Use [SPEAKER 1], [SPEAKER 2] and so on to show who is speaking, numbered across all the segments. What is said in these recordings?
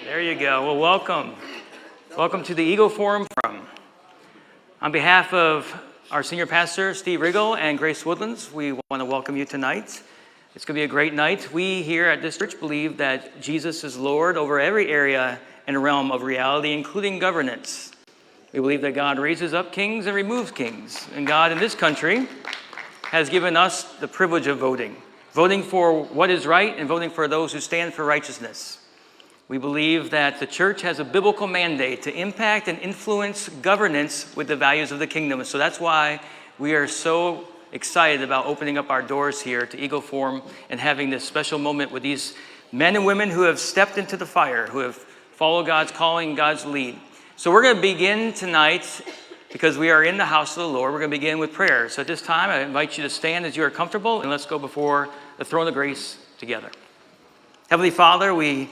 [SPEAKER 1] There you go. Well, welcome. Welcome to the Eagle Forum. On behalf of our senior pastor, Steve Riggle, and Grace Woodlands, we want to welcome you tonight. It's going to be a great night. We here at this church believe that Jesus is Lord over every area and realm of reality, including governance. We believe that God raises up kings and removes kings. And God in this country has given us the privilege of voting for what is right and voting for those who stand for righteousness. We believe that the church has a biblical mandate to impact and influence governance with the values of the kingdom. So that's why we are so excited about opening up our doors here to Eagle Forum and having this special moment with these men and women who have stepped into the fire, who have followed God's calling, God's lead. So we're going to begin tonight, because we are in the house of the Lord, we're going to begin with prayer. So at this time, I invite you to stand as you are comfortable, and let's go before the throne of grace together. Heavenly Father, we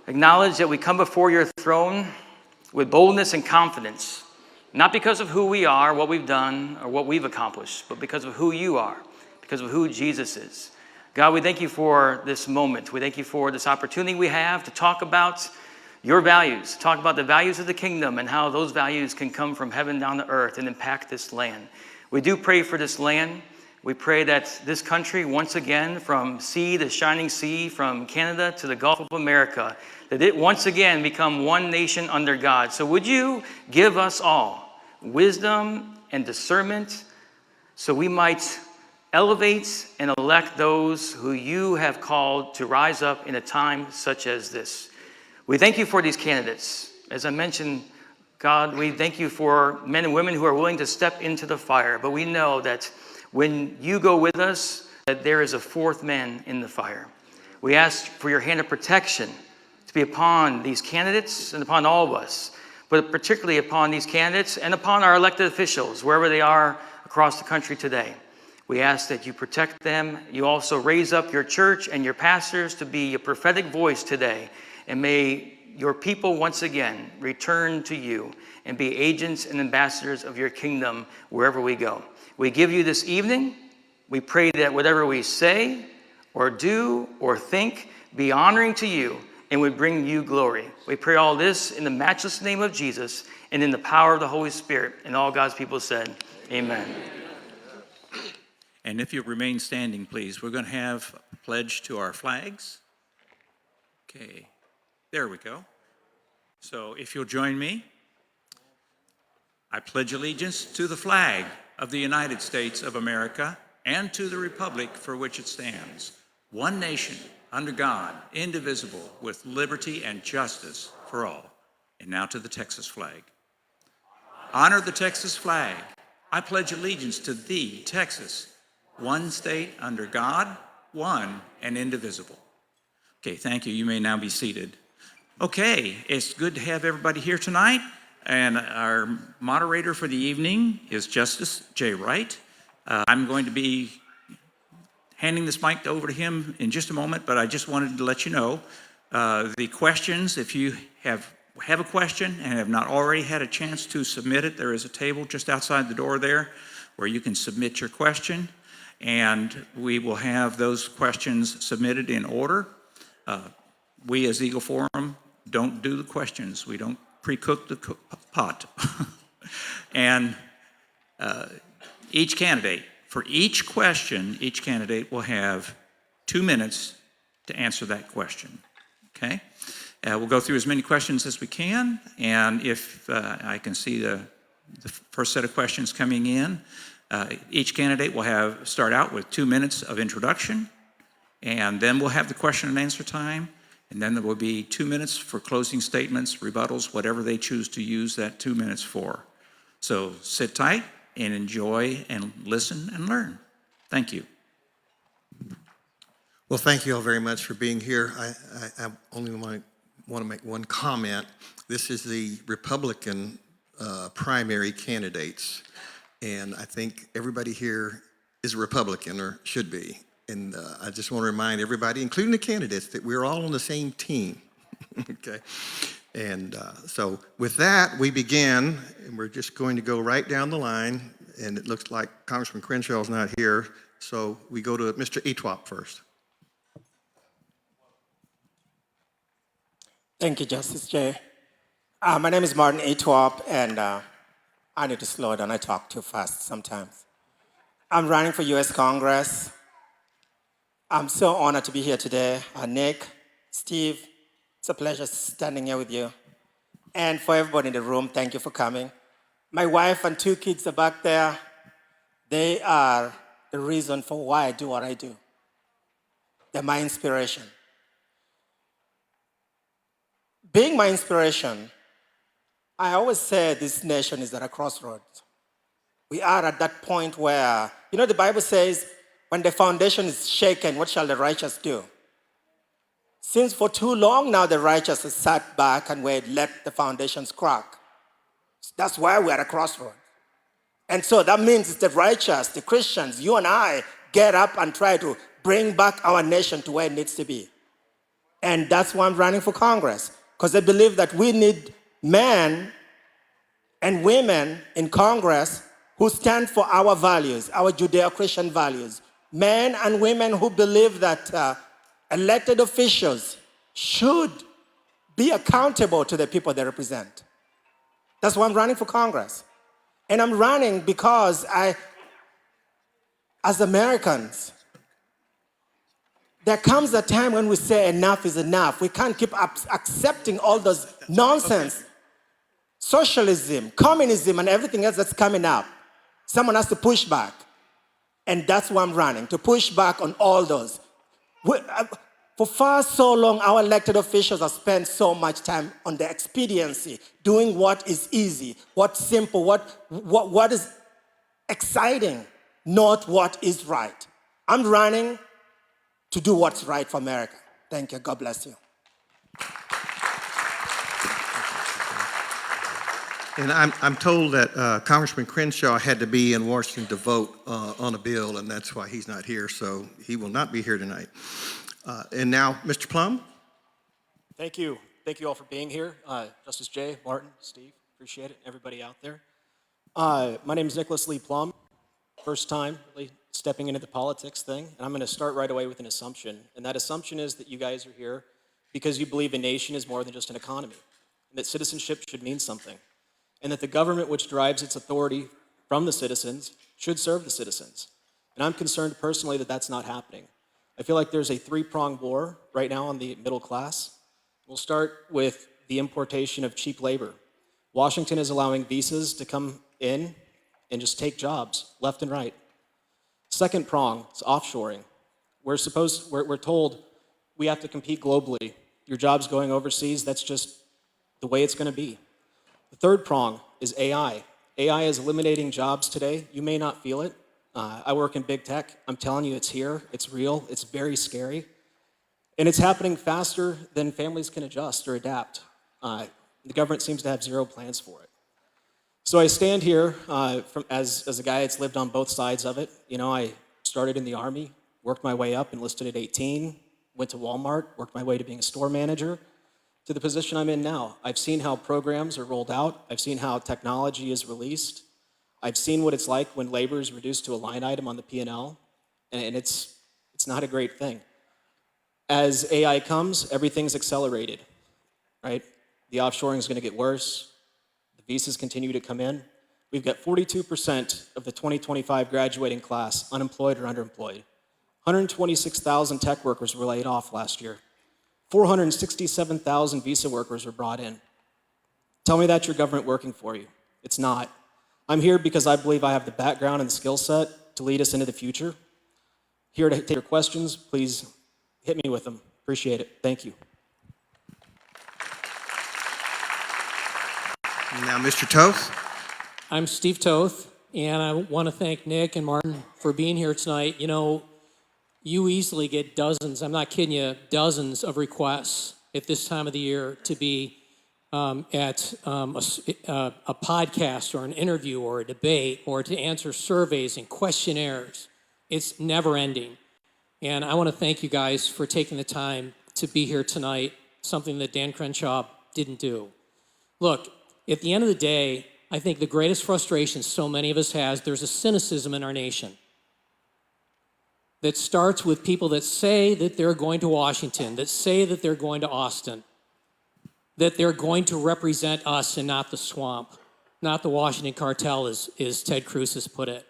[SPEAKER 1] acknowledge that we come before your throne with boldness and confidence, not because of who we are, what we've done, or what we've accomplished, but because of who you are, because of who Jesus is. God, we thank you for this moment. We thank you for this opportunity we have to talk about your values, talk about the values of the kingdom and how those values can come from heaven down to earth and impact this land. We do pray for this land. We pray that this country, once again, from sea to shining sea, from Canada to the Gulf of America, that it once again become one nation under God. So would you give us all wisdom and discernment so we might elevate and elect those who you have called to rise up in a time such as this. We thank you for these candidates. As I mentioned, God, we thank you for men and women who are willing to step into the fire. But we know that when you go with us, that there is a fourth man in the fire. We ask for your hand of protection to be upon these candidates and upon all of us, but particularly upon these candidates and upon our elected officials, wherever they are across the country today. We ask that you protect them. You also raise up your church and your pastors to be a prophetic voice today. And may your people once again return to you and be agents and ambassadors of your kingdom wherever we go. We give you this evening. We pray that whatever we say or do or think be honoring to you and would bring you glory. We pray all this in the matchless name of Jesus and in the power of the Holy Spirit. And all God's people said, amen.
[SPEAKER 2] And if you remain standing, please, we're going to have a pledge to our flags. Okay, there we go. So if you'll join me, I pledge allegiance to the flag of the United States of America and to the republic for which it stands, one nation, under God, indivisible, with liberty and justice for all. And now to the Texas flag. Honor the Texas flag. I pledge allegiance to thee, Texas, one state under God, one and indivisible. Okay, thank you. You may now be seated. Okay, it's good to have everybody here tonight. And our moderator for the evening is Justice J. Wright. I'm going to be handing this mic over to him in just a moment, but I just wanted to let you know the questions. If you have a question and have not already had a chance to submit it, there is a table just outside the door there where you can submit your question, and we will have those questions submitted in order. We as Eagle Forum don't do the questions. We don't pre-cook the pot. And each candidate, for each question, each candidate will have 2 minutes to answer that question, okay? We'll go through as many questions as we can, and if I can see the first set of questions coming in, each candidate will start out with 2 minutes of introduction, and then we'll have the question and answer time. And then there will be 2 minutes for closing statements, rebuttals, whatever they choose to use that 2 minutes for. So sit tight and enjoy and listen and learn. Thank you.
[SPEAKER 3] Well, thank you all very much for being here. I only want to make one comment. This is the Republican primary candidates. And I think everybody here is a Republican, or should be. And I just want to remind everybody, including the candidates, that we're all on the same team, okay? And so with that, we begin, and we're just going to go right down the line, and it looks like Congressman Crenshaw's not here, so we go to Mr. Etwop first.
[SPEAKER 4] Thank you, Justice Jay. My name is Martin Etwop, and I need to slow down. I talk too fast sometimes. I'm running for U.S. Congress. I'm so honored to be here today. Nick, Steve, it's a pleasure standing here with you. And for everybody in the room, thank you for coming. My wife and 2 kids are back there. They are the reason for why I do what I do. They're my inspiration. Being my inspiration, I always say this nation is at a crossroads. We are at that point where, the Bible says, when the foundation is shaken, what shall the righteous do? Since for too long now, the righteous has sat back and let the foundations crack. That's why we're at a crossroads. And so that means it's the righteous, the Christians, you and I, get up and try to bring back our nation to where it needs to be. And that's why I'm running for Congress, because I believe that we need men and women in Congress who stand for our values, our Judeo-Christian values. Men and women who believe that elected officials should be accountable to the people they represent. That's why I'm running for Congress. And I'm running because as Americans, there comes a time when we say enough is enough. We can't keep accepting all those nonsense. Okay. Socialism, communism, and everything else that's coming up. Someone has to push back. And that's why I'm running, to push back on all those. For far so long, our elected officials have spent so much time on the expediency, doing what is easy, what's simple, what is exciting, not what is right. I'm running to do what's right for America. Thank you. God bless you.
[SPEAKER 3] And I'm told that Congressman Crenshaw had to be in Washington to vote on a bill, and that's why he's not here, so he will not be here tonight. And now, Mr. Plum.
[SPEAKER 5] Thank you. Thank you all for being here. Justice Jay, Martin, Steve, appreciate it, everybody out there. My name is Nicholas Lee Plum. First time really stepping into the politics thing, and I'm going to start right away with an assumption, and that assumption is that you guys are here because you believe a nation is more than just an economy, and that citizenship should mean something, and that the government which derives its authority from the citizens should serve the citizens. And I'm concerned personally that that's not happening. I feel like there's a 3-pronged war right now on the middle class. We'll start with the importation of cheap labor. Washington is allowing visas to come in and just take jobs left and right. Second prong is offshoring. We're told we have to compete globally. Your job's going overseas, that's just the way it's gonna be. The third prong is AI. AI is eliminating jobs today. You may not feel it. I work in big tech. I'm telling you, it's here, it's real, it's very scary. And it's happening faster than families can adjust or adapt. The government seems to have zero plans for it. So I stand here as a guy that's lived on both sides of it. I started in the Army, worked my way up, enlisted at 18, went to Walmart, worked my way to being a store manager, to the position I'm in now. I've seen how programs are rolled out. I've seen how technology is released. I've seen what it's like when labor is reduced to a line item on the P&L, and it's not a great thing. As AI comes, everything's accelerated, right? The offshoring is going to get worse. The visas continue to come in. We've got 42% of the 2025 graduating class unemployed or underemployed. 126,000 tech workers were laid off last year. 467,000 visa workers were brought in. Tell me that's your government working for you. It's not. I'm here because I believe I have the background and the skill set to lead us into the future. Here to take your questions. Please hit me with them. Appreciate it. Thank you.
[SPEAKER 3] Now, Mr. Toth.
[SPEAKER 6] I'm Steve Toth, and I want to thank Nick and Martin for being here tonight. You easily get dozens, I'm not kidding you, dozens of requests at this time of the year to be at a podcast or an interview or a debate or to answer surveys and questionnaires. It's never ending. And I want to thank you guys for taking the time to be here tonight, something that Dan Crenshaw didn't do. Look, at the end of the day, I think the greatest frustration so many of us has, there's a cynicism in our nation that starts with people that say that they're going to Washington, that say that they're going to Austin. that they're going to represent us and not the swamp, not the Washington cartel, as Ted Cruz has put it.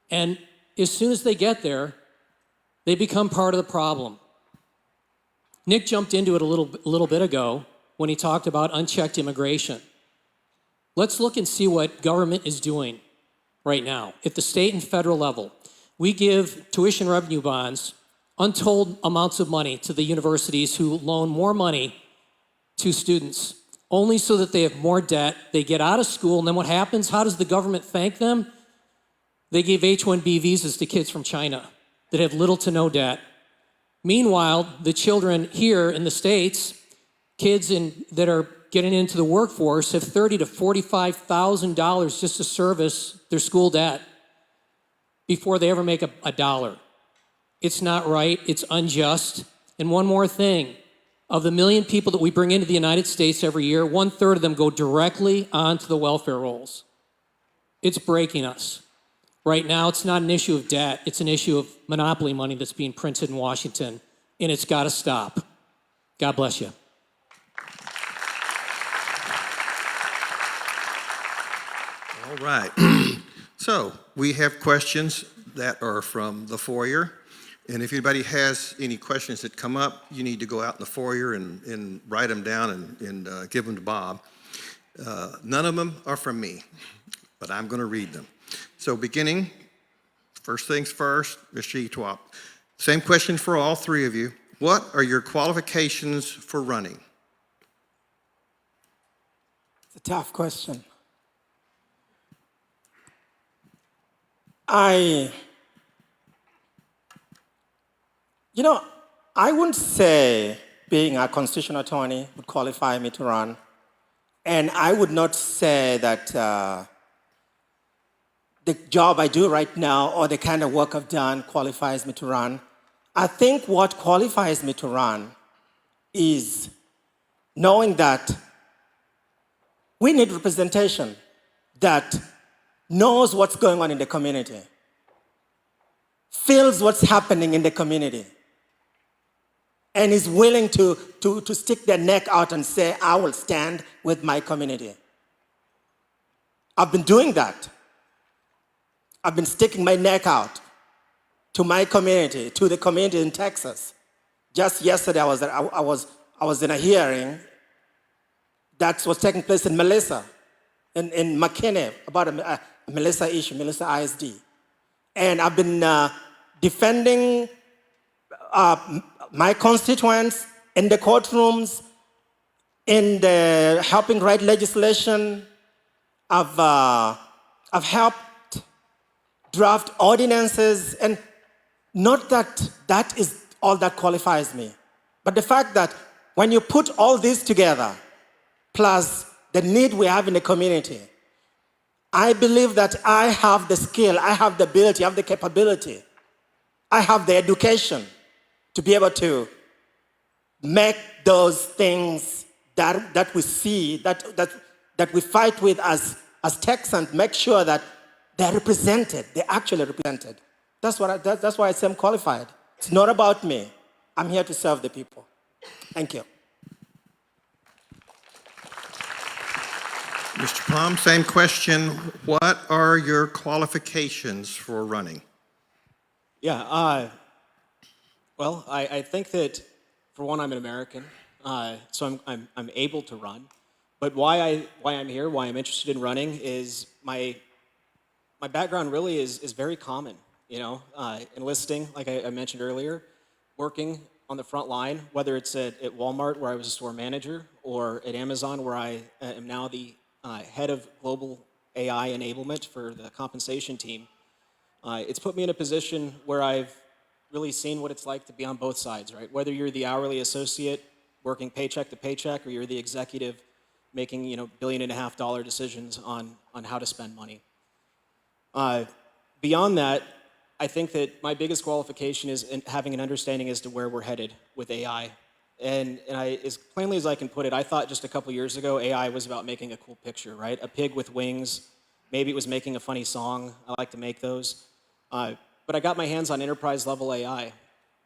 [SPEAKER 6] And as soon as they get there, they become part of the problem. Nick jumped into it a little bit ago when he talked about unchecked immigration. Let's look and see what government is doing right now at the state and federal level. We give tuition revenue bonds, untold amounts of money to the universities who loan more money to students, only so that they have more debt. They get out of school, and then what happens? How does the government thank them? They give H-1B visas to kids from China that have little to no debt. Meanwhile, the children here in the States, kids that are getting into the workforce, have $30,000 to $45,000 just to service their school debt before they ever make a dollar. It's not right. It's unjust. And one more thing. Of the 1 million people that we bring into the United States every year, 1/3 of them go directly onto the welfare rolls. It's breaking us. Right now, it's not an issue of debt. It's an issue of monopoly money that's being printed in Washington, and it's got to stop. God bless you.
[SPEAKER 3] All right. So we have questions that are from the foyer. And if anybody has any questions that come up, you need to go out in the foyer and write them down and give them to Bob. None of them are from me, but I'm going to read them. So beginning, first things first, Mr. Etwop. Same question for all three of you. What are your qualifications for running?
[SPEAKER 4] It's a tough question. I wouldn't say being a constitutional attorney would qualify me to run. And I would not say that the job I do right now or the kind of work I've done qualifies me to run. I think what qualifies me to run is knowing that we need representation that knows what's going on in the community, feels what's happening in the community, and is willing to stick their neck out and say, I will stand with my community. I've been doing that. I've been sticking my neck out to my community, to the community in Texas. Just yesterday, I was in a hearing that was taking place in Melissa, in McKinney, about a Melissa issue, Melissa ISD. And I've been defending my constituents in the courtrooms, in the helping write legislation. I've helped draft ordinances, and not that is all that qualifies me, but the fact that when you put all this together, plus the need we have in the community, I believe that I have the skill, I have the ability, I have the capability, I have the education to be able to make those things that we see, that we fight with as Texans, make sure that they're represented, they're actually represented. That's why I say I'm qualified. It's not about me. I'm here to serve the people. Thank you.
[SPEAKER 3] Mr. Plum, same question. What are your qualifications for running?
[SPEAKER 5] Yeah, well, I think that, for one, I'm an American, so I'm able to run. But why I'm here, why I'm interested in running, is my background really is very common. Enlisting, like I mentioned earlier, working on the front line, whether it's at Walmart, where I was a store manager, or at Amazon, where I am now the head of global AI enablement for the compensation team. It's put me in a position where I've really seen what it's like to be on both sides, right? Whether you're the hourly associate working paycheck to paycheck, or you're the executive making $1.5 billion decisions on how to spend money. Beyond that, I think that my biggest qualification is having an understanding as to where we're headed with AI. And as plainly as I can put it, I thought just a couple years ago AI was about making a cool picture, right? A pig with wings. Maybe it was making a funny song. I like to make those. But I got my hands on enterprise level AI.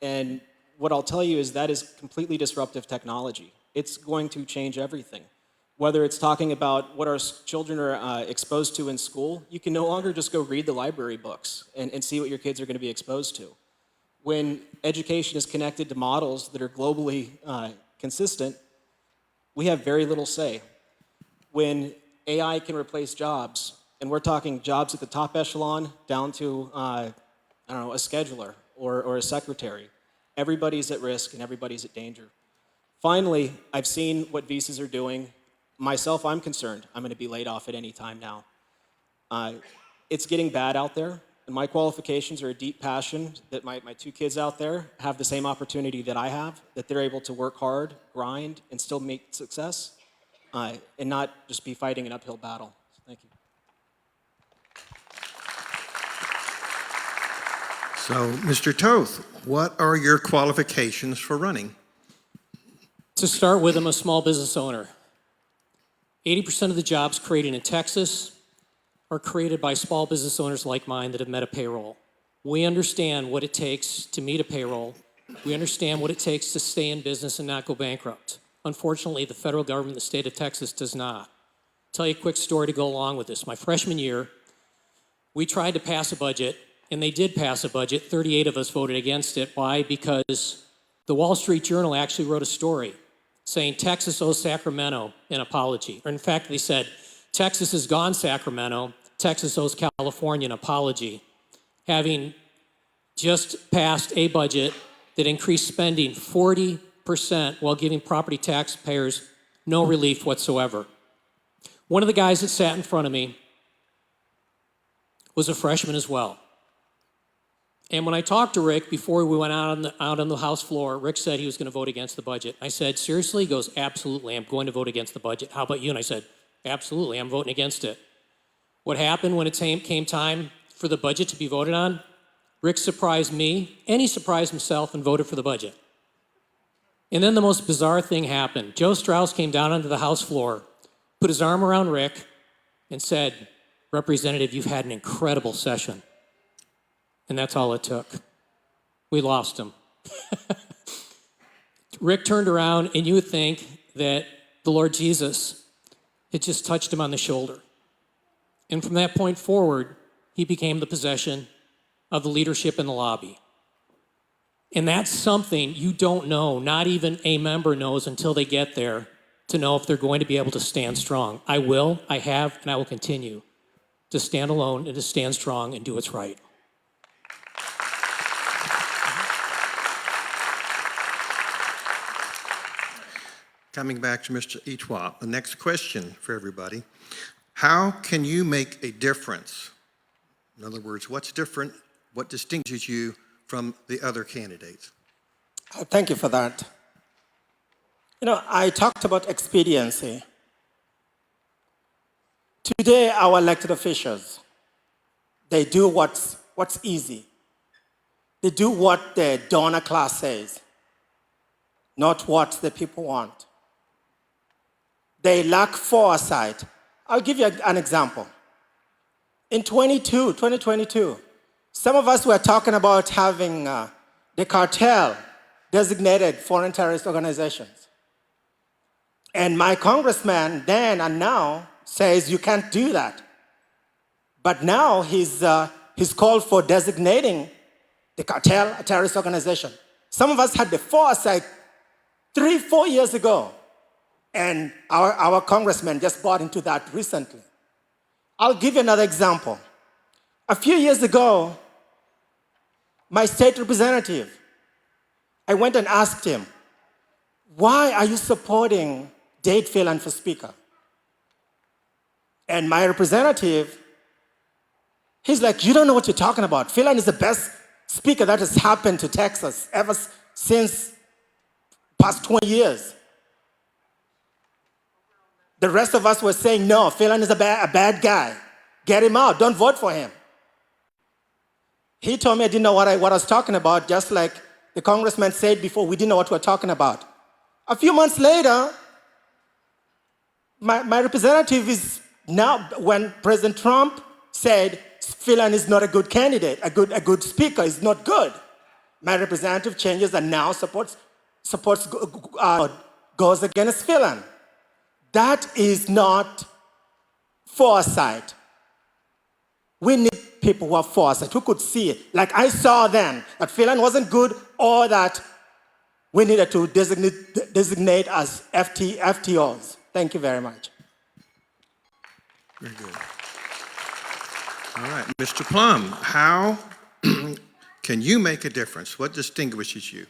[SPEAKER 5] And what I'll tell you is that is completely disruptive technology. It's going to change everything. Whether it's talking about what our children are exposed to in school, you can no longer just go read the library books and see what your kids are going to be exposed to. When education is connected to models that are globally consistent, we have very little say. When AI can replace jobs, and we're talking jobs at the top echelon down to, I don't know, a scheduler or a secretary, everybody's at risk and everybody's at danger. Finally, I've seen what visas are doing. Myself, I'm concerned. I'm going to be laid off at any time now. It's getting bad out there, and my qualifications are a deep passion that my two kids out there have the same opportunity that I have, that they're able to work hard, grind, and still make success, and not just be fighting an uphill battle. So thank you.
[SPEAKER 3] So, Mr. Toth, what are your qualifications for running?
[SPEAKER 6] To start with, I'm a small business owner. 80% of the jobs created in Texas are created by small business owners like mine that have met a payroll. We understand what it takes to meet a payroll. We understand what it takes to stay in business and not go bankrupt. Unfortunately, the federal government, the state of Texas, does not. I'll tell you a quick story to go along with this. My freshman year, we tried to pass a budget, and they did pass a budget. 38 of us voted against it. Why? Because the Wall Street Journal actually wrote a story saying Texas owes Sacramento an apology. Or in fact, they said, Texas has gone Sacramento, Texas owes California an apology, having just passed a budget that increased spending 40% while giving property taxpayers no relief whatsoever. One of the guys that sat in front of me was a freshman as well. And when I talked to Rick before we went out on the House floor, Rick said he was going to vote against the budget. I said, seriously? He goes, absolutely, I'm going to vote against the budget. How about you? And I said, absolutely, I'm voting against it. What happened when it came time for the budget to be voted on? Rick surprised me, and he surprised himself and voted for the budget. And then the most bizarre thing happened. Joe Strauss came down onto the House floor, put his arm around Rick, and said, Representative, you've had an incredible session. And that's all it took. We lost him. Rick turned around, and you would think that the Lord Jesus had just touched him on the shoulder. And from that point forward, he became the possession of the leadership in the lobby. And that's something you don't know, not even a member knows until they get there, to know if they're going to be able to stand strong. I will, I have, and I will continue to stand alone and to stand strong and do what's right.
[SPEAKER 3] Coming back to Mr. Etwop, the next question for everybody. How can you make a difference? In other words, what's different? What distinguishes you from the other candidates?
[SPEAKER 4] Thank you for that. You know, I talked about expediency. Today, our elected officials, they do what's easy. They do what the donor class says, not what the people want. They lack foresight. I'll give you an example. In 2022, some of us were talking about having the cartel designated foreign terrorist organizations. And my congressman then and now says you can't do that. But now he's called for designating the cartel a terrorist organization. Some of us had the foresight 3-4 years ago, and our congressman just bought into that recently. I'll give you another example. A few years ago, my state representative, I went and asked him, why are you supporting Dade Phelan for Speaker? And my representative, he's like, you don't know what you're talking about. Phelan is the best speaker that has happened to Texas ever since past 20 years. The rest of us were saying, no, Phelan is a bad guy. Get him out. Don't vote for him. He told me I didn't know what I was talking about, just like the congressman said before, we didn't know what we were talking about. A few months later, my representative is now, when President Trump said Phelan is not a good candidate, a good speaker is not good, my representative changes and now supports goes against Phelan. That is not foresight. We need people who have foresight, who could see it. Like I saw then that Phelan wasn't good, or that we needed to designate as FTOs. Thank you very much.
[SPEAKER 3] Very good. All right, Mr. Plum, how can you make a difference? What distinguishes you?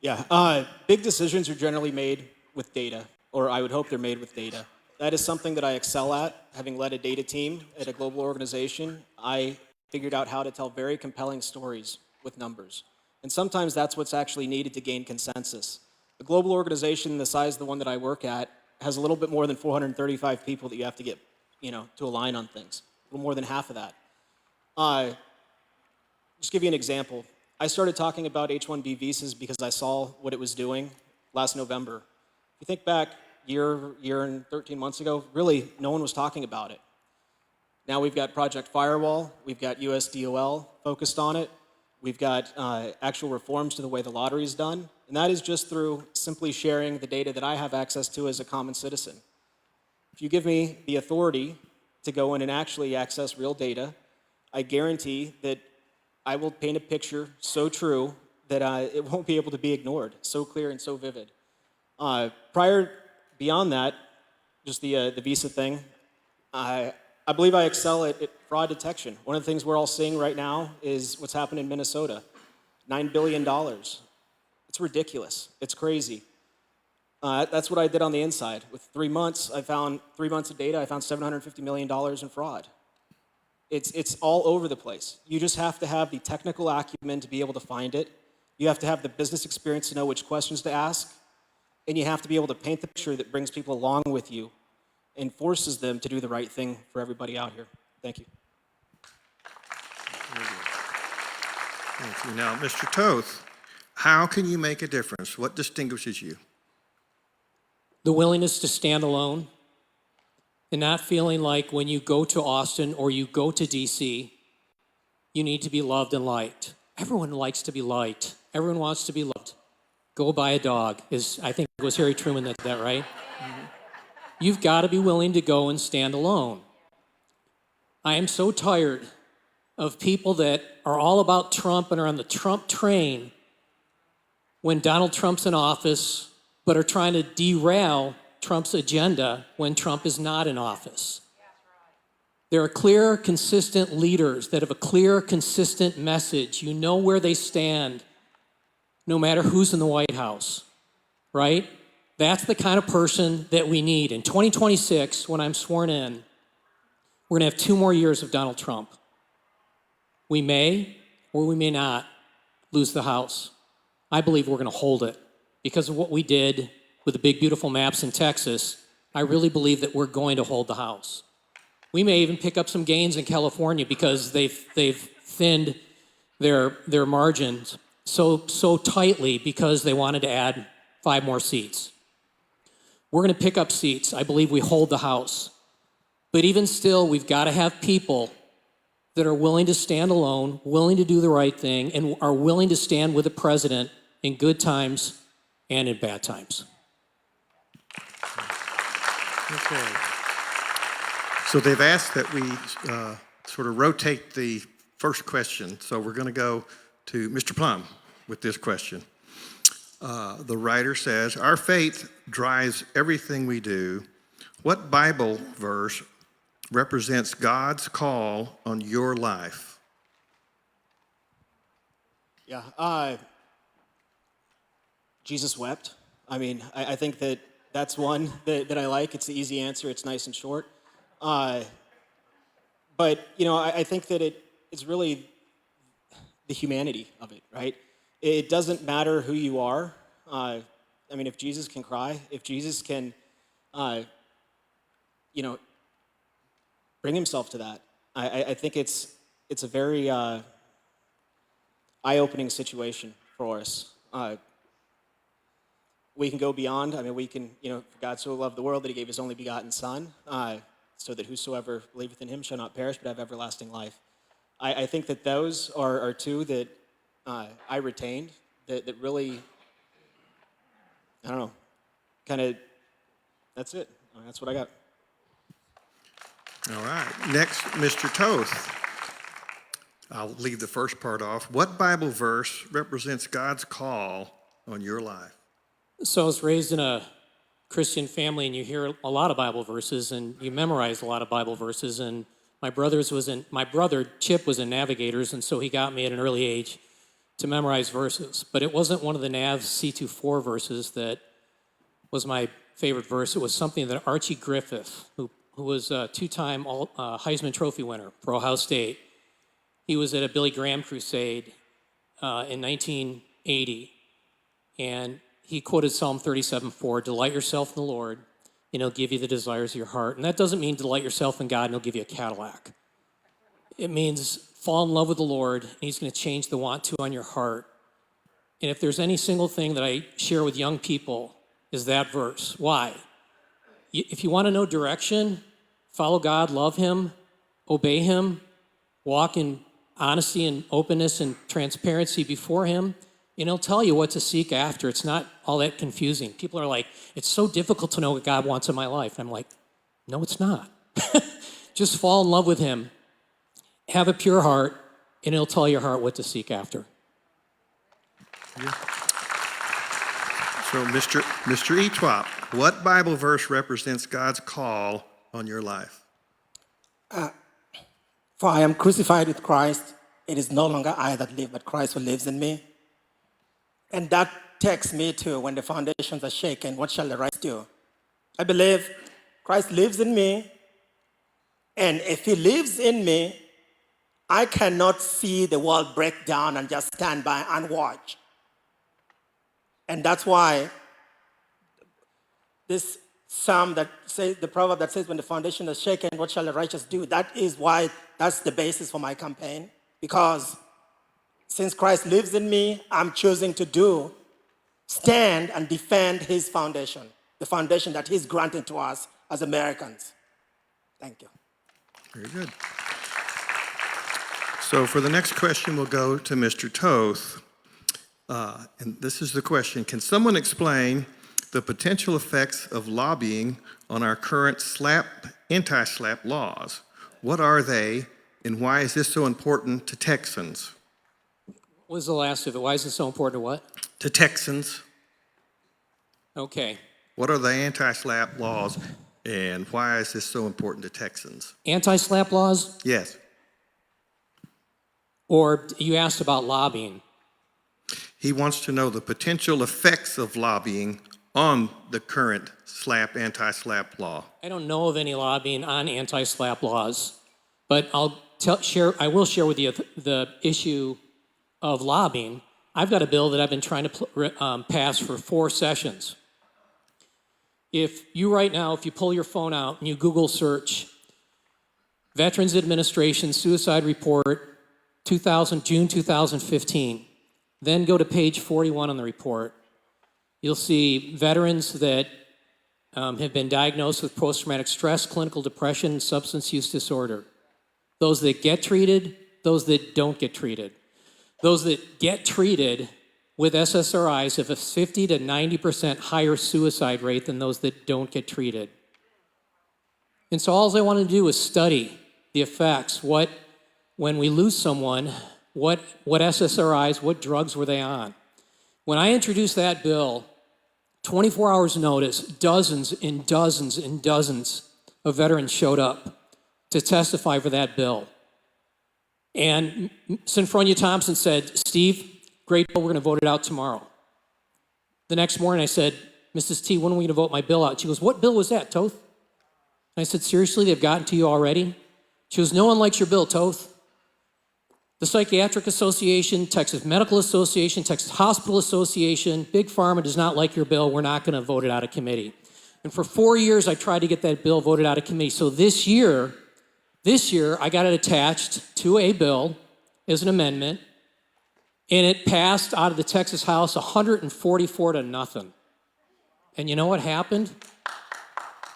[SPEAKER 5] Yeah, big decisions are generally made with data, or I would hope they're made with data. That is something that I excel at. Having led a data team at a global organization, I figured out how to tell very compelling stories with numbers. And sometimes that's what's actually needed to gain consensus. A global organization the size of the one that I work at has a little bit more than 435 people that you have to get, to align on things. A little more than half of that. Just give you an example. I started talking about H-1B visas because I saw what it was doing last November. If you think back year and 13 months ago, really no one was talking about it. Now we've got Project Firewall, we've got USDOL focused on it, we've got actual reforms to the way the lottery is done, and that is just through simply sharing the data that I have access to as a common citizen. If you give me the authority to go in and actually access real data, I guarantee that I will paint a picture so true that it won't be able to be ignored, so clear and so vivid. Beyond that, just the visa thing, I believe I excel at fraud detection. One of the things we're all seeing right now is what's happened in Minnesota. $9 billion. It's ridiculous. It's crazy. That's what I did on the inside. With 3 months, I found 3 months of data, I found $750 million in fraud. It's all over the place. You just have to have the technical acumen to be able to find it. You have to have the business experience to know which questions to ask. And you have to be able to paint the picture that brings people along with you and forces them to do the right thing for everybody out here. Thank you.
[SPEAKER 3] Thank you. Now, Mr. Toth, how can you make a difference? What distinguishes you?
[SPEAKER 6] The willingness to stand alone and not feeling like when you go to Austin or you go to DC, you need to be loved and liked. Everyone likes to be liked. Everyone wants to be loved. Go buy a dog, I think it was Harry Truman that did that, right? Mm-hmm. You've got to be willing to go and stand alone. I am so tired of people that are all about Trump and are on the Trump train when Donald Trump's in office, but are trying to derail Trump's agenda when Trump is not in office. There are clear, consistent leaders that have a clear, consistent message. You know where they stand, no matter who's in the White House, right? That's the kind of person that we need. In 2026, when I'm sworn in, we're gonna have 2 more years of Donald Trump. We may, or we may not, lose the House. I believe we're gonna hold it. Because of what we did with the big, beautiful maps in Texas, I really believe that we're going to hold the House. We may even pick up some gains in California because they've thinned their margins so tightly because they wanted to add 5 more seats. We're going to pick up seats. I believe we hold the House. But even still, we've got to have people that are willing to stand alone, willing to do the right thing, and are willing to stand with the president in good times and in bad times.
[SPEAKER 3] Okay. So they've asked that we sort of rotate the first question. So we're going to go to Mr. Plum with this question. The writer says, our faith drives everything we do. What Bible verse represents God's call on your life?
[SPEAKER 5] Yeah, Jesus wept. I mean, I think that's one that I like. It's the easy answer. It's nice and short. But, I think that it's really the humanity of it, right? It doesn't matter who you are. If Jesus can cry, if Jesus can, bring himself to that, I think it's a very eye-opening situation for us. We can go beyond. We can, for God so loved the world that he gave his only begotten Son, so that whosoever believeth in him shall not perish but have everlasting life. I think that those are two that I retained that really, I don't know, kind of, that's it. That's what I got.
[SPEAKER 3] All right. Next, Mr. Toth. I'll leave the first part off. What Bible verse represents God's call on your life?
[SPEAKER 6] So I was raised in a Christian family, and you hear a lot of Bible verses, and you memorize a lot of Bible verses. And my brother Chip was in Navigators, and so he got me at an early age to memorize verses. But it wasn't one of the Nav C24 verses that was my favorite verse. It was something that Archie Griffith, who was a two-time Heisman Trophy winner for Ohio State, he was at a Billy Graham crusade in 1980, and he quoted Psalm 37:4, "Delight yourself in the Lord, and he'll give you the desires of your heart." And that doesn't mean delight yourself in God and he'll give you a Cadillac. It means fall in love with the Lord, and he's going to change the want to on your heart. And if there's any single thing that I share with young people, is that verse. Why? If you want to know direction, follow God, love him, obey him, walk in honesty and openness and transparency before him, and he'll tell you what to seek after. It's not all that confusing. People are like, it's so difficult to know what God wants in my life. And I'm like, no, it's not. Just fall in love with him. Have a pure heart, and he'll tell your heart what to seek after.
[SPEAKER 3] Yeah. So, Mr. Etwop, what Bible verse represents God's call on your life?
[SPEAKER 4] For I am crucified with Christ. It is no longer I that live, but Christ who lives in me. And that takes me to when the foundations are shaken, what shall the righteous do? I believe Christ lives in me. And if he lives in me, I cannot see the world break down and just stand by and watch. And that's why this psalm that says, the proverb that says, when the foundation is shaken, what shall the righteous do? That is why that's the basis for my campaign. Because since Christ lives in me, I'm choosing to stand and defend his foundation, the foundation that he's granted to us as Americans. Thank you.
[SPEAKER 3] Very good. So for the next question, we'll go to Mr. Toth. And this is the question. Can someone explain the potential effects of lobbying on our current anti-SLAPP laws? What are they, and why is this so important to Texans?
[SPEAKER 6] What was the last of it? Why is it so important to what?
[SPEAKER 3] To Texans.
[SPEAKER 6] Okay.
[SPEAKER 3] What are the anti-SLAPP laws, and why is this so important to Texans?
[SPEAKER 6] Anti-SLAPP laws?
[SPEAKER 3] Yes.
[SPEAKER 6] Or you asked about lobbying.
[SPEAKER 3] He wants to know the potential effects of lobbying on the current anti-SLAPP law.
[SPEAKER 6] I don't know of any lobbying on anti-SLAPP laws, but I will share with you the issue of lobbying. I've got a bill that I've been trying to pass for 4 sessions. If you pull your phone out and you Google search Veterans Administration Suicide Report June 2015, then go to page 41 on the report, you'll see veterans that have been diagnosed with post-traumatic stress, clinical depression, and substance use disorder. Those that get treated, those that don't get treated. Those that get treated with SSRIs have a 50 to 90% higher suicide rate than those that don't get treated. And so all I want to do is study the effects, when we lose someone, what SSRIs, what drugs were they on? When I introduced that bill, 24 hours notice, dozens and dozens and dozens of veterans showed up to testify for that bill. And Sinfronia Thompson said, "Steve, great bill, we're going to vote it out tomorrow." The next morning I said, "Mrs. T, when are we going to vote my bill out?" She goes, "What bill was that, Toth?" And I said, "Seriously, they've gotten to you already?" She goes, "No one likes your bill, Toth. The Psychiatric Association, Texas Medical Association, Texas Hospital Association, Big Pharma does not like your bill. We're not going to vote it out of committee." And for 4 years, I tried to get that bill voted out of committee. So this year, I got it attached to a bill as an amendment, and it passed out of the Texas House 144 to nothing. And you know what happened?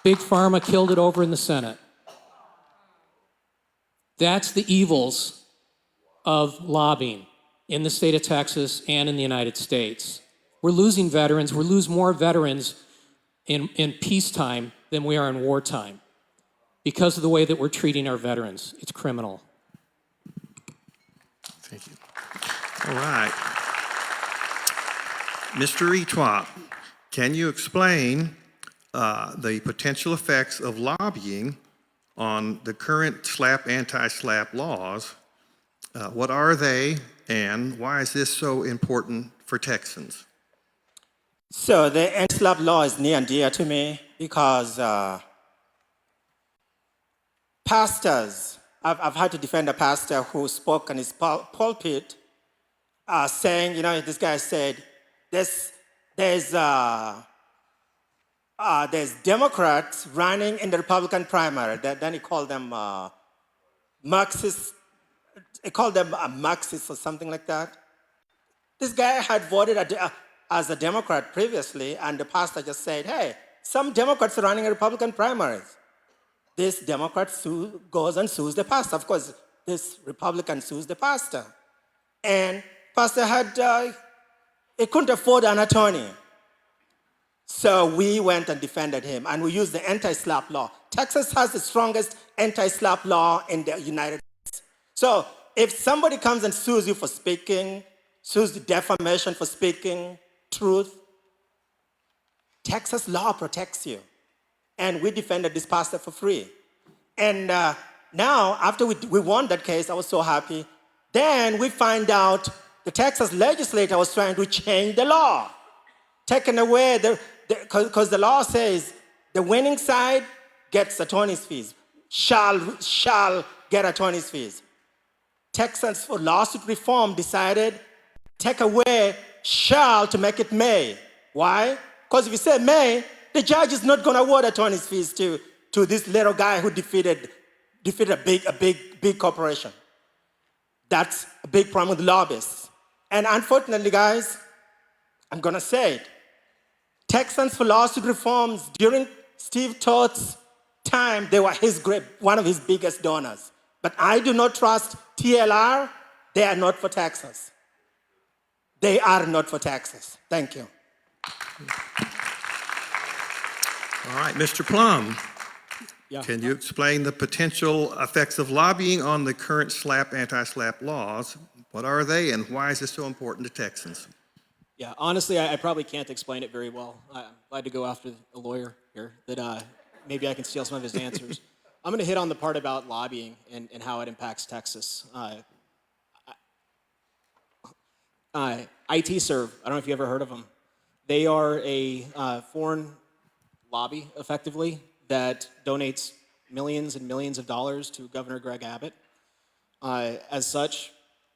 [SPEAKER 6] Big Pharma killed it over in the Senate. That's the evils of lobbying in the state of Texas and in the United States. We're losing veterans. We'll lose more veterans in peacetime than we are in wartime because of the way that we're treating our veterans. It's criminal.
[SPEAKER 3] Thank you. All right. Mr. Etwop, can you explain the potential effects of lobbying on the current SLAPP, anti-SLAPP laws? What are they, and why is this so important for Texans?
[SPEAKER 4] So the anti-SLAPP law is near and dear to me because pastors, I've had to defend a pastor who spoke in his pulpit saying, this guy said, there's Democrats running in the Republican primary. Then he called them Marxists. He called them Marxists or something like that. This guy had voted as a Democrat previously, and the pastor just said, hey, some Democrats are running in Republican primaries. This Democrat goes and sues the pastor. Of course, this Republican sues the pastor. And pastor he couldn't afford an attorney. So we went and defended him, and we used the anti-SLAPP law. Texas has the strongest anti-SLAPP law in the United States. So if somebody comes and sues you for speaking, sues the defamation for speaking truth, Texas law protects you. And we defended this pastor for free. And now, after we won that case, I was so happy. Then we find out the Texas legislature was trying to change the law, taking away because the law says the winning side gets attorney's fees, shall get attorney's fees. Texans for lawsuit reform decided take away shall to make it may. Why? Because if you say may, the judge is not going to award attorney's fees to this little guy who defeated a big corporation. That's a big problem with lobbyists. And unfortunately, guys, I'm going to say it. Texans for lawsuit reforms during Steve Toth's time, they were one of his biggest donors. But I do not trust TLR. They are not for Texas. They are not for Texas. Thank you.
[SPEAKER 3] All right, Mr. Plum,
[SPEAKER 5] Yeah.
[SPEAKER 3] can you explain the potential effects of lobbying on the current SLAPP, anti-SLAPP laws? What are they, and why is this so important to Texans?
[SPEAKER 5] Yeah, honestly, I probably can't explain it very well. I'm glad to go after a lawyer here that maybe I can steal some of his answers. I'm going to hit on the part about lobbying and how it impacts Texas. IT Serve, I don't know if you ever heard of them. They are a foreign lobby, effectively, that donates millions and millions of dollars to Governor Greg Abbott. As such,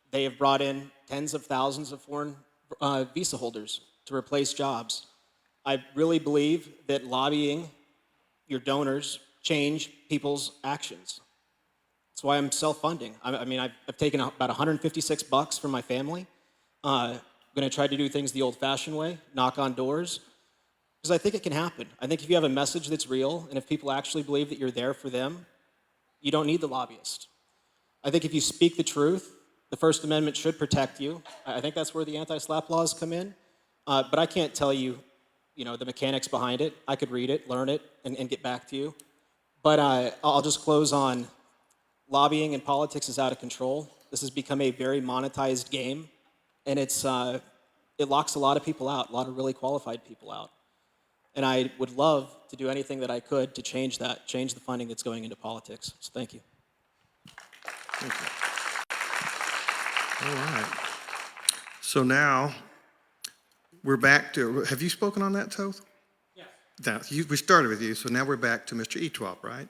[SPEAKER 5] they have brought in tens of thousands of foreign visa holders to replace jobs. I really believe that lobbying your donors change people's actions. That's why I'm self-funding. I mean, I've taken about $156 from my family. I'm going to try to do things the old-fashioned way, knock on doors, because I think it can happen. I think if you have a message that's real, and if people actually believe that you're there for them, you don't need the lobbyist. I think if you speak the truth, the First Amendment should protect you. I think that's where the anti-SLAPP laws come in. But I can't tell you, the mechanics behind it. I could read it, learn it, and get back to you. But I'll just close on lobbying in politics is out of control. This has become a very monetized game, and it locks a lot of people out, a lot of really qualified people out. And I would love to do anything that I could to change that, change the funding that's going into politics. So thank you.
[SPEAKER 3] Thank you. All right. So now we're back to, have you spoken on that, Toth? Yes. We started with you, so now we're back to Mr. Etwop, right?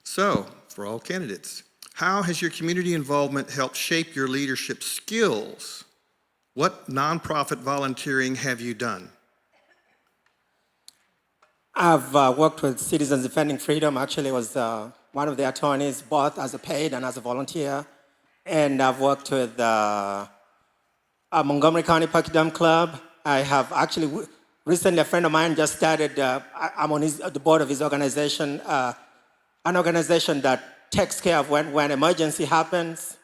[SPEAKER 3] So, for all candidates, how has your community involvement helped shape your leadership skills? What nonprofit volunteering have you done?
[SPEAKER 4] I've worked with Citizens Defending Freedom. Actually, was one of the attorneys, both as a paid and as a volunteer. And I've worked with Montgomery County Pachyderm Club. I have actually, recently a friend of mine just started, I'm on the board of his organization, an organization that takes care of when emergency happens.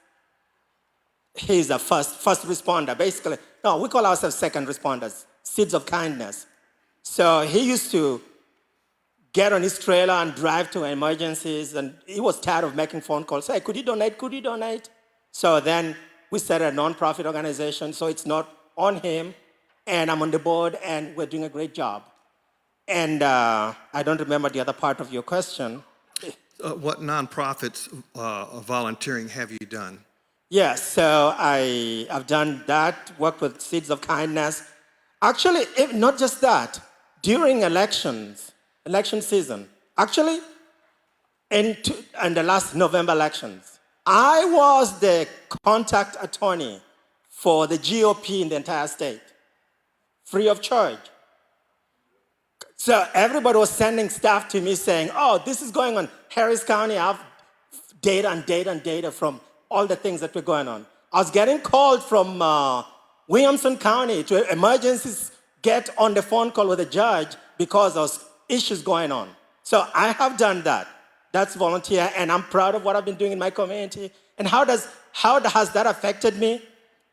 [SPEAKER 4] He's a first responder, basically. No, we call ourselves second responders, seeds of kindness. So he used to get on his trailer and drive to emergencies. And he was tired of making phone calls. Hey, could you donate? Could you donate? So then we started a nonprofit organization. So it's not on him. And I'm on the board, and we're doing a great job. And I don't remember the other part of your question.
[SPEAKER 3] What nonprofits volunteering have you done?
[SPEAKER 4] Yes, so I've done that, worked with Seeds of Kindness. Actually, not just that, during election season, actually, in the last November elections, I was the contact attorney for the GOP in the entire state, free of charge. So everybody was sending stuff to me saying, oh, this is going on. Harris County, I have data and data and data from all the things that were going on. I was getting called from Williamson County to emergencies, get on the phone call with a judge because of issues going on. So I have done that. That's volunteer, and I'm proud of what I've been doing in my community. And how has that affected me?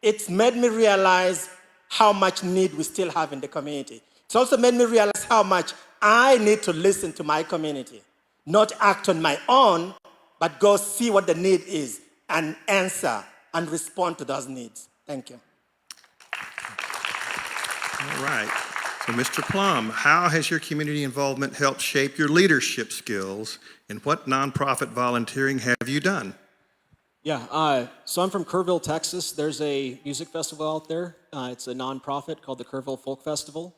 [SPEAKER 4] It's made me realize how much need we still have in the community. It's also made me realize how much I need to listen to my community, not act on my own, but go see what the need is and answer and respond to those needs. Thank you.
[SPEAKER 3] All right. So, Mr. Plum, how has your community involvement helped shape your leadership skills, and what nonprofit volunteering have you done?
[SPEAKER 5] Yeah, so I'm from Kerrville, Texas. There's a music festival out there. It's a nonprofit called the Kerrville Folk Festival.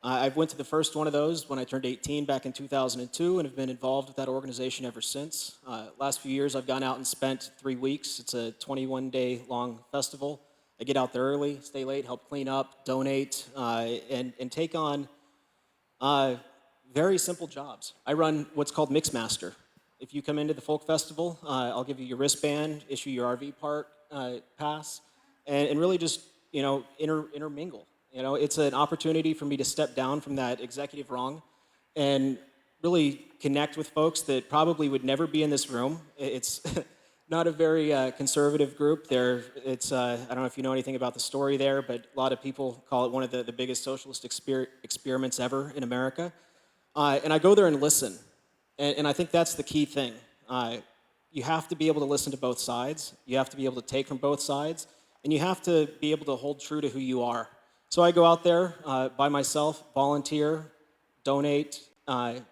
[SPEAKER 5] I went to the first one of those when I turned 18 back in 2002 and have been involved with that organization ever since. Last few years, I've gone out and spent 3 weeks. It's a 21-day long festival. I get out there early, stay late, help clean up, donate, and take on very simple jobs. I run what's called Mixmaster. If you come into the folk festival, I'll give you your wristband, issue your RV park pass, and really just intermingle. It's an opportunity for me to step down from that executive rung and really connect with folks that probably would never be in this room. It's not a very conservative group. I don't know if you know anything about the story there, but a lot of people call it one of the biggest socialist experiments ever in America. And I go there and listen. And I think that's the key thing. You have to be able to listen to both sides. You have to be able to take from both sides. And you have to be able to hold true to who you are. So I go out there by myself, volunteer, donate, and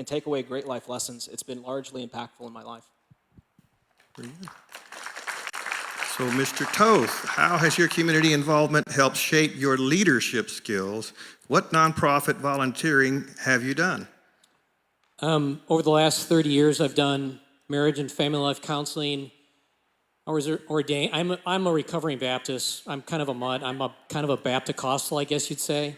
[SPEAKER 5] take away great life lessons. It's been largely impactful in my life.
[SPEAKER 3] So, Mr. Toth, how has your community involvement helped shape your leadership skills? What nonprofit volunteering have you done?
[SPEAKER 6] Over the last 30 years, I've done marriage and family life counseling. I was ordained. I'm a recovering Baptist. I'm kind of a mutt. I'm kind of a Baptist-costal, I guess you'd say.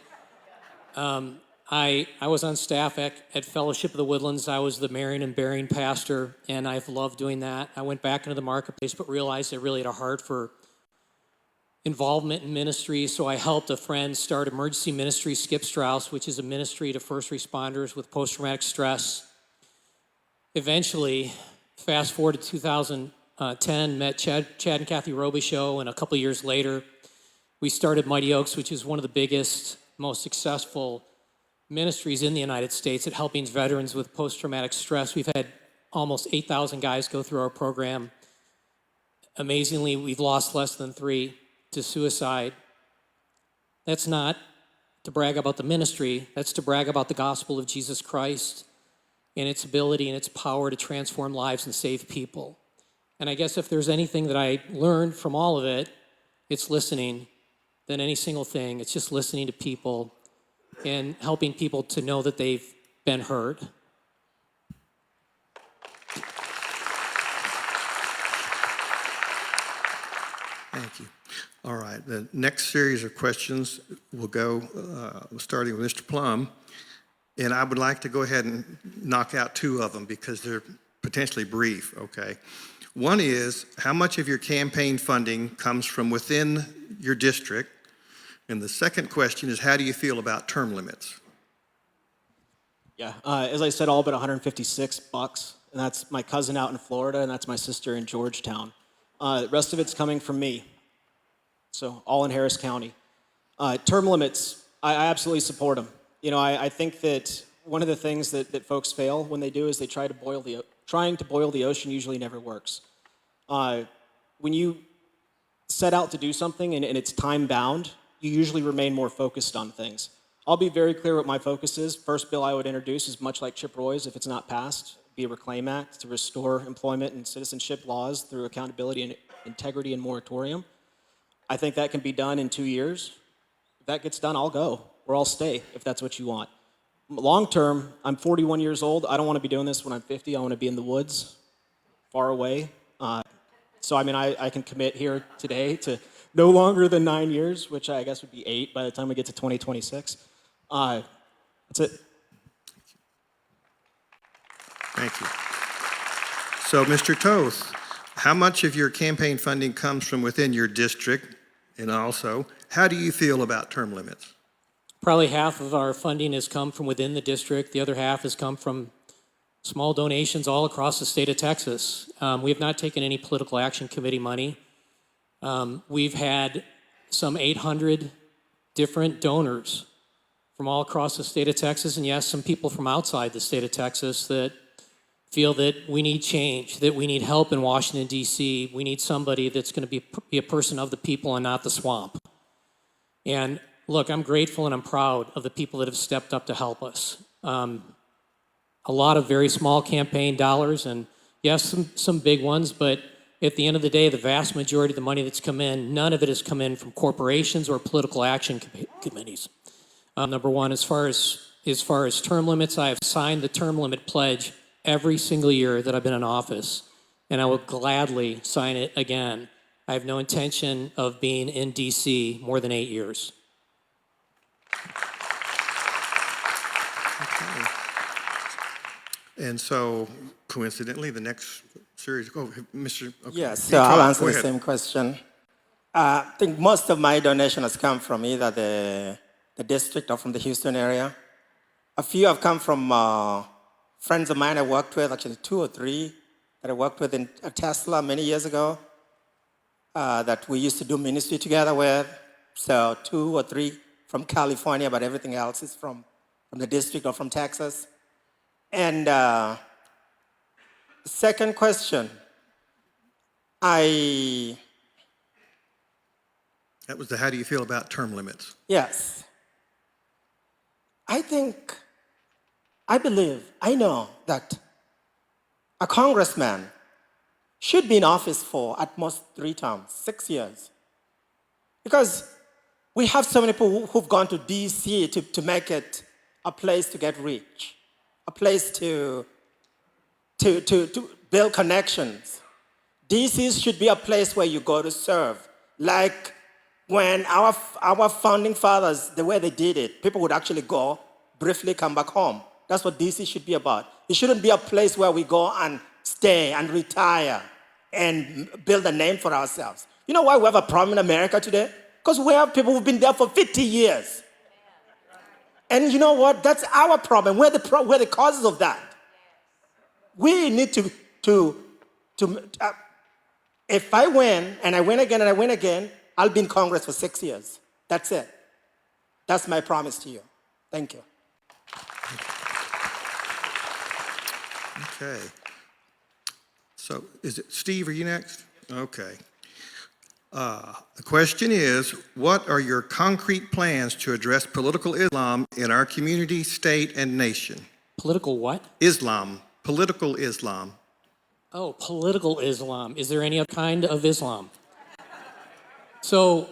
[SPEAKER 6] I was on staff at Fellowship of the Woodlands. I was the Marion and Bearing pastor, and I've loved doing that. I went back into the marketplace, but realized I really had a heart for involvement in ministry, so I helped a friend start Emergency Ministry Skip Strauss, which is a ministry to first responders with post-traumatic stress. Eventually, fast forward to 2010, met Chad and Kathy Robichaux, and a couple years later, we started Mighty Oaks, which is one of the biggest, most successful ministries in the United States at helping veterans with post-traumatic stress. We've had almost 8,000 guys go through our program. Amazingly, we've lost less than 3 to suicide. That's not to brag about the ministry, that's to brag about the gospel of Jesus Christ and its ability and its power to transform lives and save people. And I guess if there's anything that I learned from all of it, it's listening than any single thing. It's just listening to people and helping people to know that they've been heard.
[SPEAKER 3] Thank you. All right, the next series of questions will go starting with Mr. Plum. And I would like to go ahead and knock out 2 of them because they're potentially brief, okay? One is, how much of your campaign funding comes from within your district? And the second question is, how do you feel about term limits?
[SPEAKER 5] Yeah, as I said, all but $156, and that's my cousin out in Florida, and that's my sister in Georgetown. The rest of it's coming from me, so all in Harris County. Term limits, I absolutely support them. I think that one of the things that folks fail when they do is they trying to boil the ocean usually never works. When you set out to do something and it's time bound, you usually remain more focused on things. I'll be very clear what my focus is. First bill I would introduce is much like Chip Roy's, if it's not passed, be a Reclaim Act to restore employment and citizenship laws through accountability and integrity and moratorium. I think that can be done in 2 years. If that gets done, I'll go, or I'll stay if that's what you want. Long term, I'm 41 years old. I don't want to be doing this when I'm 50. I want to be in the woods, far away. So I mean, I can commit here today to no longer than 9 years, which I guess would be 8 by the time we get to 2026. That's it.
[SPEAKER 3] Thank you. So, Mr. Toth, how much of your campaign funding comes from within your district? And also, how do you feel about term limits?
[SPEAKER 6] Probably half of our funding has come from within the district. The other half has come from small donations all across the state of Texas. We have not taken any political action committee money. We've had some 800 different donors from all across the state of Texas, and yes, some people from outside the state of Texas that feel that we need change, that we need help in Washington, D.C. We need somebody that's going to be a person of the people and not the swamp. And look, I'm grateful and I'm proud of the people that have stepped up to help us. A lot of very small campaign dollars, and yes, some big ones, but at the end of the day, the vast majority of the money that's come in, none of it has come in from corporations or political action committees. Number one, as far as term limits, I have signed the term limit pledge every single year that I've been in office, and I will gladly sign it again. I have no intention of being in D.C. more than 8 years.
[SPEAKER 3] Okay. And so, coincidentally, the next series, Mr. Okay.
[SPEAKER 4] Yes, so I'll answer
[SPEAKER 3] Go
[SPEAKER 4] the
[SPEAKER 3] ahead.
[SPEAKER 4] same question. I think most of my donation has come from either the district or from the Houston area. A few have come from friends of mine I worked with, actually 2 or 3 that I worked with in Tesla many years ago that we used to do ministry together with. So 2 or 3 from California, but everything else is from the district or from Texas. And second question,
[SPEAKER 3] That was the how do you feel about term limits?
[SPEAKER 4] yes. I know that a congressman should be in office for at most 3 terms, 6 years. Because we have so many people who've gone to D.C. to make it a place to get rich, a place to build connections. D.C. should be a place where you go to serve. Like when our founding fathers, the way they did it, people would actually go, briefly come back home. That's what D.C. should be about. It shouldn't be a place where we go and stay and retire and build a name for ourselves. You know why we have a problem in America today? Because we have people who've been there for 50 years. And you know what? That's our problem. We're the causes of that. We need to if I win, and I win again, and I win again, I'll be in Congress for 6 years. That's it. That's my promise to you. Thank you.
[SPEAKER 3] Okay. So is it Steve, are you next? Okay. The question is, what are your concrete plans to address political Islam in our community, state, and nation?
[SPEAKER 6] Political what?
[SPEAKER 3] Islam, political Islam.
[SPEAKER 6] Oh, political Islam. Is there any other kind of Islam? So,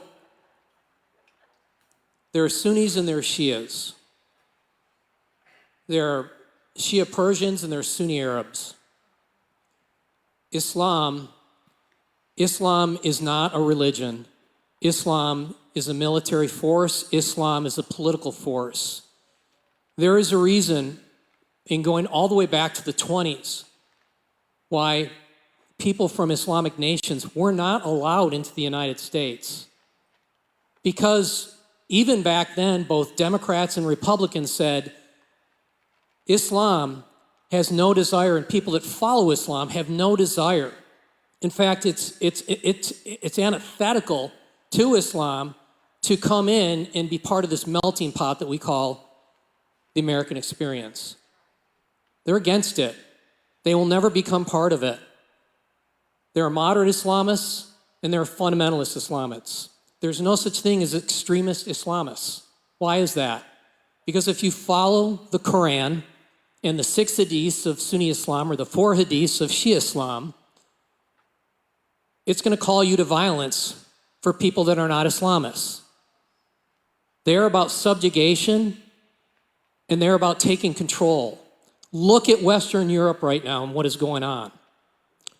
[SPEAKER 6] there are Sunnis and there are Shias. There are Shia Persians and there are Sunni Arabs. Islam is not a religion. Islam is a military force. Islam is a political force. There is a reason, in going all the way back to the 20s, why people from Islamic nations were not allowed into the United States. Because even back then, both Democrats and Republicans said, Islam has no desire, and people that follow Islam have no desire. In fact, it's antithetical to Islam to come in and be part of this melting pot that we call the American experience. They're against it. They will never become part of it. There are moderate Islamists and there are fundamentalist Islamists. There's no such thing as extremist Islamists. Why is that? Because if you follow the Quran and the 6 hadiths of Sunni Islam or the 4 hadiths of Shia Islam, it's going to call you to violence for people that are not Islamists. They're about subjugation and they're about taking control. Look at Western Europe right now and what is going on.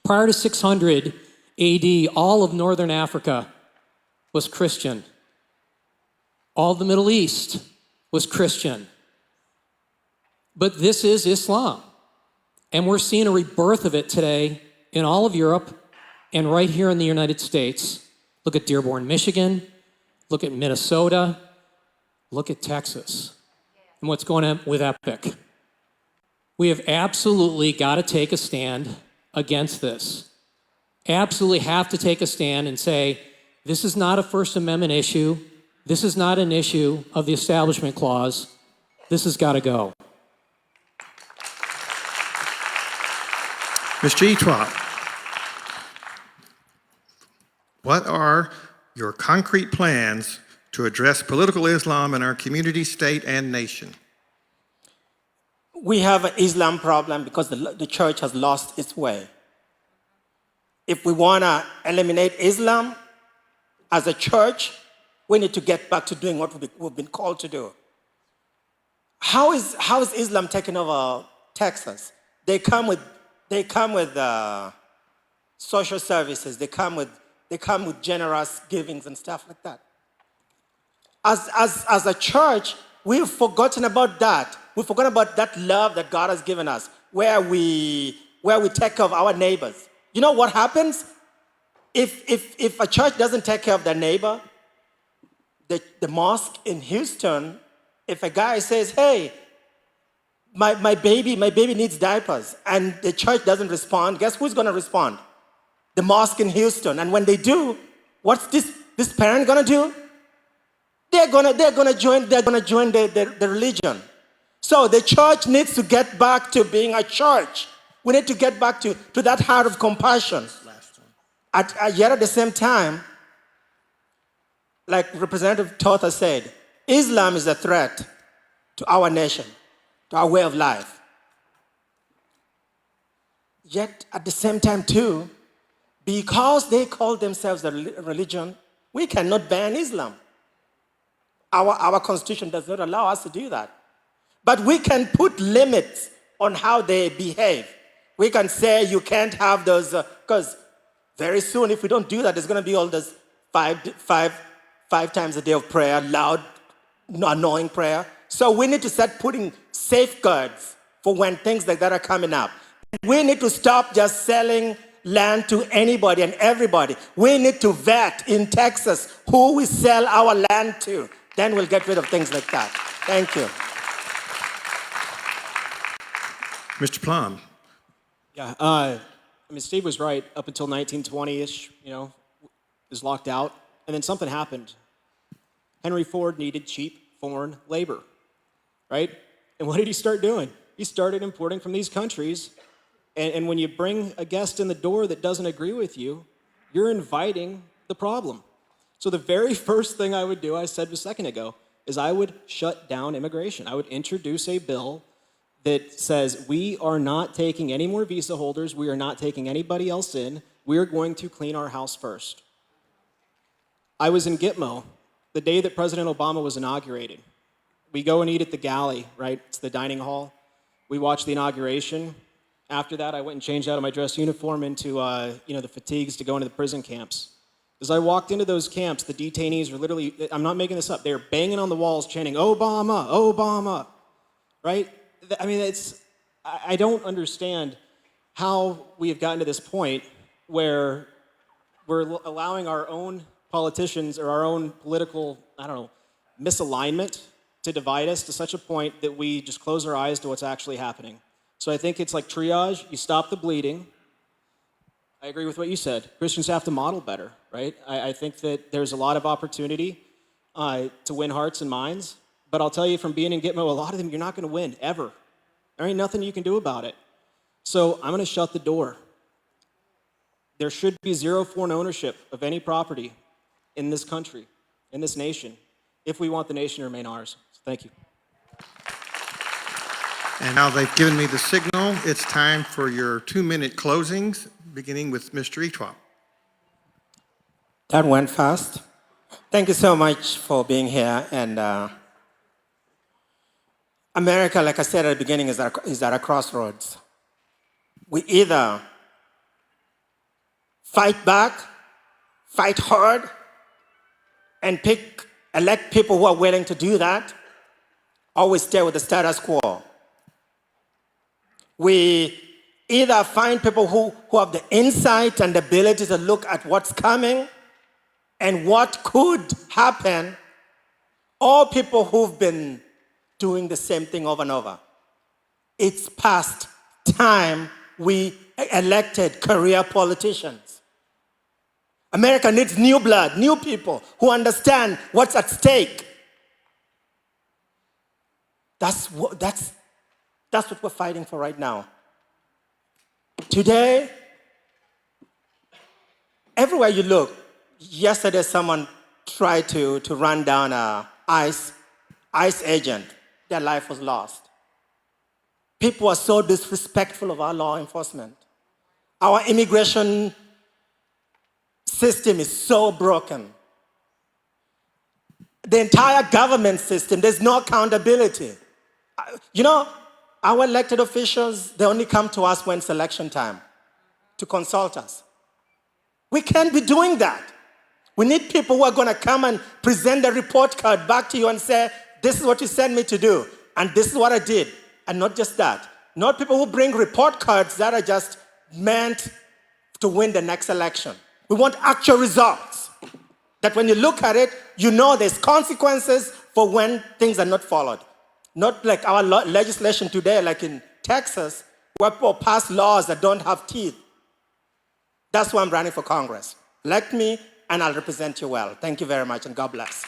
[SPEAKER 6] Prior to 600 AD, all of Northern Africa was Christian. All of the Middle East was Christian. But this is Islam. And we're seeing a rebirth of it today in all of Europe and right here in the United States. Look at Dearborn, Michigan. Look at Minnesota. Look at Texas. And what's going on with Epic. We have absolutely got to take a stand against this. Absolutely have to take a stand and say, this is not a First Amendment issue. This is not an issue of the Establishment Clause. This has got to go.
[SPEAKER 3] Mr. Etwop, what are your concrete plans to address political Islam in our community, state, and nation?
[SPEAKER 4] We have an Islam problem because the church has lost its way. If we want to eliminate Islam as a church, we need to get back to doing what we've been called to do. How is Islam taking over Texas? They come with social services. They come with generous givings and stuff like that. As a church, we've forgotten about that. We've forgotten about that love that God has given us, where we take care of our neighbors. You know what happens? If a church doesn't take care of their neighbor, the mosque in Houston, if a guy says, hey, my baby needs diapers, and the church doesn't respond, guess who's going to respond? The mosque in Houston. And when they do, what's this parent going to do? They're gonna join the religion. So the church needs to get back to being a church. We need to get back to that heart of compassion. Yet at the same time, like Representative Tota said, Islam is a threat to our nation, to our way of life. Yet at the same time too, because they call themselves a religion, we cannot ban Islam. Our constitution does not allow us to do that. But we can put limits on how they behave. We can say you can't have those, because very soon if we don't do that, there's going to be all those five times a day of prayer, loud, annoying prayer. So we need to start putting safeguards for when things like that are coming up. We need to stop just selling land to anybody and everybody. We need to vet in Texas who we sell our land to. Then we'll get rid of things like that. Thank you.
[SPEAKER 3] Mr. Plum.
[SPEAKER 5] Yeah, Steve was right. Up until 1920-ish, was locked out. And then something happened. Henry Ford needed cheap foreign labor, right? And what did he start doing? He started importing from these countries. And when you bring a guest in the door that doesn't agree with you, you're inviting the problem. So the very first thing I would do, I said a second ago, is I would shut down immigration. I would introduce a bill that says we are not taking any more visa holders. We are not taking anybody else in. We are going to clean our house first. I was in Gitmo the day that President Obama was inaugurated. We go and eat at the galley, right? It's the dining hall. We watch the inauguration. After that, I went and changed out of my dress uniform into the fatigues to go into the prison camps. As I walked into those camps, the detainees were literally, I'm not making this up, they were banging on the walls chanting, Obama, Obama, right? I mean, I don't understand how we have gotten to this point where we're allowing our own politicians or our own political, misalignment to divide us to such a point that we just close our eyes to what's actually happening. So I think it's like triage, you stop the bleeding. I agree with what you said. Christians have to model better, right? I think that there's a lot of opportunity to win hearts and minds, But I'll tell you from being in Gitmo, a lot of them you're not going to win, ever. There ain't nothing you can do about it. So I'm going to shut the door. There should be zero foreign ownership of any property in this country, in this nation, if we want the nation to remain ours. So thank you.
[SPEAKER 3] And now they've given me the signal. It's time for your 2-minute closings, beginning with Mr. Etwop.
[SPEAKER 4] That went fast. Thank you so much for being here. And America, like I said at the beginning, is at a crossroads. We either fight back, fight hard, and elect people who are willing to do that, or we stay with the status quo. We either find people who have the insight and the ability to look at what's coming and what could happen, or people who've been doing the same thing over and over. It's past time we elected career politicians. America needs new blood, new people who understand what's at stake. That's what we're fighting for right now. Today, everywhere you look, yesterday someone tried to run down an ICE agent. Their life was lost. People are so disrespectful of our law enforcement. Our immigration system is so broken. The entire government system, there's no accountability. You know, our elected officials, they only come to us when it's election time to consult us. We can't be doing that. We need people who are going to come and present the report card back to you and say, this is what you sent me to do, and this is what I did. And not just that. Not people who bring report cards that are just meant to win the next election. We want actual results. That when you look at it, you know there's consequences for when things are not followed. Not like our legislation today, like in Texas, where people pass laws that don't have teeth. That's why I'm running for Congress. Elect me, and I'll represent you well. Thank you very much, and God bless.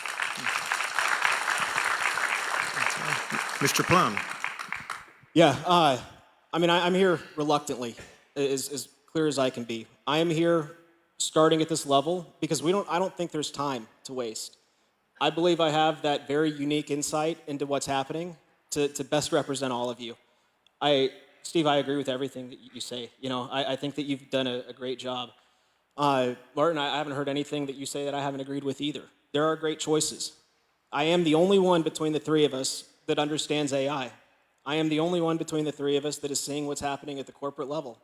[SPEAKER 3] Mr. Plum.
[SPEAKER 5] Yeah, I'm here reluctantly, as clear as I can be. I am here starting at this level because I don't think there's time to waste. I believe I have that very unique insight into what's happening to best represent all of you. Steve, I agree with everything that you say. You know, I think that you've done a great job. Martin, I haven't heard anything that you say that I haven't agreed with either. There are great choices. I am the only one between the three of us that understands AI. I am the only one between the three of us that is seeing what's happening at the corporate level.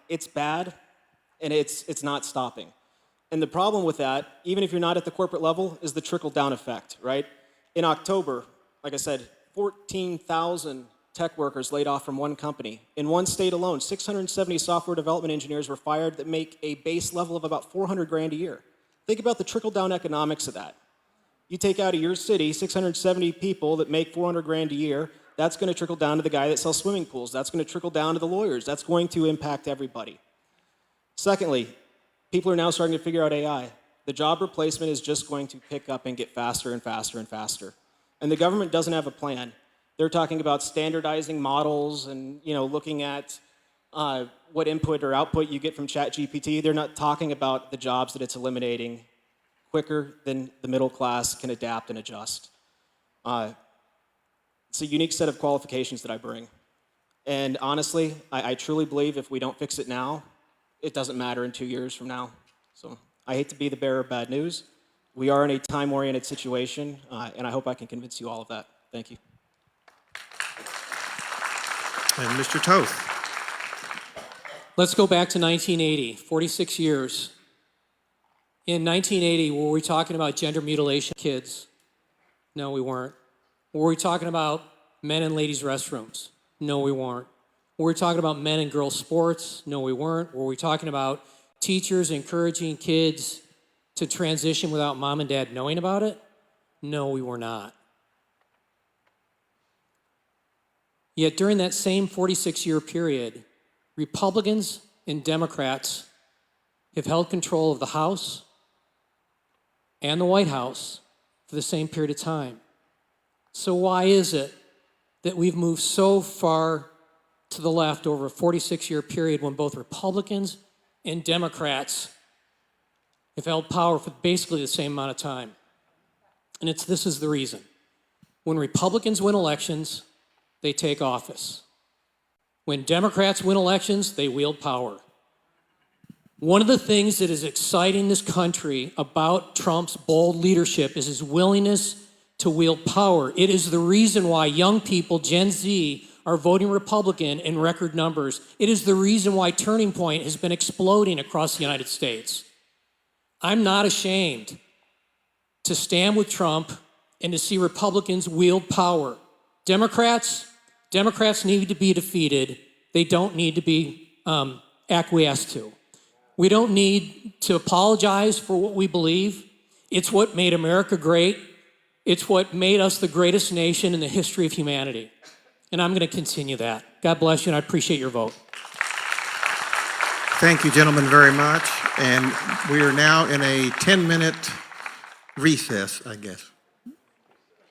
[SPEAKER 5] It's bad, and it's not stopping. And the problem with that, even if you're not at the corporate level, is the trickle-down effect, right? In October, like I said, 14,000 tech workers laid off from one company. In one state alone, 670 software development engineers were fired that make a base level of about $400,000 a year. Think about the trickle-down economics of that. You take out of your city 670 people that make $400,000 a year, that's going to trickle down to the guy that sells swimming pools. That's going to trickle down to the lawyers. That's going to impact everybody. Secondly, people are now starting to figure out AI. The job replacement is just going to pick up and get faster and faster and faster. And the government doesn't have a plan. They're talking about standardizing models and looking at what input or output you get from ChatGPT. They're not talking about the jobs that it's eliminating quicker than the middle class can adapt and adjust. It's a unique set of qualifications that I bring. And honestly, I truly believe if we don't fix it now, it doesn't matter in 2 years from now. So I hate to be the bearer of bad news. We are in a time-oriented situation, and I hope I can convince you all of that. Thank you.
[SPEAKER 3] And Mr. Toth.
[SPEAKER 6] Let's go back to 1980, 46 years. In 1980, were we talking about gender mutilation of kids? No, we weren't. Were we talking about men and ladies' restrooms? No, we weren't. Were we talking about men and girls' sports? No, we weren't. Were we talking about teachers encouraging kids to transition without mom and dad knowing about it? No, we were not. Yet during that same 46-year period, Republicans and Democrats have held control of the House and the White House for the same period of time. So why is it that we've moved so far to the left over a 46-year period when both Republicans and Democrats have held power for basically the same amount of time? And this is the reason. When Republicans win elections, they take office. When Democrats win elections, they wield power. One of the things that is exciting this country about Trump's bold leadership is his willingness to wield power. It is the reason why young people, Gen Z, are voting Republican in record numbers. It is the reason why Turning Point has been exploding across the United States. I'm not ashamed to stand with Trump and to see Republicans wield power. Democrats need to be defeated. They don't need to be acquiesced to. We don't need to apologize for what we believe. It's what made America great. It's what made us the greatest nation in the history of humanity. And I'm going to continue that. God bless you, and I appreciate your vote.
[SPEAKER 3] Thank you, gentlemen, very much. And we are now in a 10-minute recess, I guess.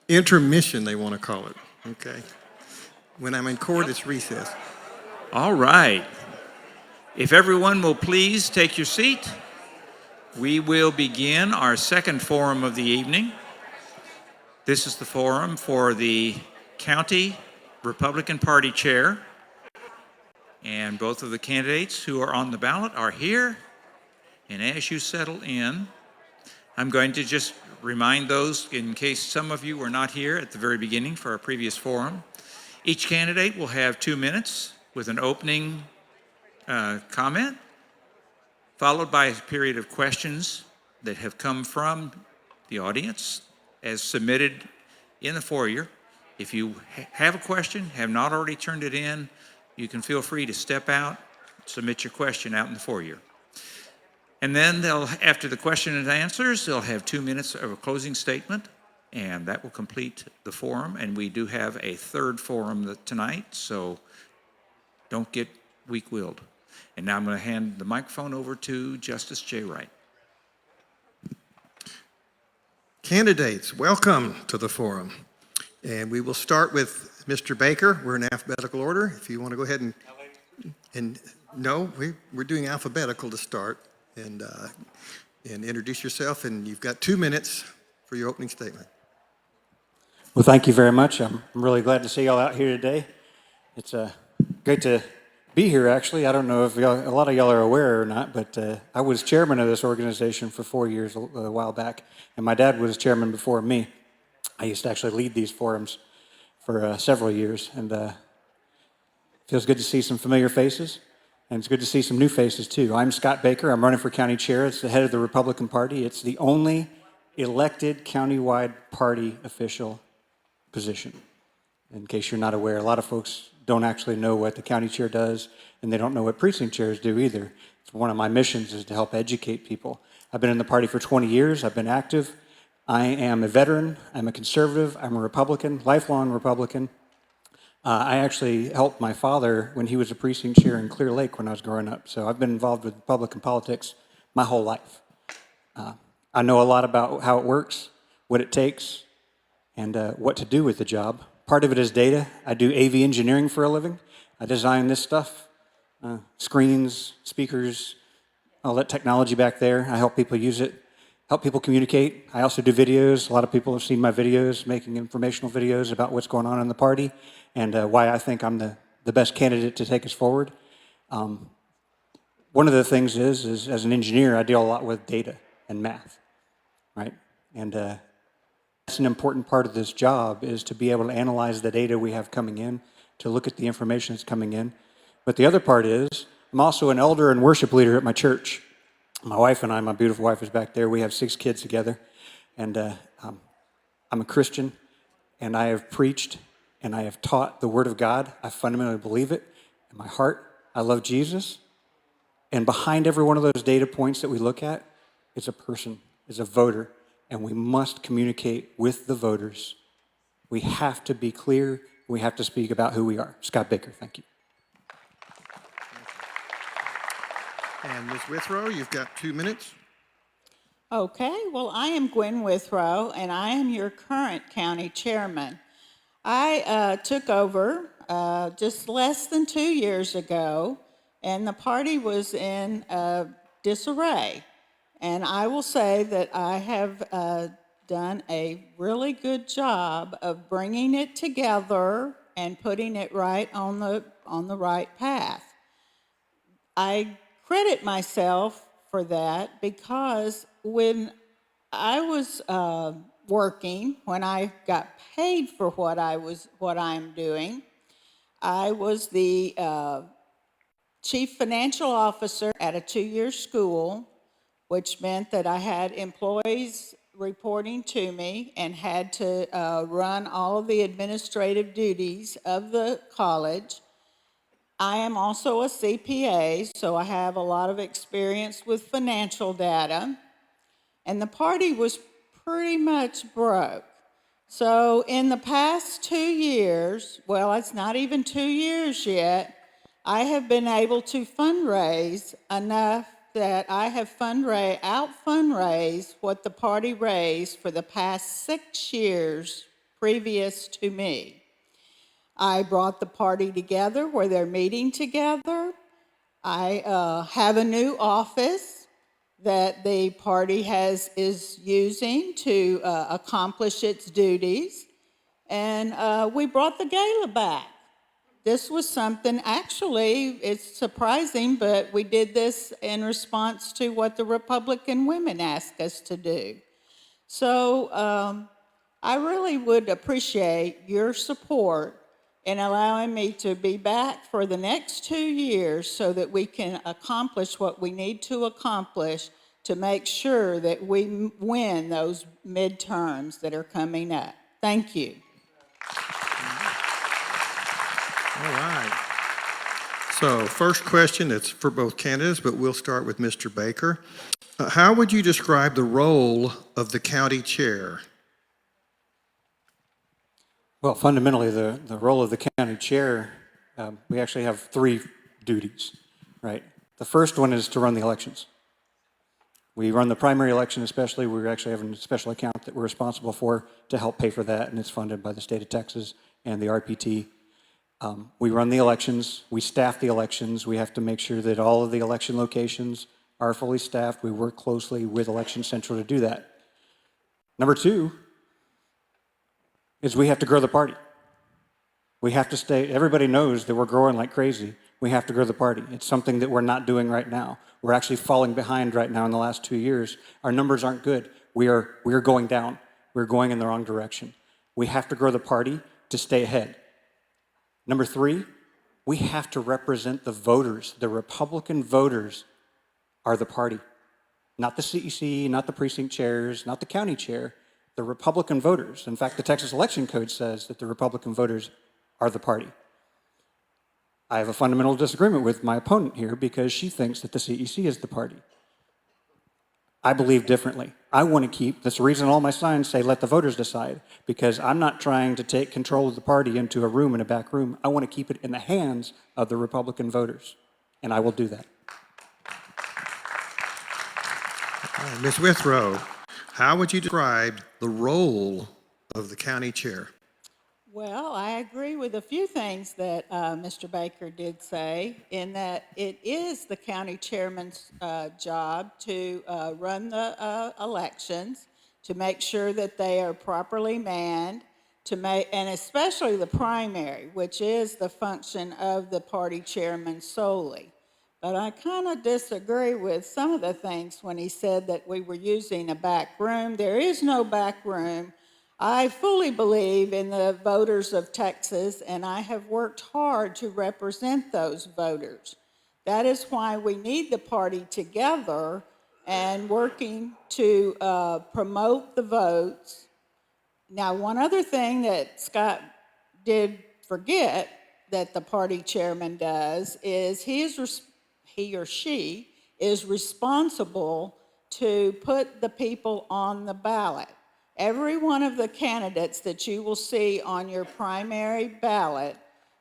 [SPEAKER 3] Intermission, they want to call it, okay? When I'm in court, it's recess.
[SPEAKER 2] All right. If everyone will please take your seat, we will begin our second forum of the evening. This is the forum for the County Republican Party Chair. And both of the candidates who are on the ballot are here. And as you settle in, I'm going to just remind those, in case some of you were not here at the very beginning for our previous forum, each candidate will have 2 minutes with an opening comment, followed by a period of questions that have come from the audience as submitted in the foyer. If you have a question, have not already turned it in, you can feel free to step out, submit your question out in the foyer. And then after the question and answers, they'll have 2 minutes of a closing statement, and that will complete the forum. And we do have a third forum tonight, so don't get weak-willed. And now I'm going to hand the microphone over to Justice J. Wright.
[SPEAKER 3] Candidates, welcome to the forum. And we will start with Mr. Baker. We're in alphabetical order. If you want to go ahead and no, we're doing alphabetical to start. And introduce yourself, and you've got 2 minutes for your opening statement.
[SPEAKER 7] Well, thank you very much. I'm really glad to see y'all out here today. It's great to be here, actually. I don't know if a lot of y'all are aware or not, but I was chairman of this organization for 4 years a while back, and my dad was chairman before me. I used to actually lead these forums for several years, and feels good to see some familiar faces, and it's good to see some new faces, too. I'm Scott Baker. I'm running for county chair. It's the head of the Republican Party. It's the only elected countywide party official position. In case you're not aware, a lot of folks don't actually know what the county chair does, and they don't know what precinct chairs do either. It's one of my missions is to help educate people. I've been in the party for 20 years. I've been active. I am a veteran. I'm a conservative. I'm a Republican, lifelong Republican. I actually helped my father when he was a precinct chair in Clear Lake when I was growing up. So I've been involved with Republican politics my whole life. I know a lot about how it works, what it takes, and what to do with the job. Part of it is data. I do AV engineering for a living. I design this stuff, screens, speakers, all that technology back there. I help people use it, help people communicate. I also do videos. A lot of people have seen my videos, making informational videos about what's going on in the party and why I think I'm the best candidate to take us forward. One of the things is as an engineer, I deal a lot with data and math, right? And that's an important part of this job is to be able to analyze the data we have coming in, to look at the information that's coming in. But the other part is I'm also an elder and worship leader at my church. My wife and I, my beautiful wife is back there. We have 6 kids together. And I'm a Christian, and I have preached, and I have taught the Word of God. I fundamentally believe it in my heart. I love Jesus. And behind every one of those data points that we look at is a person, is a voter. And we must communicate with the voters. We have to be clear. We have to speak about who we are. Scott Baker, thank you.
[SPEAKER 3] And Ms. Withrow, you've got 2 minutes.
[SPEAKER 8] Okay, well, I am Gwen Withrow, and I am your current county chairman. I took over just less than 2 years ago, and the party was in disarray. And I will say that I have done a really good job of bringing it together and putting it right on the right path. I credit myself for that because when I was working, when I got paid for what I'm doing, I was the chief financial officer at a 2-year school, which meant that I had employees reporting to me and had to run all of the administrative duties of the college. I am also a CPA, so I have a lot of experience with financial data. And the party was pretty much broke. So in the past 2 years, well, it's not even 2 years yet, I have been able to fundraise enough that I have out-fundraised what the party raised for the past 6 years previous to me. I brought the party together where they're meeting together. I have a new office that the party is using to accomplish its duties. And we brought the gala back. This was something, actually, it's surprising, but we did this in response to what the Republican women asked us to do. So I really would appreciate your support in allowing me to be back for the next 2 years so that we can accomplish what we need to accomplish to make sure that we win those midterms that are coming up. Thank you.
[SPEAKER 3] All right. So first question, it's for both candidates, but we'll start with Mr. Baker. How would you describe the role of the county chair?
[SPEAKER 7] Well, fundamentally, the role of the county chair, we actually have 3 duties, right? The first one is to run the elections. We run the primary election especially. We actually have a special account that we're responsible for to help pay for that, and it's funded by the state of Texas and the RPT. We run the elections. We staff the elections. We have to make sure that all of the election locations are fully staffed. We work closely with Election Central to do that. Number 2 is we have to grow the party. We have to stay, everybody knows that we're growing like crazy. We have to grow the party. It's something that we're not doing right now. We're actually falling behind right now in the last 2 years. Our numbers aren't good. We are going down. We're going in the wrong direction. We have to grow the party to stay ahead. Number 3, we have to represent the voters. The Republican voters are the party. Not the CEC, not the precinct chairs, not the county chair, the Republican voters. In fact, the Texas Election Code says that the Republican voters are the party. I have a fundamental disagreement with my opponent here because she thinks that the CEC is the party. I believe differently. I want to keep, that's the reason all my signs say let the voters decide, because I'm not trying to take control of the party into a room in a back room. I want to keep it in the hands of the Republican voters, and I will do that.
[SPEAKER 3] Ms. Withrow, how would you describe the role of the county chair?
[SPEAKER 8] Well, I agree with a few things that Mr. Baker did say, in that it is the county chairman's job to run the elections, to make sure that they are properly manned, and especially the primary, which is the function of the party chairman solely. But I kind of disagree with some of the things when he said that we were using a back room. There is no back room. I fully believe in the voters of Texas, and I have worked hard to represent those voters. That is why we need the party together and working to promote the votes. Now, one other thing that Scott did forget that the party chairman does is he or she is responsible to put the people on the ballot. Every one of the candidates that you will see on your primary ballot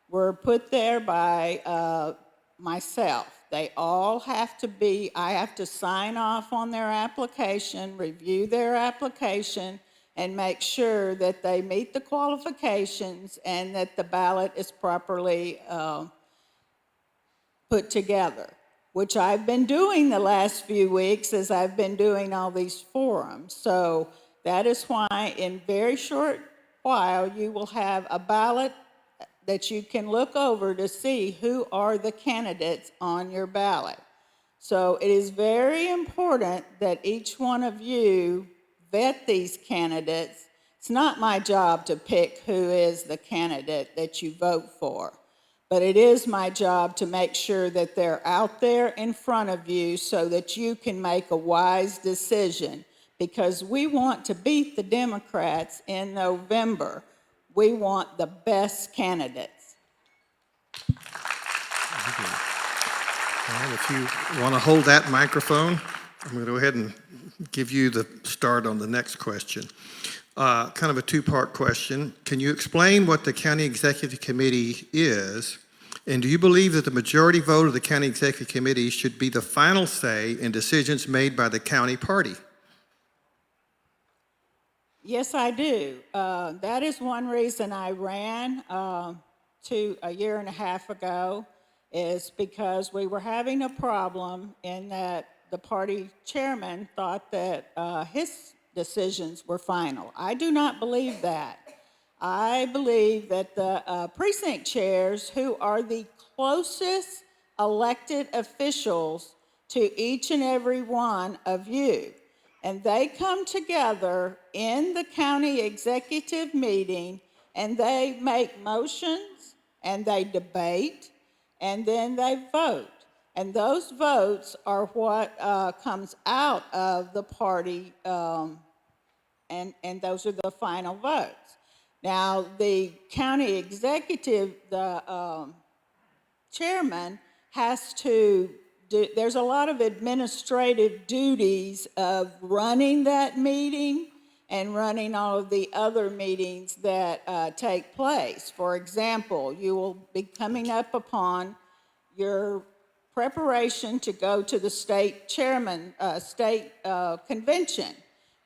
[SPEAKER 8] were put there by myself. They all have to be, I have to sign off on their application, review their application, and make sure that they meet the qualifications and that the ballot is properly put together, which I've been doing the last few weeks as I've been doing all these forums. So that is why in very short while you will have a ballot that you can look over to see who are the candidates on your ballot. So it is very important that each one of you vet these candidates. It's not my job to pick who is the candidate that you vote for, but it is my job to make sure that they're out there in front of you so that you can make a wise decision, because we want to beat the Democrats in November. We want the best candidates.
[SPEAKER 3] Well, if you want to hold that microphone, I'm going to go ahead and give you the start on the next question. Kind of a two-part question. Can you explain what the County Executive Committee is? And do you believe that the majority vote of the County Executive Committee should be the final say in decisions made by the county party?
[SPEAKER 8] Yes, I do. That is one reason I ran to a year and a half ago, is because we were having a problem in that the party chairman thought that his decisions were final. I do not believe that. I believe that the precinct chairs, who are the closest elected officials to each and every one of you, and they come together in the county executive meeting and they make motions and they debate and then they vote. And those votes are what comes out of the party, and those are the final votes. Now, the county executive, the chairman, has to do, there's a lot of administrative duties of running that meeting and running all of the other meetings that take place. For example, you will be coming up upon your preparation to go to the state convention,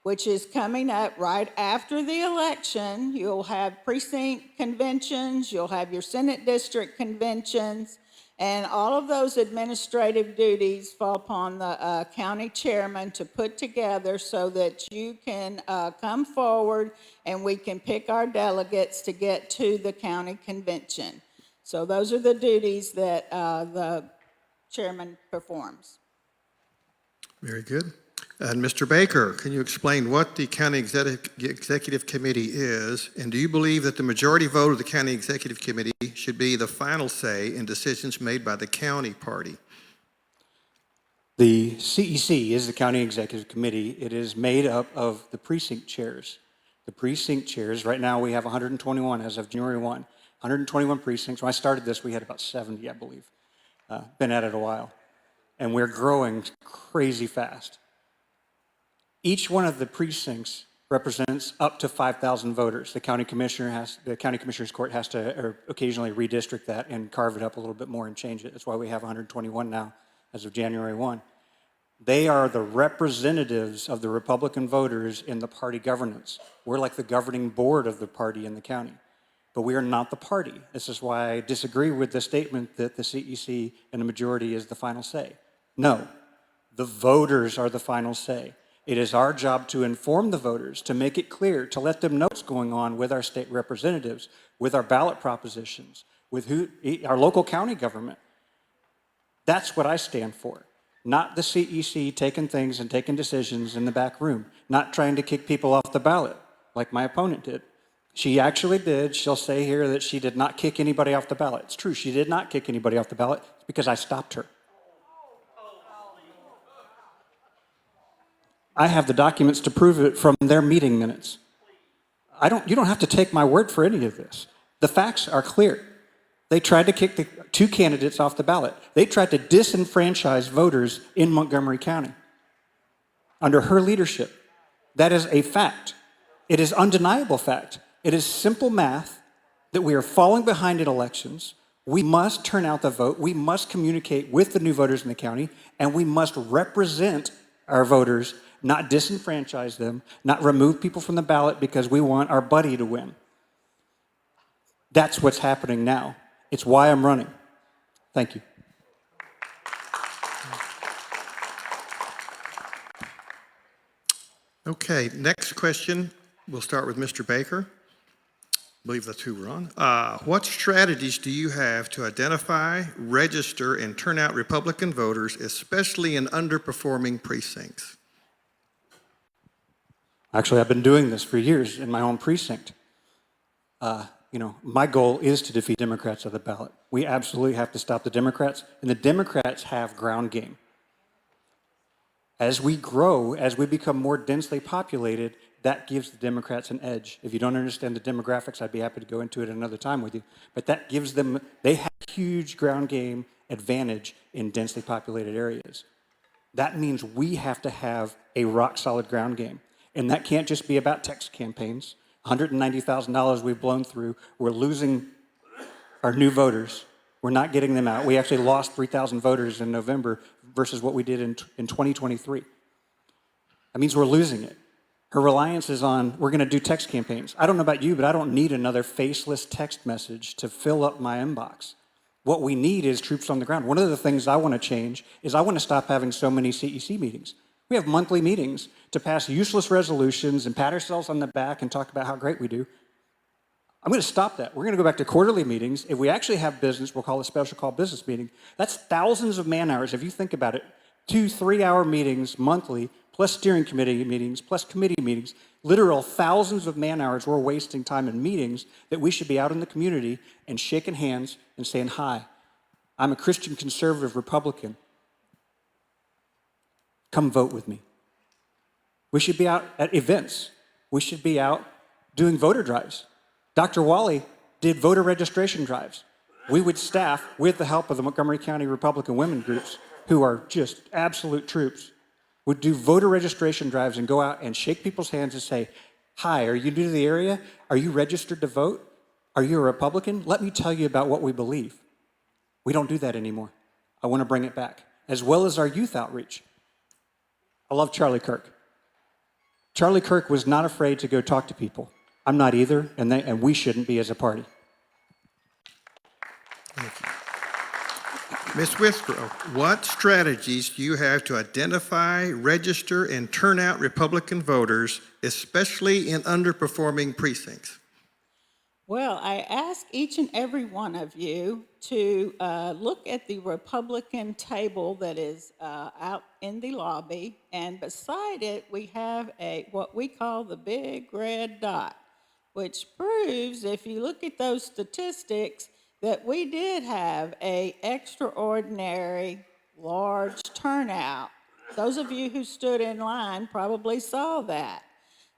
[SPEAKER 8] which is coming up right after the election. You'll have precinct conventions, you'll have your Senate district conventions, and all of those administrative duties fall upon the county chairman to put together so that you can come forward and we can pick our delegates to get to the county convention. So those are the duties that the chairman performs.
[SPEAKER 3] Very good. And Mr. Baker, can you explain what the County Executive Committee is? And do you believe that the majority vote of the County Executive Committee should be the final say in decisions made by the county party?
[SPEAKER 7] The CEC is the County Executive Committee. It is made up of the precinct chairs. The precinct chairs, right now we have 121 as of January 1. 121 precincts. When I started this, we had about 70, I believe. Been at it a while. And we're growing crazy fast. Each one of the precincts represents up to 5,000 voters. The county commissioner's court has to occasionally redistrict that and carve it up a little bit more and change it. That's why we have 121 now as of January 1. They are the representatives of the Republican voters in the party governance. We're like the governing board of the party in the county, but we are not the party. This is why I disagree with the statement that the CEC and the majority is the final say. No, the voters are the final say. It is our job to inform the voters, to make it clear, to let them know what's going on with our state representatives, with our ballot propositions, with our local county government. That's what I stand for. Not the CEC taking things and taking decisions in the back room, not trying to kick people off the ballot like my opponent did. She actually did. She'll say here that she did not kick anybody off the ballot. It's true, she did not kick anybody off the ballot. It's because I stopped her. I have the documents to prove it from their meeting minutes. You don't have to take my word for any of this. The facts are clear. They tried to kick the two candidates off the ballot. They tried to disenfranchise voters in Montgomery County under her leadership. That is a fact. It is undeniable fact. It is simple math that we are falling behind in elections. We must turn out the vote. We must communicate with the new voters in the county, and we must represent our voters not disenfranchise them, not remove people from the ballot because we want our buddy to win. That's what's happening now. It's why I'm running. Thank you.
[SPEAKER 3] Okay, next question. We'll start with Mr. Baker. I believe that's who we're on. What strategies do you have to identify, register, and turn out Republican voters, especially in underperforming precincts?
[SPEAKER 7] Actually, I've been doing this for years in my own precinct. My goal is to defeat Democrats at the ballot. We absolutely have to stop the Democrats, and the Democrats have ground game. As we grow, as we become more densely populated, that gives the Democrats an edge. If you don't understand the demographics, I'd be happy to go into it another time with you. But that gives them, they have huge ground game advantage in densely populated areas. That means we have to have a rock solid ground game. And that can't just be about text campaigns. $190,000 we've blown through. We're losing our new voters. We're not getting them out. We actually lost 3,000 voters in November versus what we did in 2023. That means we're losing it. Her reliance is on, we're going to do text campaigns. I don't know about you, but I don't need another faceless text message to fill up my inbox. What we need is troops on the ground. One of the things I want to change is I want to stop having so many CEC meetings. We have monthly meetings to pass useless resolutions and pat ourselves on the back and talk about how great we do. I'm going to stop that. We're going to go back to quarterly meetings. If we actually have business, we'll call it a special call business meeting. That's thousands of man hours. If you think about it, 2-3 hour meetings monthly, plus steering committee meetings, plus committee meetings, literal thousands of man hours we're wasting time in meetings that we should be out in the community and shaking hands and saying, hi, I'm a Christian conservative Republican. Come vote with me. We should be out at events. We should be out doing voter drives. Dr. Wally did voter registration drives. We would staff, with the help of the Montgomery County Republican women groups, who are just absolute troops, would do voter registration drives and go out and shake people's hands and say, hi, are you new to the area? Are you registered to vote? Are you a Republican? Let me tell you about what we believe. We don't do that anymore. I want to bring it back, as well as our youth outreach. I love Charlie Kirk. Charlie Kirk was not afraid to go talk to people. I'm not either, and we shouldn't be as a party.
[SPEAKER 3] Thank you. Ms. Withrow, what strategies do you have to identify, register, and turn out Republican voters, especially in underperforming precincts?
[SPEAKER 8] Well, I ask each and every one of you to look at the Republican table that is out in the lobby, and beside it we have what we call the big red dot, which proves, if you look at those statistics, that we did have an extraordinary large turnout. Those of you who stood in line probably saw that.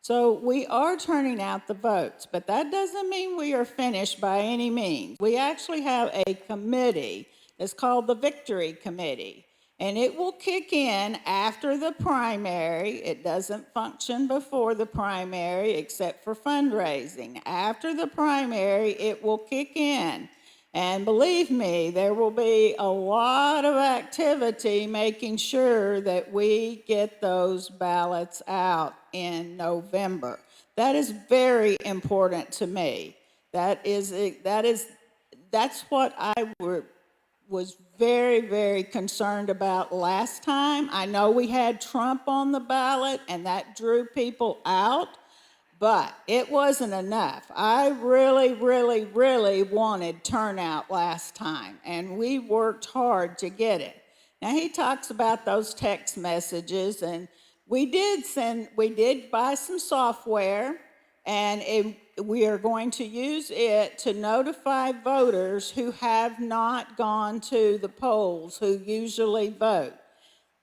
[SPEAKER 8] So we are turning out the votes, but that doesn't mean we are finished by any means. We actually have a committee that's called the Victory Committee, and it will kick in after the primary. It doesn't function before the primary except for fundraising. After the primary, it will kick in. And believe me, there will be a lot of activity making sure that we get those ballots out in November. That is very important to me. That's what I was very, very concerned about last time. I know we had Trump on the ballot and that drew people out, but it wasn't enough. I really, really, really wanted turnout last time, and we worked hard to get it. Now, he talks about those text messages, and we did buy some software, and we are going to use it to notify voters who have not gone to the polls, who usually vote.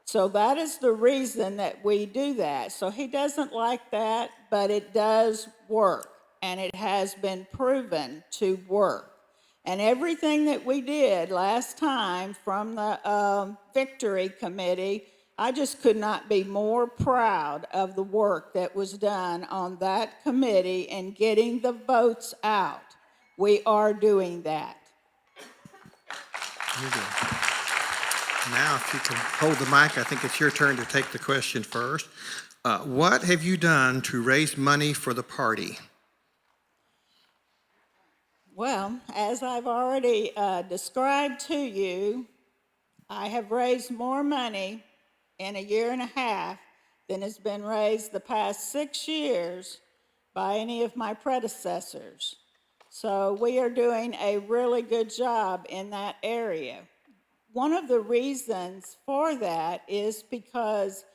[SPEAKER 8] So that is the reason that we do that. So he doesn't like that, but it does work, and it has been proven to work. And everything that we did last time from the Victory Committee, I just could not be more proud of the work that was done on that committee and getting the votes out. We are doing that.
[SPEAKER 3] Now, if you can hold the mic, I think it's your turn to take the question first. What have you done to raise money for the party?
[SPEAKER 8] Well, as I've already described to you, I have raised more money in a year and a half than has been raised the past 6 years by any of my predecessors. So we are doing a really good job in that area. One of the reasons for that is because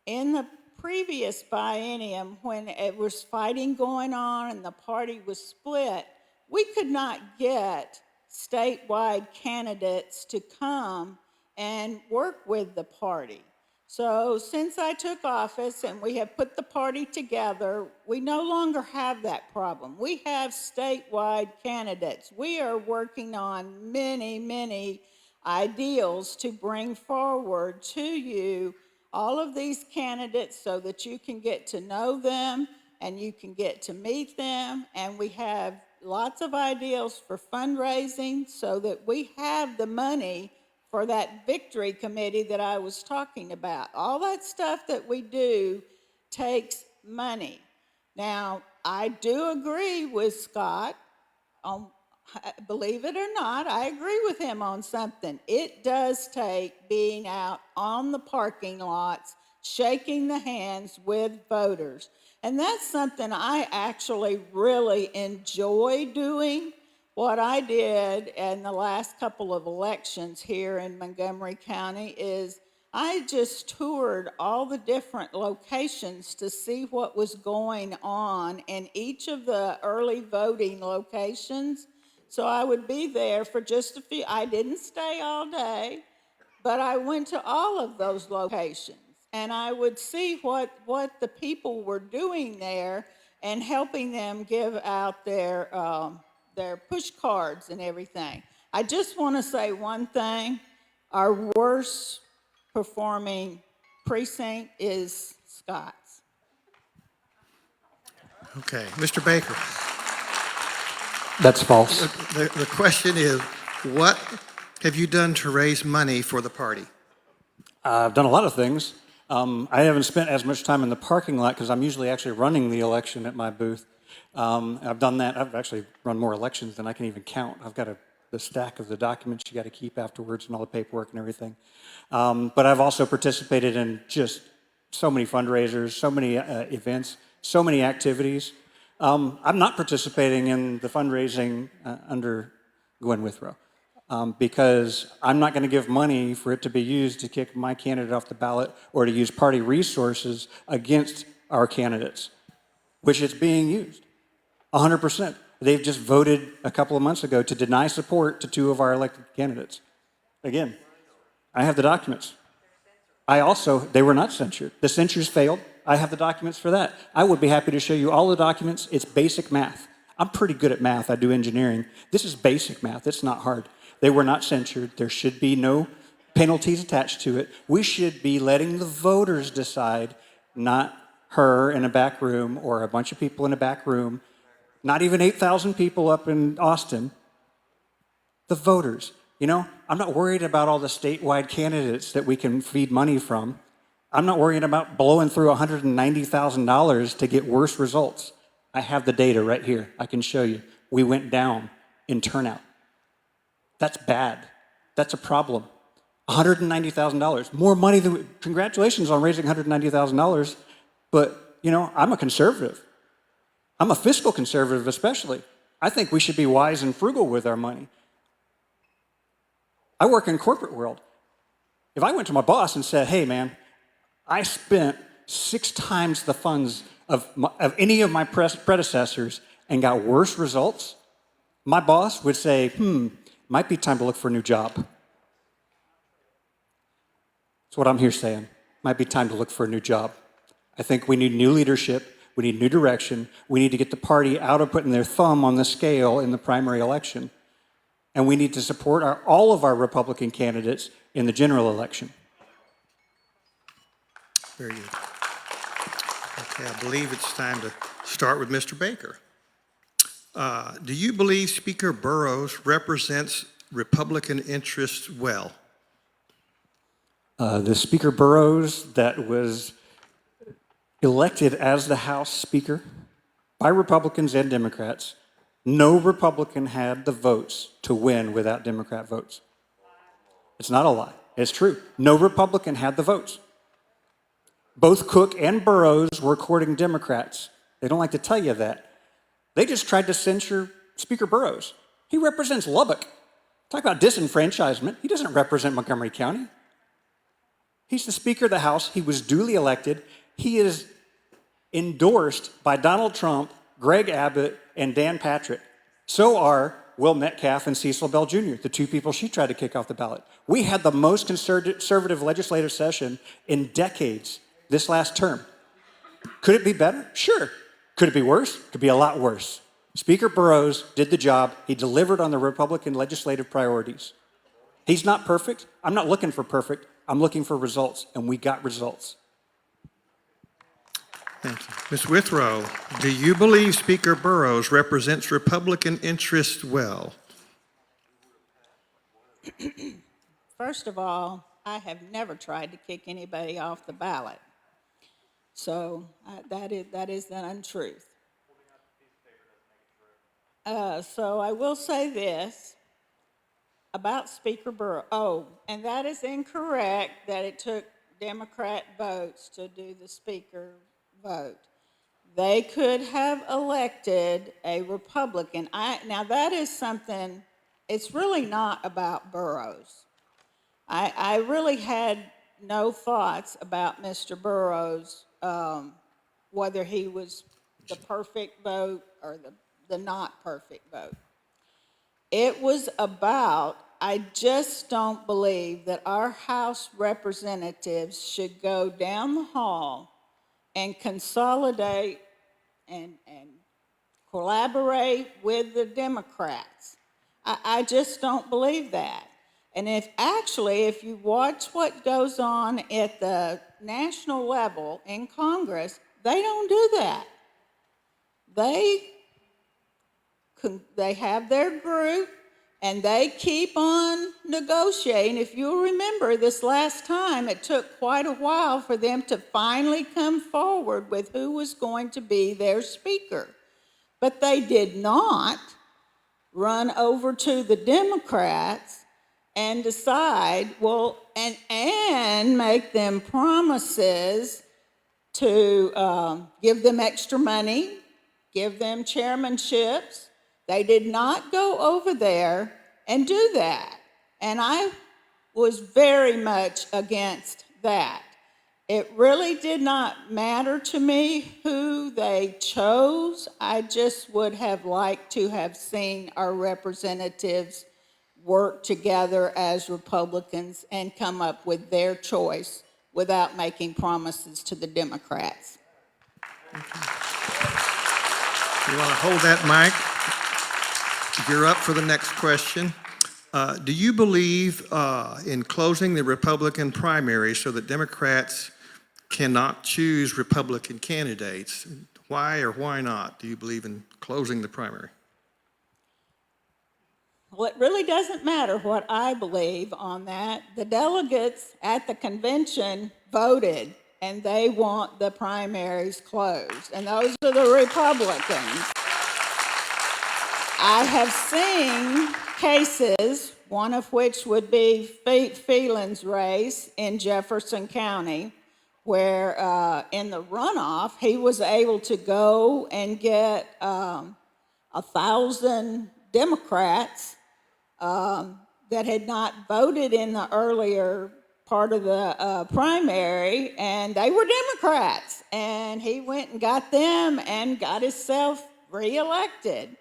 [SPEAKER 8] in the previous biennium, when it was fighting going on and the party was split, we could not get statewide candidates to come and work with the party. So since I took office and we have put the party together, we no longer have that problem. We have statewide candidates. We are working on many ideals to bring forward to you all of these candidates so that you can get to know them and you can get to meet them. And we have lots of ideals for fundraising so that we have the money for that victory committee that I was talking about. All that stuff that we do takes money. Now, I do agree with Scott on, believe it or not, I agree with him on something. It does take being out on the parking lots, shaking the hands with voters. And that's something I actually really enjoy doing. What I did in the last couple of elections here in Montgomery County is I just toured all the different locations to see what was going on in each of the early voting locations. So I would be there for just a few, I didn't stay all day, but I went to all of those locations. And I would see what the people were doing there and helping them give out their push cards and everything. I just want to say one thing. Our worst performing precinct is Scott's.
[SPEAKER 3] Okay, Mr. Baker,
[SPEAKER 7] That's false.
[SPEAKER 3] the question is, what have you done to raise money for the party?
[SPEAKER 7] I've done a lot of things. I haven't spent as much time in the parking lot because I'm usually actually running the election at my booth. I've done that. I've actually run more elections than I can even count. I've got the stack of the documents you got to keep afterwards and all the paperwork and everything. But I've also participated in just so many fundraisers, so many events, so many activities. I'm not participating in the fundraising under Gwen Withrow. Because I'm not going to give money for it to be used to kick my candidate off the ballot or to use party resources against our candidates, which it's being used 100%. They've just voted a couple of months ago to deny support to 2 of our elected candidates. Again, I have the documents. They were not censured. The censures failed. I have the documents for that. I would be happy to show you all the documents. It's basic math. I'm pretty good at math. I do engineering. This is basic math. It's not hard. They were not censured. There should be no penalties attached to it. We should be letting the voters decide, not her in a back room or a bunch of people in a back room, not even 8,000 people up in Austin. The voters. You know, I'm not worried about all the statewide candidates that we can feed money from. I'm not worried about blowing through $190,000 to get worse results. I have the data right here. I can show you. We went down in turnout. That's bad. That's a problem. $190,000, more money than, congratulations on raising $190,000, but you know, I'm a conservative. I'm a fiscal conservative especially. I think we should be wise and frugal with our money. I work in corporate world. If I went to my boss and said, hey man, I spent 6 times the funds of any of my predecessors and got worse results, my boss would say, might be time to look for a new job. That's what I'm here saying. Might be time to look for a new job. I think we need new leadership. We need new direction. We need to get the party out of putting their thumb on the scale in the primary election. And we need to support all of our Republican candidates in the general election.
[SPEAKER 3] Very good. Okay, I believe it's time to start with Mr. Baker. Do you believe Speaker Burrows represents Republican interests well?
[SPEAKER 7] The Speaker Burrows that was elected as the House Speaker by Republicans and Democrats, no Republican had the votes to win without Democrat votes. It's not a lie. It's true. No Republican had the votes. Both Cook and Burrows were courting Democrats. They don't like to tell you that. They just tried to censure Speaker Burrows. He represents Lubbock. Talk about disenfranchisement. He doesn't represent Montgomery County. He's the Speaker of the House. He was duly elected. He is endorsed by Donald Trump, Greg Abbott, and Dan Patrick. So are Will Metcalf and Cecil Bell Jr., the two people she tried to kick off the ballot. We had the most conservative legislative session in decades this last term. Could it be better? Sure. Could it be worse? Could be a lot worse. Speaker Burrows did the job. He delivered on the Republican legislative priorities. He's not perfect. I'm not looking for perfect. I'm looking for results, and we got results.
[SPEAKER 3] Thank you. Ms. Withrow, do you believe Speaker Burrows represents Republican interests well?
[SPEAKER 8] First of all, I have never tried to kick anybody off the ballot. So that is the untruth. So I will say this about Speaker Burrows. Oh, and that is incorrect that it took Democrat votes to do the Speaker vote. They could have elected a Republican. Now that is something, it's really not about Burrows. I really had no thoughts about Mr. Burrows, whether he was the perfect vote or the not perfect vote. It was about, I just don't believe that our House representatives should go down the hall and consolidate and collaborate with the Democrats. I just don't believe that. And if you watch what goes on at the national level in Congress, they don't do that. They have their group, and they keep on negotiating. If you'll remember, this last time, it took quite a while for them to finally come forward with who was going to be their speaker. But they did not run over to the Democrats and decide, and make them promises to give them extra money, give them chairmanships. They did not go over there and do that. And I was very much against that. It really did not matter to me who they chose. I just would have liked to have seen our representatives work together as Republicans and come up with their choice without making promises to the Democrats.
[SPEAKER 3] You want to hold that mic? You're up for the next question. Do you believe in closing the Republican primary so that Democrats cannot choose Republican candidates? Why or why not do you believe in closing the primary?
[SPEAKER 8] Well, it really doesn't matter what I believe on that. The delegates at the convention voted, and they want the primaries closed, and those are the Republicans. I have seen cases, one of which would be Phelan's race in Jefferson County, where in the runoff, he was able to go and get 1,000 Democrats that had not voted in the earlier part of the primary, and they were Democrats. And he went and got them and got himself reelected,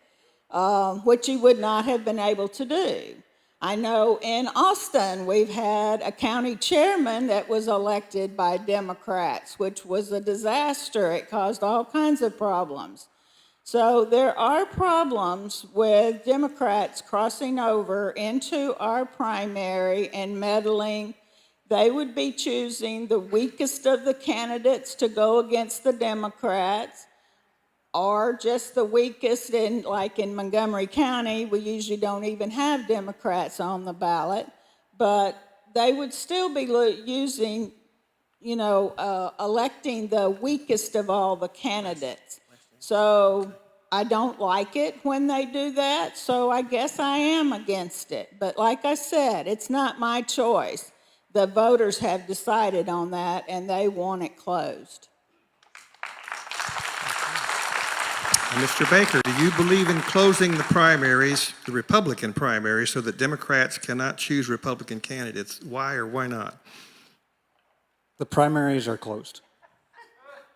[SPEAKER 8] which he would not have been able to do. I know in Austin, we've had a county chairman that was elected by Democrats, which was a disaster. It caused all kinds of problems. So there are problems with Democrats crossing over into our primary and meddling. They would be choosing the weakest of the candidates to go against the Democrats, or just the weakest. Like in Montgomery County, we usually don't even have Democrats on the ballot, but they would still be using, electing the weakest of all the candidates. So I don't like it when they do that, so I guess I am against it. But like I said, it's not my choice. The voters have decided on that, and they want it closed.
[SPEAKER 3] Mr. Baker, do you believe in closing the primaries, the Republican primaries, so that Democrats cannot choose Republican candidates? Why or why not?
[SPEAKER 7] The primaries are closed.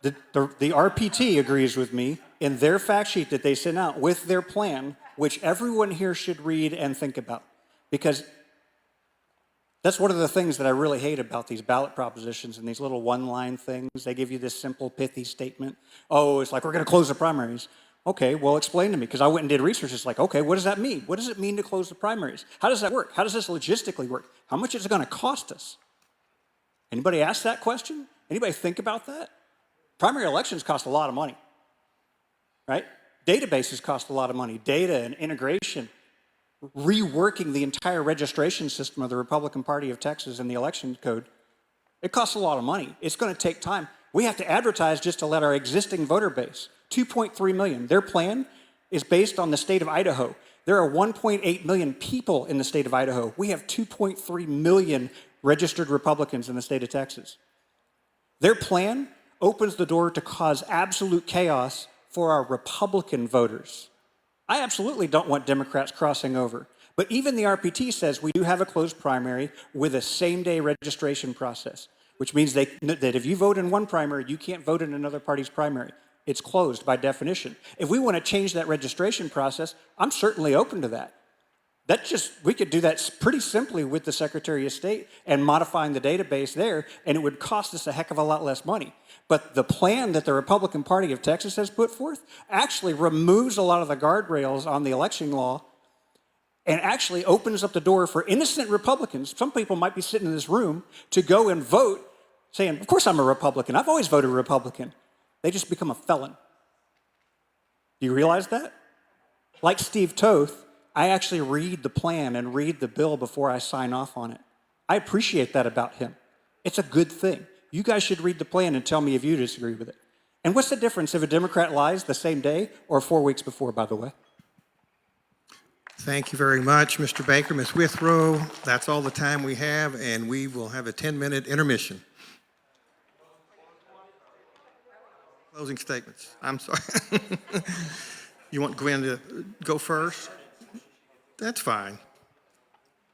[SPEAKER 7] The RPT agrees with me in their fact sheet that they sent out with their plan, which everyone here should read and think about. Because that's one of the things that I really hate about these ballot propositions and these little one-line things. They give you this simple, pithy statement. Oh, it's like, we're going to close the primaries. Okay, well, explain to me, because I went and did research. It's like, okay, what does that mean? What does it mean to close the primaries? How does that work? How does this logistically work? How much is it going to cost us? Anybody ask that question? Anybody think about that? Primary elections cost a lot of money, right? Databases cost a lot of money. Data and integration, reworking the entire registration system of the Republican Party of Texas and the election code, it costs a lot of money. It's going to take time. We have to advertise just to let our existing voter base, 2.3 million. Their plan is based on the state of Idaho. There are 1.8 million people in the state of Idaho. We have 2.3 million registered Republicans in the state of Texas. Their plan opens the door to cause absolute chaos for our Republican voters. I absolutely don't want Democrats crossing over. But even the RPT says we do have a closed primary with a same-day registration process, which means that if you vote in one primary, you can't vote in another party's primary. It's closed by definition. If we want to change that registration process, I'm certainly open to that. We could do that pretty simply with the Secretary of State and modifying the database there, and it would cost us a heck of a lot less money. But the plan that the Republican Party of Texas has put forth actually removes a lot of the guardrails on the election law and actually opens up the door for innocent Republicans. Some people might be sitting in this room to go and vote saying, of course I'm a Republican. I've always voted Republican. They just become a felon. Do you realize that? Like Steve Toth, I actually read the plan and read the bill before I sign off on it. I appreciate that about him. It's a good thing. You guys should read the plan and tell me if you disagree with it. And what's the difference if a Democrat lies the same day or 4 weeks before, by the way?
[SPEAKER 3] Thank you very much, Mr. Baker. Ms. Withrow, that's all the time we have, and we will have a 10-minute intermission. Closing statements. I'm sorry. You want Gwen to go first? That's fine.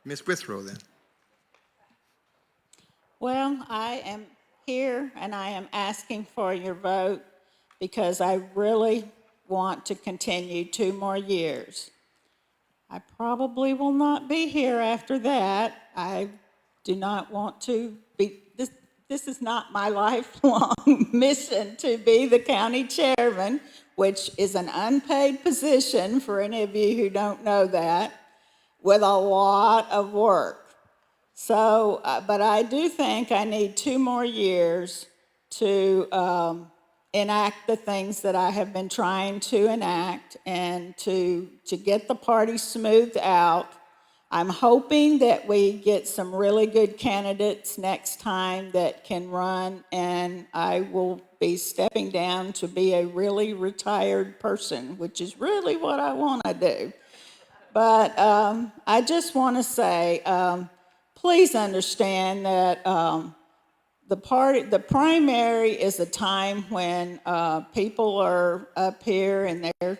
[SPEAKER 3] Ms. Withrow, then.
[SPEAKER 8] Well, I am here and I am asking for your vote because I really want to continue 2 more years. I probably will not be here after that. I do not want to be, this is not my lifelong mission to be the county chairman, which is an unpaid position for any of you who don't know that, with a lot of work. So, but I do think I need 2 more years to enact the things that I have been trying to enact and to get the party smoothed out. I'm hoping that we get some really good candidates next time that can run, and I will be stepping down to be a really retired person, which is really what I want to do. But I just want to say, please understand that the primary is a time when people are up here and they're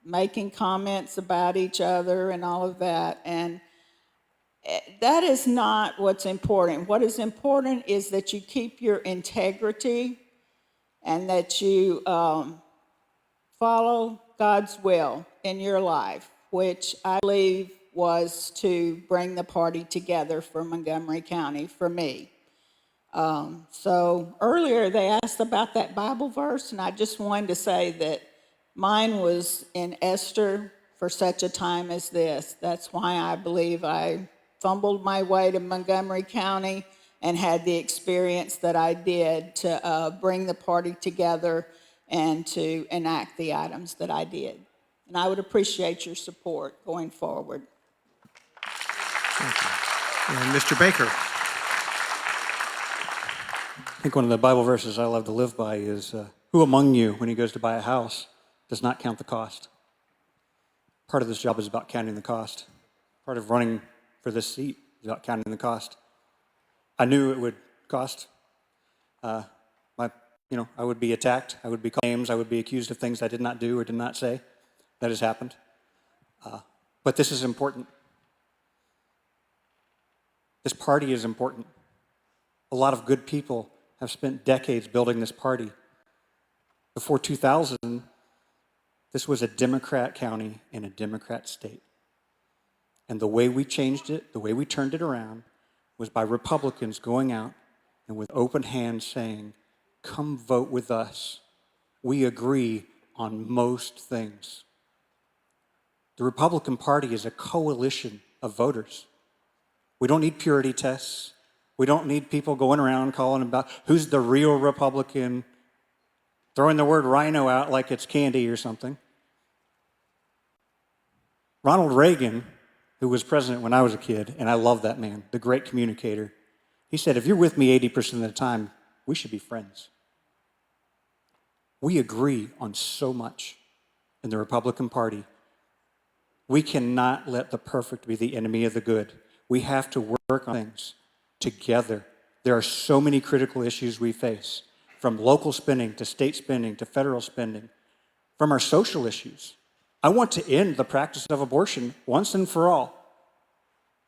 [SPEAKER 8] making comments about each other and all of that. And that is not what's important. What is important is that you keep your integrity and that you follow God's will in your life, which I believe was to bring the party together for Montgomery County, for me. So earlier they asked about that Bible verse, and I just wanted to say that mine was in Esther for such a time as this. That's why I believe I fumbled my way to Montgomery County and had the experience that I did to bring the party together and to enact the items that I did. And I would appreciate your support going forward.
[SPEAKER 3] Thank you. And Mr. Baker.
[SPEAKER 7] I think one of the Bible verses I love to live by is, who among you, when he goes to buy a house, does not count the cost? Part of this job is about counting the cost. Part of running for this seat is about counting the cost. I knew it would cost. I would be attacked. I would be called names. I would be accused of things I did not do or did not say. That has happened. But this is important. This party is important. A lot of good people have spent decades building this party. Before 2000, this was a Democrat county in a Democrat state. And the way we changed it, the way we turned it around, was by Republicans going out and with open hands saying, come vote with us. We agree on most things. The Republican Party is a coalition of voters. We don't need purity tests. We don't need people going around calling about who's the real Republican, throwing the word rhino out like it's candy or something. Ronald Reagan, who was president when I was a kid, and I love that man, the great communicator, he said, if you're with me 80% of the time, we should be friends. We agree on so much in the Republican Party. We cannot let the perfect be the enemy of the good. We have to work on things together. There are so many critical issues we face, from local spending to state spending to federal spending, from our social issues. I want to end the practice of abortion once and for all.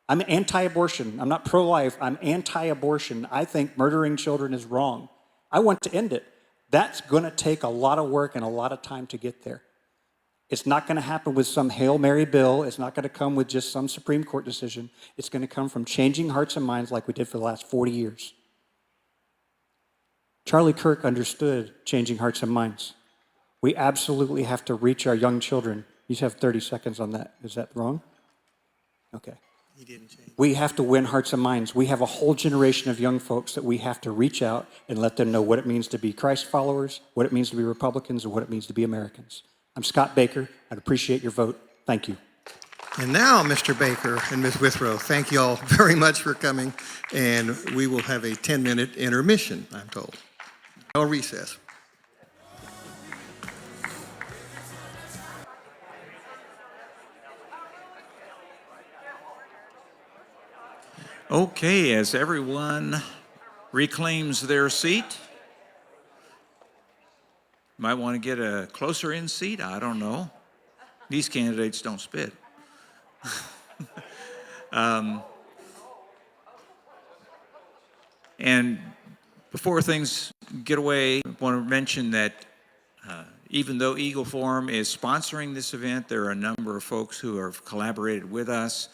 [SPEAKER 7] I'm anti-abortion. I'm not pro-life. I'm anti-abortion. I think murdering children is wrong. I want to end it. That's going to take a lot of work and a lot of time to get there. It's not going to happen with some Hail Mary bill. It's not going to come with just some Supreme Court decision. It's going to come from changing hearts and minds like we did for the last 40 years. Charlie Kirk understood changing hearts and minds. We absolutely have to reach our young children. You have 30 seconds on that. Is that wrong? Okay.
[SPEAKER 3] He didn't change.
[SPEAKER 7] We have to win hearts and minds. We have a whole generation of young folks that we have to reach out and let them know what it means to be Christ followers, what it means to be Republicans, and what it means to be Americans. I'm Scott Baker. I'd appreciate your vote. Thank you.
[SPEAKER 3] And now, Mr. Baker and Ms. Withrow, thank you all very much for coming. And we will have a 10-minute intermission, I'm told. No recess.
[SPEAKER 2] Okay, as everyone reclaims their seat, might want to get a closer in seat. I don't know. These candidates don't spit. And before things get away, I want to mention that even though Eagle Forum is sponsoring this event, there are a number of folks who have collaborated with us.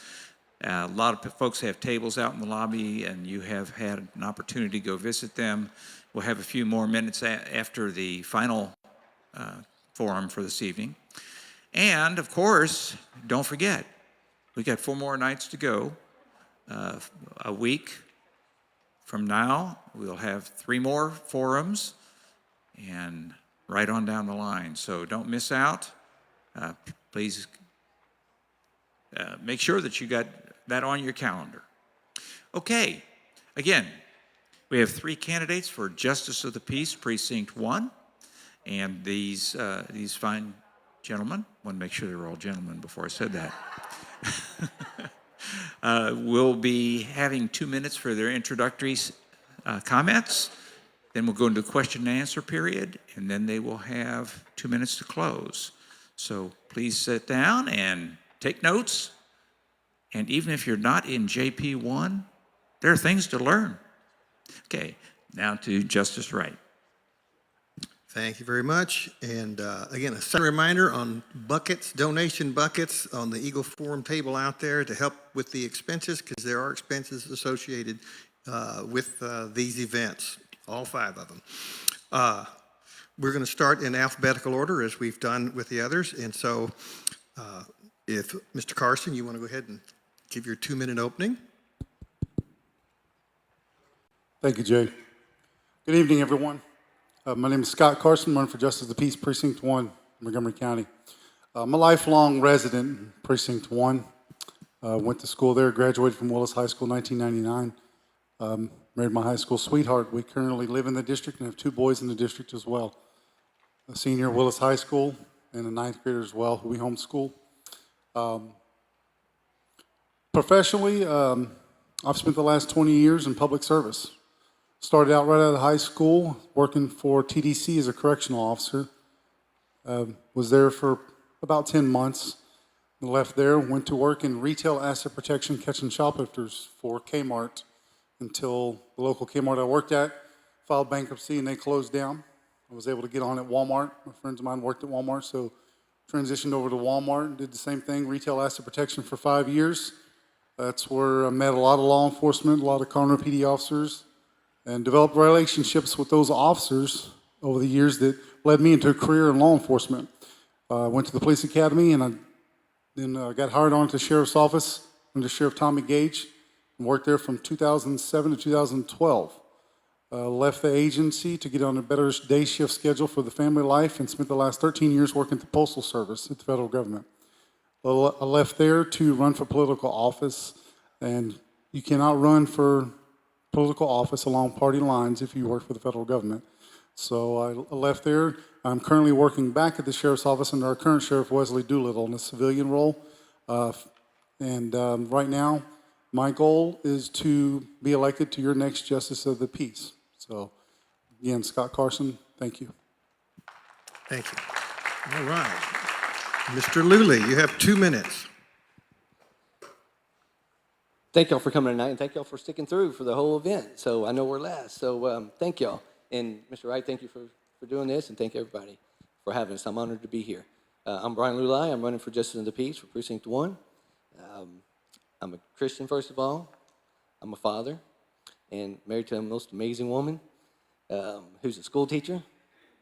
[SPEAKER 2] A lot of folks have tables out in the lobby, and you have had an opportunity to go visit them. We'll have a few more minutes after the final forum for this evening. And, of course, don't forget, we got 4 more nights to go. A week from now, we'll have 3 more forums, and right on down the line. So don't miss out. Please make sure that you got that on your calendar. Okay, again, we have 3 candidates for Justice of the Peace, Precinct 1, and these fine gentlemen, I want to make sure they were all gentlemen before I said that, will be having 2 minutes for their introductory comments. Then we'll go into a question and answer period, and then they will have 2 minutes to close. So please sit down and take notes. And even if you're not in JP1, there are things to learn. Okay, now to Justice Wright.
[SPEAKER 3] Thank you very much. And again, a second reminder on buckets, donation buckets on the Eagle Forum table out there to help with the expenses, because there are expenses associated with these events, all 5 of them. We're going to start in alphabetical order as we've done with the others. And so if Mr. Carson, you want to go ahead and give your 2-minute opening.
[SPEAKER 9] Thank you, Jay. Good evening, everyone. My name is Scott Carson. I'm running for Justice of the Peace, Precinct 1, Montgomery County. I'm a lifelong resident in Precinct 1. Went to school there, graduated from Willis High School in 1999. Married my high school sweetheart. We currently live in the district and have 2 boys in the district as well. A senior at Willis High School and a 9th grader as well, who we homeschool. Professionally, I've spent the last 20 years in public service. Started out right out of high school working for TDC as a correctional officer. Was there for about 10 months. Left there, went to work in retail asset protection, catching shoplifters for Kmart until the local Kmart I worked at filed bankruptcy and they closed down. I was able to get on at Walmart. My friends of mine worked at Walmart, so transitioned over to Walmart and did the same thing, retail asset protection for 5 years. That's where I met a lot of law enforcement, a lot of Conroe PD officers, and developed relationships with those officers over the years that led me into a career in law enforcement. Went to the police academy and I then got hired on to the sheriff's office under Sheriff Tommy Gage and worked there from 2007 to 2012. Left the agency to get on a better day shift schedule for the family life and spent the last 13 years working at the Postal Service at the federal government. I left there to run for political office, and you cannot run for political office along party lines if you work for the federal government. So I left there. I'm currently working back at the sheriff's office under our current sheriff, Wesley Doolittle, in a civilian role. Right now, my goal is to be elected to your next Justice of the Peace. So, again, Scott Carson, thank you.
[SPEAKER 3] Thank you. All right. Mr. Luley, you have 2 minutes.
[SPEAKER 10] Thank y'all for coming tonight, and thank y'all for sticking through for the whole event. So I know we're last, so thank y'all. And Mr. Wright, thank you for doing this, and thank everybody for having us. I'm honored to be here. I'm Brian Luley. I'm running for Justice of the Peace for Precinct 1. I'm a Christian, first of all. I'm a father and married to a most amazing woman who's a school teacher.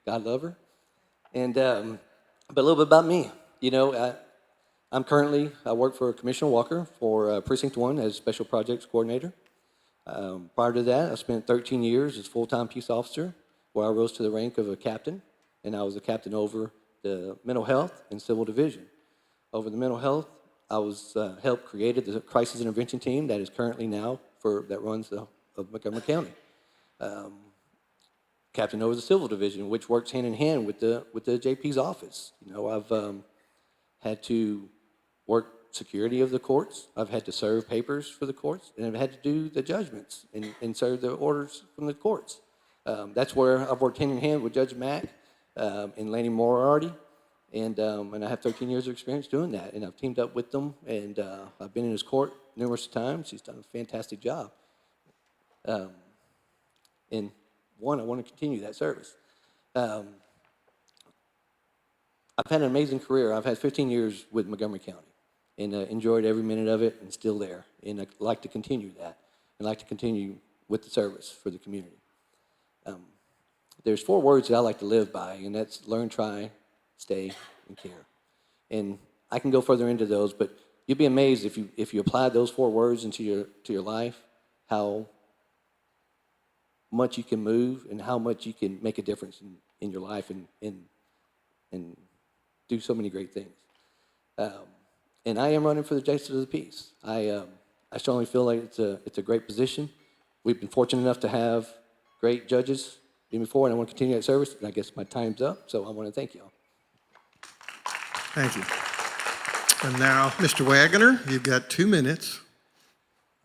[SPEAKER 10] God love her. And but a little bit about me. You know, I work for Commissioner Walker for Precinct 1 as Special Projects Coordinator. Prior to that, I spent 13 years as full-time peace officer, where I rose to the rank of a captain, and I was a captain over the mental health and civil division. Over the mental health, I was helped created the crisis intervention team that is currently now that runs of Montgomery County. Captain over the civil division, which works hand in hand with the JP's office. You know, I've had to work security of the courts. I've had to serve papers for the courts, and I've had to do the judgments and serve the orders from the courts. That's where I've worked hand in hand with Judge Mack and Lanny Moriarty, and I have 13 years of experience doing that, and I've teamed up with them, and I've been in his court numerous times. He's done a fantastic job. And I want to continue that service. I've had an amazing career. I've had 15 years with Montgomery County and enjoyed every minute of it and still there. And I'd like to continue that and like to continue with the service for the community. There's 4 words that I like to live by, and that's learn, try, stay, and care. And I can go further into those, but you'd be amazed if you apply those 4 words into your life, how much you can move and how much you can make a difference in your life and do so many great things. And I am running for the Justice of the Peace. I strongly feel like it's a great position. We've been fortunate enough to have great judges before, and I want to continue that service. And I guess my time's up, so I want to thank you all.
[SPEAKER 3] Thank you. And now, Mr. Wagoner, you've got 2 minutes.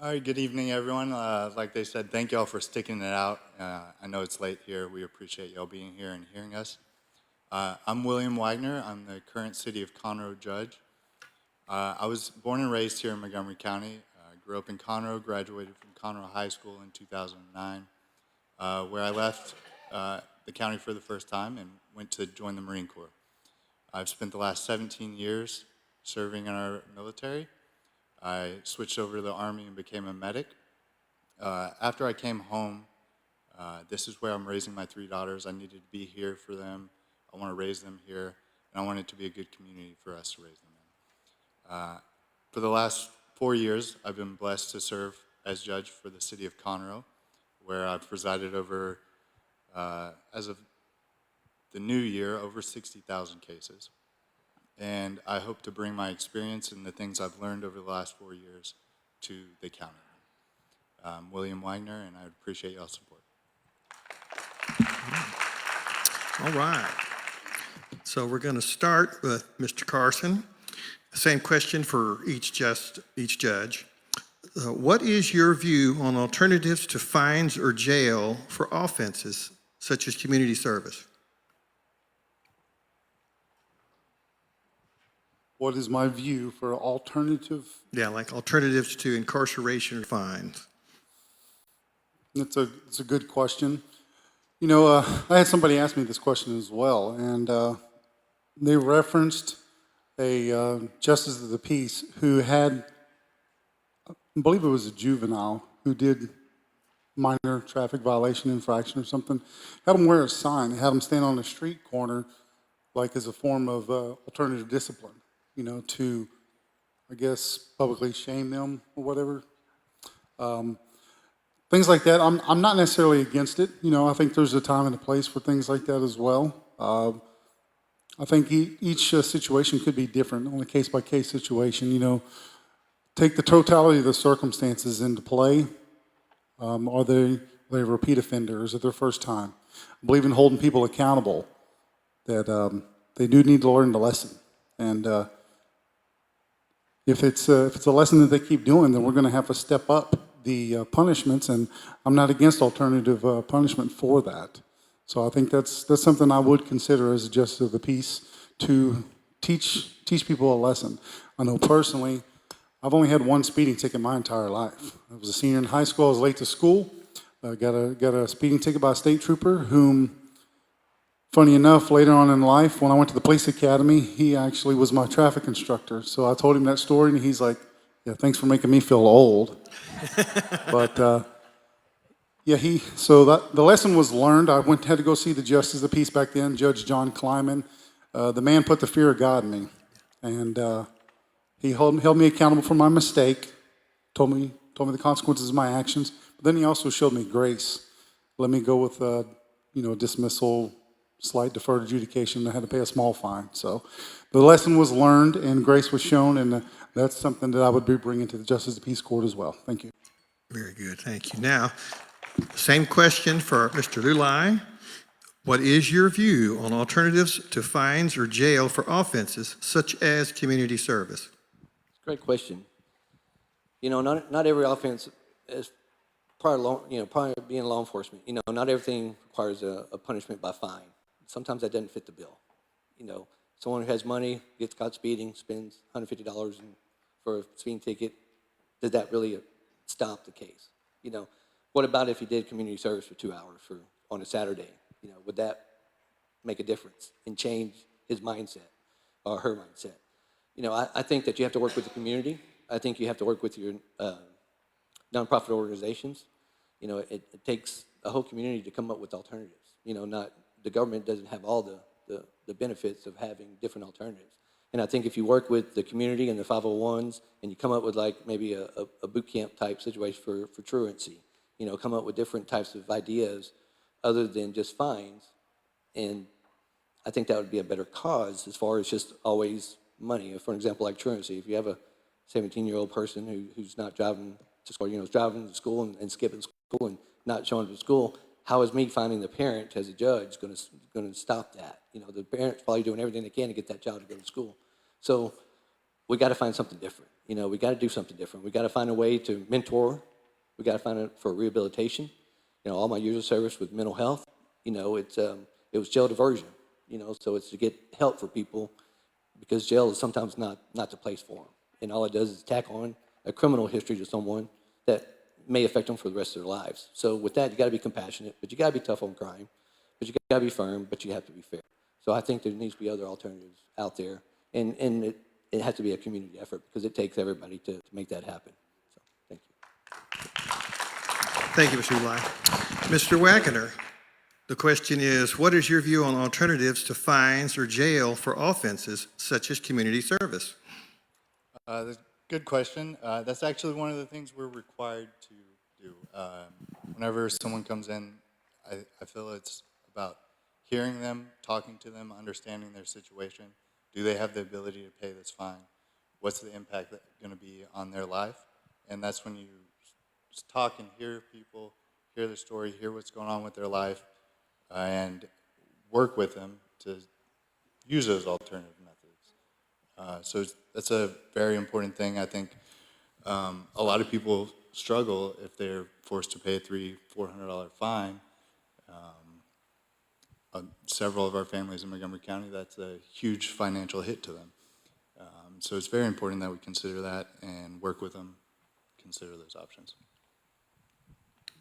[SPEAKER 11] All right, good evening, everyone. Like they said, thank y'all for sticking it out. I know it's late here. We appreciate y'all being here and hearing us. I'm William Wagner. I'm the current City of Conroe judge. I was born and raised here in Montgomery County. Grew up in Conroe, graduated from Conroe High School in 2009, where I left the county for the first time and went to join the Marine Corps. I've spent the last 17 years serving in our military. I switched over to the Army and became a medic. After I came home, this is where I'm raising my 3 daughters. I needed to be here for them. I want to raise them here, and I want it to be a good community for us to raise them in. For the last 4 years, I've been blessed to serve as judge for the City of Conroe, where I've presided over, as of the new year, over 60,000 cases. and I hope to bring my experience and the things I've learned over the last 4 years to the county. William Wagner, and I appreciate y'all's support.
[SPEAKER 3] All right. So we're going to start with Mr. Carson. Same question for each judge. What is your view on alternatives to fines or jail for offenses such as community service?
[SPEAKER 9] What is my view for alternative?
[SPEAKER 3] Yeah, like alternatives to incarceration or fines.
[SPEAKER 9] It's a good question. You know, I had somebody ask me this question as well, and they referenced a justice of the peace who had, I believe it was a juvenile, who did minor traffic violation infraction or something, had him wear a sign, had him stand on a street corner, like as a form of alternative discipline, you know, to, I guess, publicly shame them or whatever. Things like that, I'm not necessarily against it. You know, I think there's a time and a place for things like that as well. I think each situation could be different on a case-by-case situation. You know, take the totality of the circumstances into play. Are they repeat offenders at their first time? I believe in holding people accountable, that they do need to learn the lesson. And if it's a lesson that they keep doing, then we're going to have to step up the punishments, and I'm not against alternative punishment for that. So I think that's something I would consider as a justice of the peace, to teach people a lesson. I know personally, I've only had one speeding ticket my entire life. I was a senior in high school. I was late to school. Got a speeding ticket by a state trooper whom, funny enough, later on in life, when I went to the police academy, he actually was my traffic instructor. So I told him that story, and he's like, "Yeah, thanks for making me feel old." But yeah, the lesson was learned. I had to go see the justice of the peace back then, Judge John Kleiman. The man put the fear of God in me, and he held me accountable for my mistake, told me the consequences of my actions. But then he also showed me grace, let me go with dismissal, slight deferred adjudication. I had to pay a small fine. So the lesson was learned, and grace was shown, and that's something that I would be bringing to the Justice of the Peace Court as well. Thank you.
[SPEAKER 3] Very good, thank you. Now, same question for Mr. Lulai. What is your view on alternatives to fines or jail for offenses such as community service?
[SPEAKER 10] Great question. You know, not every offense is prior being law enforcement. You know, not everything requires a punishment by fine. Sometimes that doesn't fit the bill. You know, someone who has money, gets caught speeding, spends $150 for a speeding ticket. Does that really stop the case? You know, what about if he did community service for 2 hours on a Saturday? You know, would that make a difference and change his mindset or her mindset? You know, I think that you have to work with the community. I think you have to work with your nonprofit organizations. You know, it takes a whole community to come up with alternatives. You know, the government doesn't have all the benefits of having different alternatives. And I think if you work with the community and the 501s, and you come up with like maybe a boot camp type situation for truancy, you know, come up with different types of ideas other than just fines, and I think that would be a better cause as far as just always money. For an example, like truancy, if you have a 17-year-old person who's not driving to school, you know, is driving to school and skipping school and not showing up to school, how is me finding the parent as a judge going to stop that? You know, the parent's probably doing everything they can to get that child to go to school. So we got to find something different. You know, we got to do something different. We got to find a way to mentor. We got to find it for rehabilitation. You know, all my years of service with mental health, you know, it was jail diversion. You know, so it's to get help for people because jail is sometimes not the place for them. And all it does is tack on a criminal history to someone that may affect them for the rest of their lives. So with that, you got to be compassionate, but you got to be tough on crime, but you got to be firm, but you have to be fair. So I think there needs to be other alternatives out there, and it has to be a community effort because it takes everybody to make that happen. So thank you.
[SPEAKER 3] Thank you, Mr. Lulai. Mr. Wagner, the question is, what is your view on alternatives to fines or jail for offenses such as community service?
[SPEAKER 11] That's a good question. That's actually one of the things we're required to do. Whenever someone comes in, I feel it's about hearing them, talking to them, understanding their situation, Do they have the ability to pay this fine? What's the impact going to be on their life? And that's when you just talk and hear people, hear their story, hear what's going on with their life, and work with them to use those alternative methods. That's a very important thing. I think a lot of people struggle if they're forced to pay a $300-400 fine. Several of our families in Montgomery County, that's a huge financial hit to them. So it's very important that we consider that and work with them, consider those options.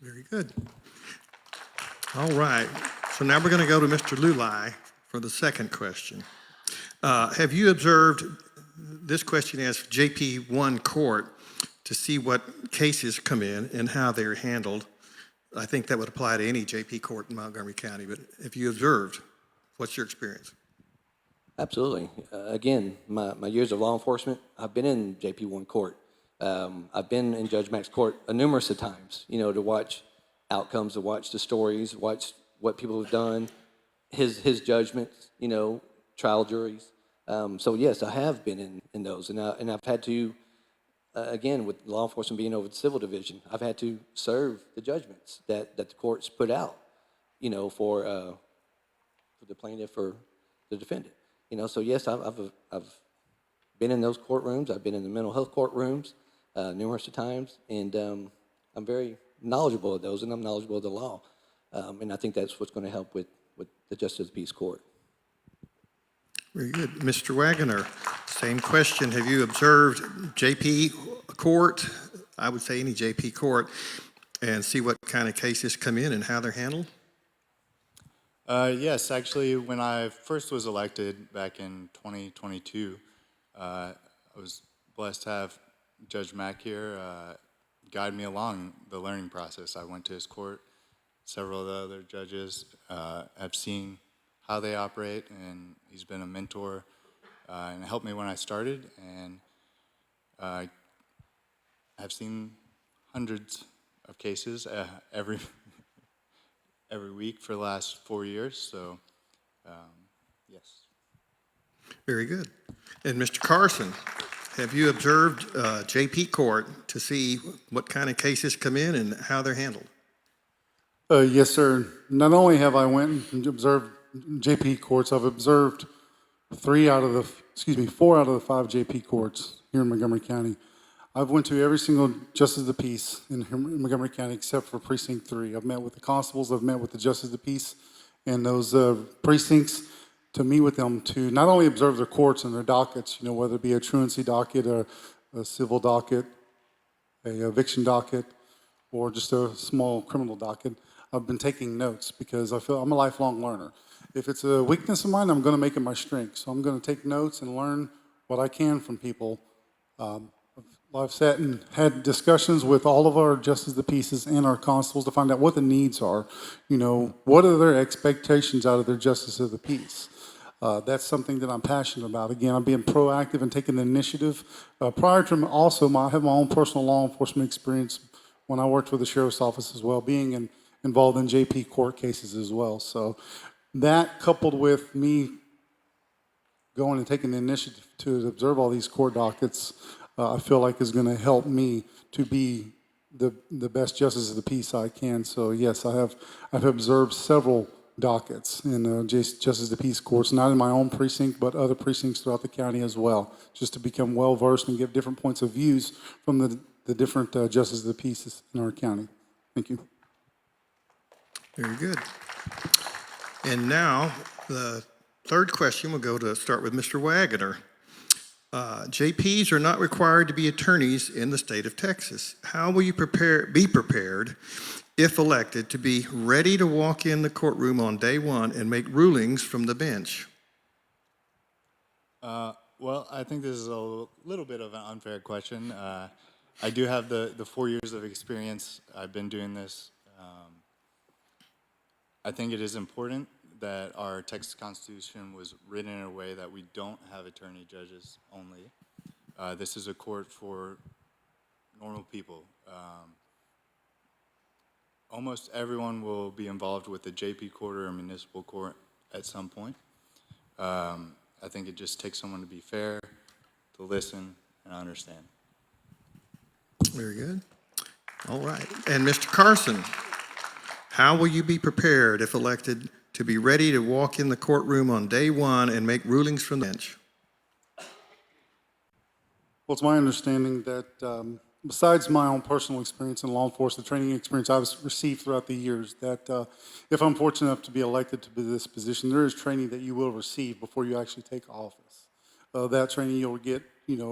[SPEAKER 3] Very good. All right. So now we're going to go to Mr. Lulai for the second question. Have you observed, this question asks JP1 court to see what cases come in and how they're handled. I think that would apply to any JP court in Montgomery County, but if you observed, what's your experience?
[SPEAKER 10] Absolutely. Again, my years of law enforcement, I've been in JP1 court. I've been in Judge Mack's court numerous of times, to watch outcomes, to watch the stories, watch what people have done, his judgments, trial juries. So yes, I have been in those, and I've had to, again, with law enforcement being over the civil division, I've had to serve the judgments that the courts put out, for the plaintiff or the defendant. So yes, I've been in those courtrooms. I've been in the mental health courtrooms numerous of times, and I'm very knowledgeable of those, and I'm knowledgeable of the law. And I think that's what's going to help with the Justice of the Peace Court.
[SPEAKER 3] Very good. Mr. Wagoner, same question. Have you observed JP court, I would say any JP court, and see what kind of cases come in and how they're handled?
[SPEAKER 11] Yes, actually, when I first was elected back in 2022, I was blessed to have Judge Mack here guide me along the learning process. I went to his court. Several of the other judges have seen how they operate, and he's been a mentor and helped me when I started. And I've seen hundreds of cases every week for the last 4 years. So, yes.
[SPEAKER 3] Very good. And Mr. Carson, have you observed JP court to see what kind of cases come in and how they're handled?
[SPEAKER 9] Yes, sir. Not only have I went and observed JP courts, I've observed 4 out of the 5 JP courts here in Montgomery County. I've went to every single Justice of the Peace in Montgomery County except for Precinct 3. I've met with the constables, I've met with the Justice of the Peace and those precincts to meet with them to not only observe their courts and their dockets, whether it be a truancy docket or a civil docket, a eviction docket, or just a small criminal docket. I've been taking notes because I feel I'm a lifelong learner. If it's a weakness of mine, I'm going to make it my strength. So I'm going to take notes and learn what I can from people. I've sat and had discussions with all of our Justice of the Peaces and our constables to find out what the needs are. What are their expectations out of their Justice of the Peace? That's something that I'm passionate about. Again, I'm being proactive and taking the initiative. Prior to also, I have my own personal law enforcement experience when I worked with the Sheriff's Office as well, being involved in JP court cases as well. So that coupled with me going and taking the initiative to observe all these court dockets, I feel like is going to help me to be the best Justice of the Peace I can. So yes, I've observed several dockets in Justice of the Peace courts, not in my own precinct, but other precincts throughout the county as well, just to become well-versed and get different points of views from the different Justices of the Peace in our county. Thank you.
[SPEAKER 3] Very good. And now, the third question will start with Mr. Wagoner. JPs are not required to be attorneys in the state of Texas. How will you be prepared, if elected, to be ready to walk in the courtroom on day one and make rulings from the bench?
[SPEAKER 11] Well, I think this is a little bit of an unfair question. I do have the 4 years of experience. I've been doing this. I think it is important that our Texas Constitution was written in a way that we don't have attorney judges only. This is a court for normal people. Almost everyone will be involved with the JP court or a municipal court at some point. I think it just takes someone to be fair, to listen, and understand.
[SPEAKER 3] Very good. All right. And Mr. Carson, how will you be prepared if elected to be ready to walk in the courtroom on day one and make rulings from the bench?
[SPEAKER 9] Well, it's my understanding that besides my own personal experience in law enforcement, training experience I've received throughout the years, that if I'm fortunate enough to be elected to this position, there is training that you will receive before you actually take office. That training you'll get,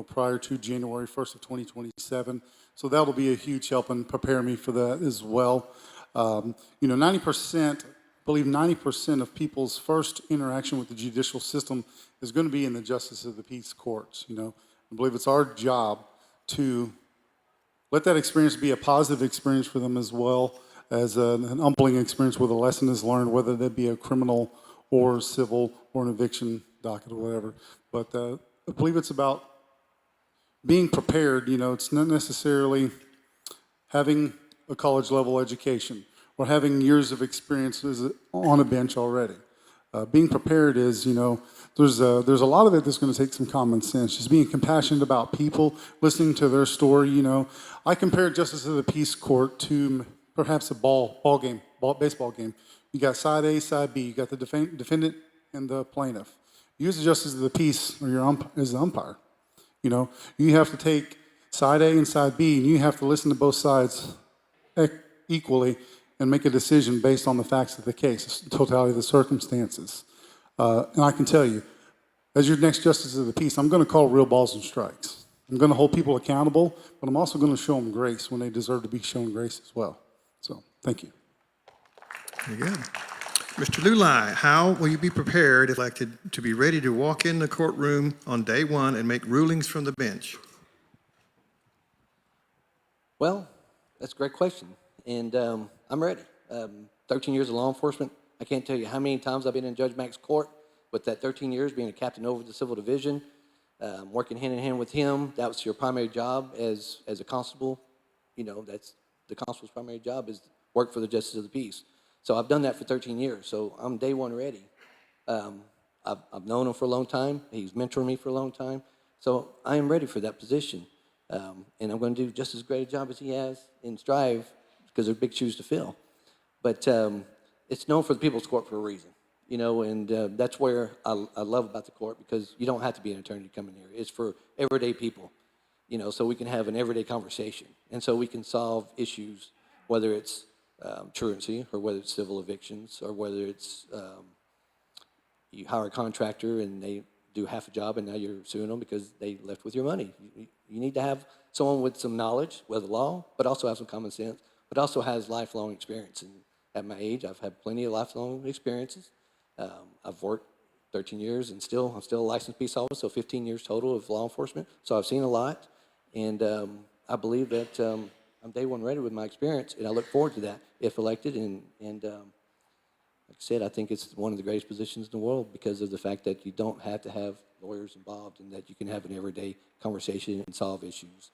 [SPEAKER 9] prior to January 1st of 2027. So that'll be a huge help in preparing me for that as well. 90%, I believe 90% of people's first interaction with the judicial system is going to be in the justice of the peace courts. I believe it's our job to let that experience be a positive experience for them as well as an humbling experience where the lesson is learned, whether that be a criminal or civil or an eviction docket or whatever. But I believe it's about being prepared. It's not necessarily having a college level education or having years of experience on a bench already. Being prepared is, there's a lot of it that's going to take some common sense. Just being compassionate about people, listening to their story. I compare justice of the peace court to perhaps a baseball game. You got side A, side B. You got the defendant and the plaintiff. You as the justice of the peace, or as the umpire. You have to take side A and side B, and you have to listen to both sides equally and make a decision based on the facts of the case, the totality of the circumstances. And I can tell you, as your next justice of the peace, I'm going to call real balls and strikes. I'm going to hold people accountable, but I'm also going to show them grace when they deserve to be shown grace as well. So, thank you.
[SPEAKER 3] Very good. Mr. Lulai, how will you be prepared if elected to be ready to walk in the courtroom on day one and make rulings from the bench?
[SPEAKER 10] Well, that's a great question. And I'm ready. 13 years of law enforcement. I can't tell you how many times I've been in Judge Mack's court, but that 13 years being a captain over the civil division, working hand in hand with him, that was your primary job as a constable. That's the constable's primary job is work for the justice of the peace. So I've done that for 13 years, so I'm day one ready. I've known him for a long time. He's mentored me for a long time. So I am ready for that position. And I'm going to do just as great a job as he has and strive, because they're big shoes to fill. But it's known for the people's court for a reason, and that's where I love about the court, because you don't have to be an attorney to come in here. It's for everyday people, so we can have an everyday conversation. And so we can solve issues, whether it's truancy or whether it's civil evictions or whether it's you hire a contractor and they do half a job and now you're suing them because they left with your money. You need to have someone with some knowledge with the law, but also have some common sense, but also has lifelong experience. And at my age, I've had plenty of lifelong experiences. I've worked 13 years and I'm still a licensed peace officer, so 15 years total of law enforcement. So I've seen a lot, and I believe that I'm day one ready with my experience, and I look forward to that if elected. And like I said, I think it's one of the greatest positions in the world because of the fact that you don't have to have lawyers involved and that you can have an everyday conversation and solve issues.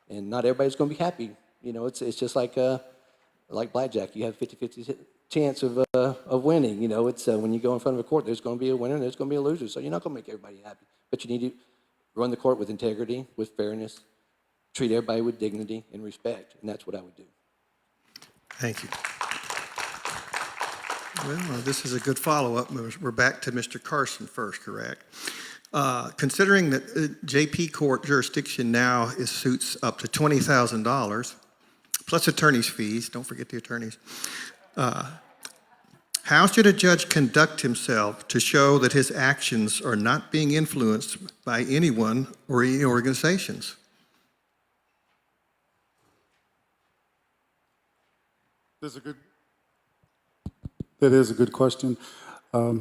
[SPEAKER 10] And not everybody's going to be happy. It's just like blackjack. You have 50-50 chance of winning. It's when you go in front of a court, there's going to be a winner and there's going to be a loser. So you're not going to make everybody happy. But you need to run the court with integrity, with fairness, treat everybody with dignity and respect. And that's what I would do. Thank you.
[SPEAKER 3] Well, this is a good follow-up. We're back to Mr. Carson first, correct? Considering that JP Court jurisdiction now is suits up to $20,000, plus attorney's fees, don't forget the attorneys, how should a judge conduct himself to show that his actions are not being influenced by anyone or any organizations?
[SPEAKER 9] That is a good question. I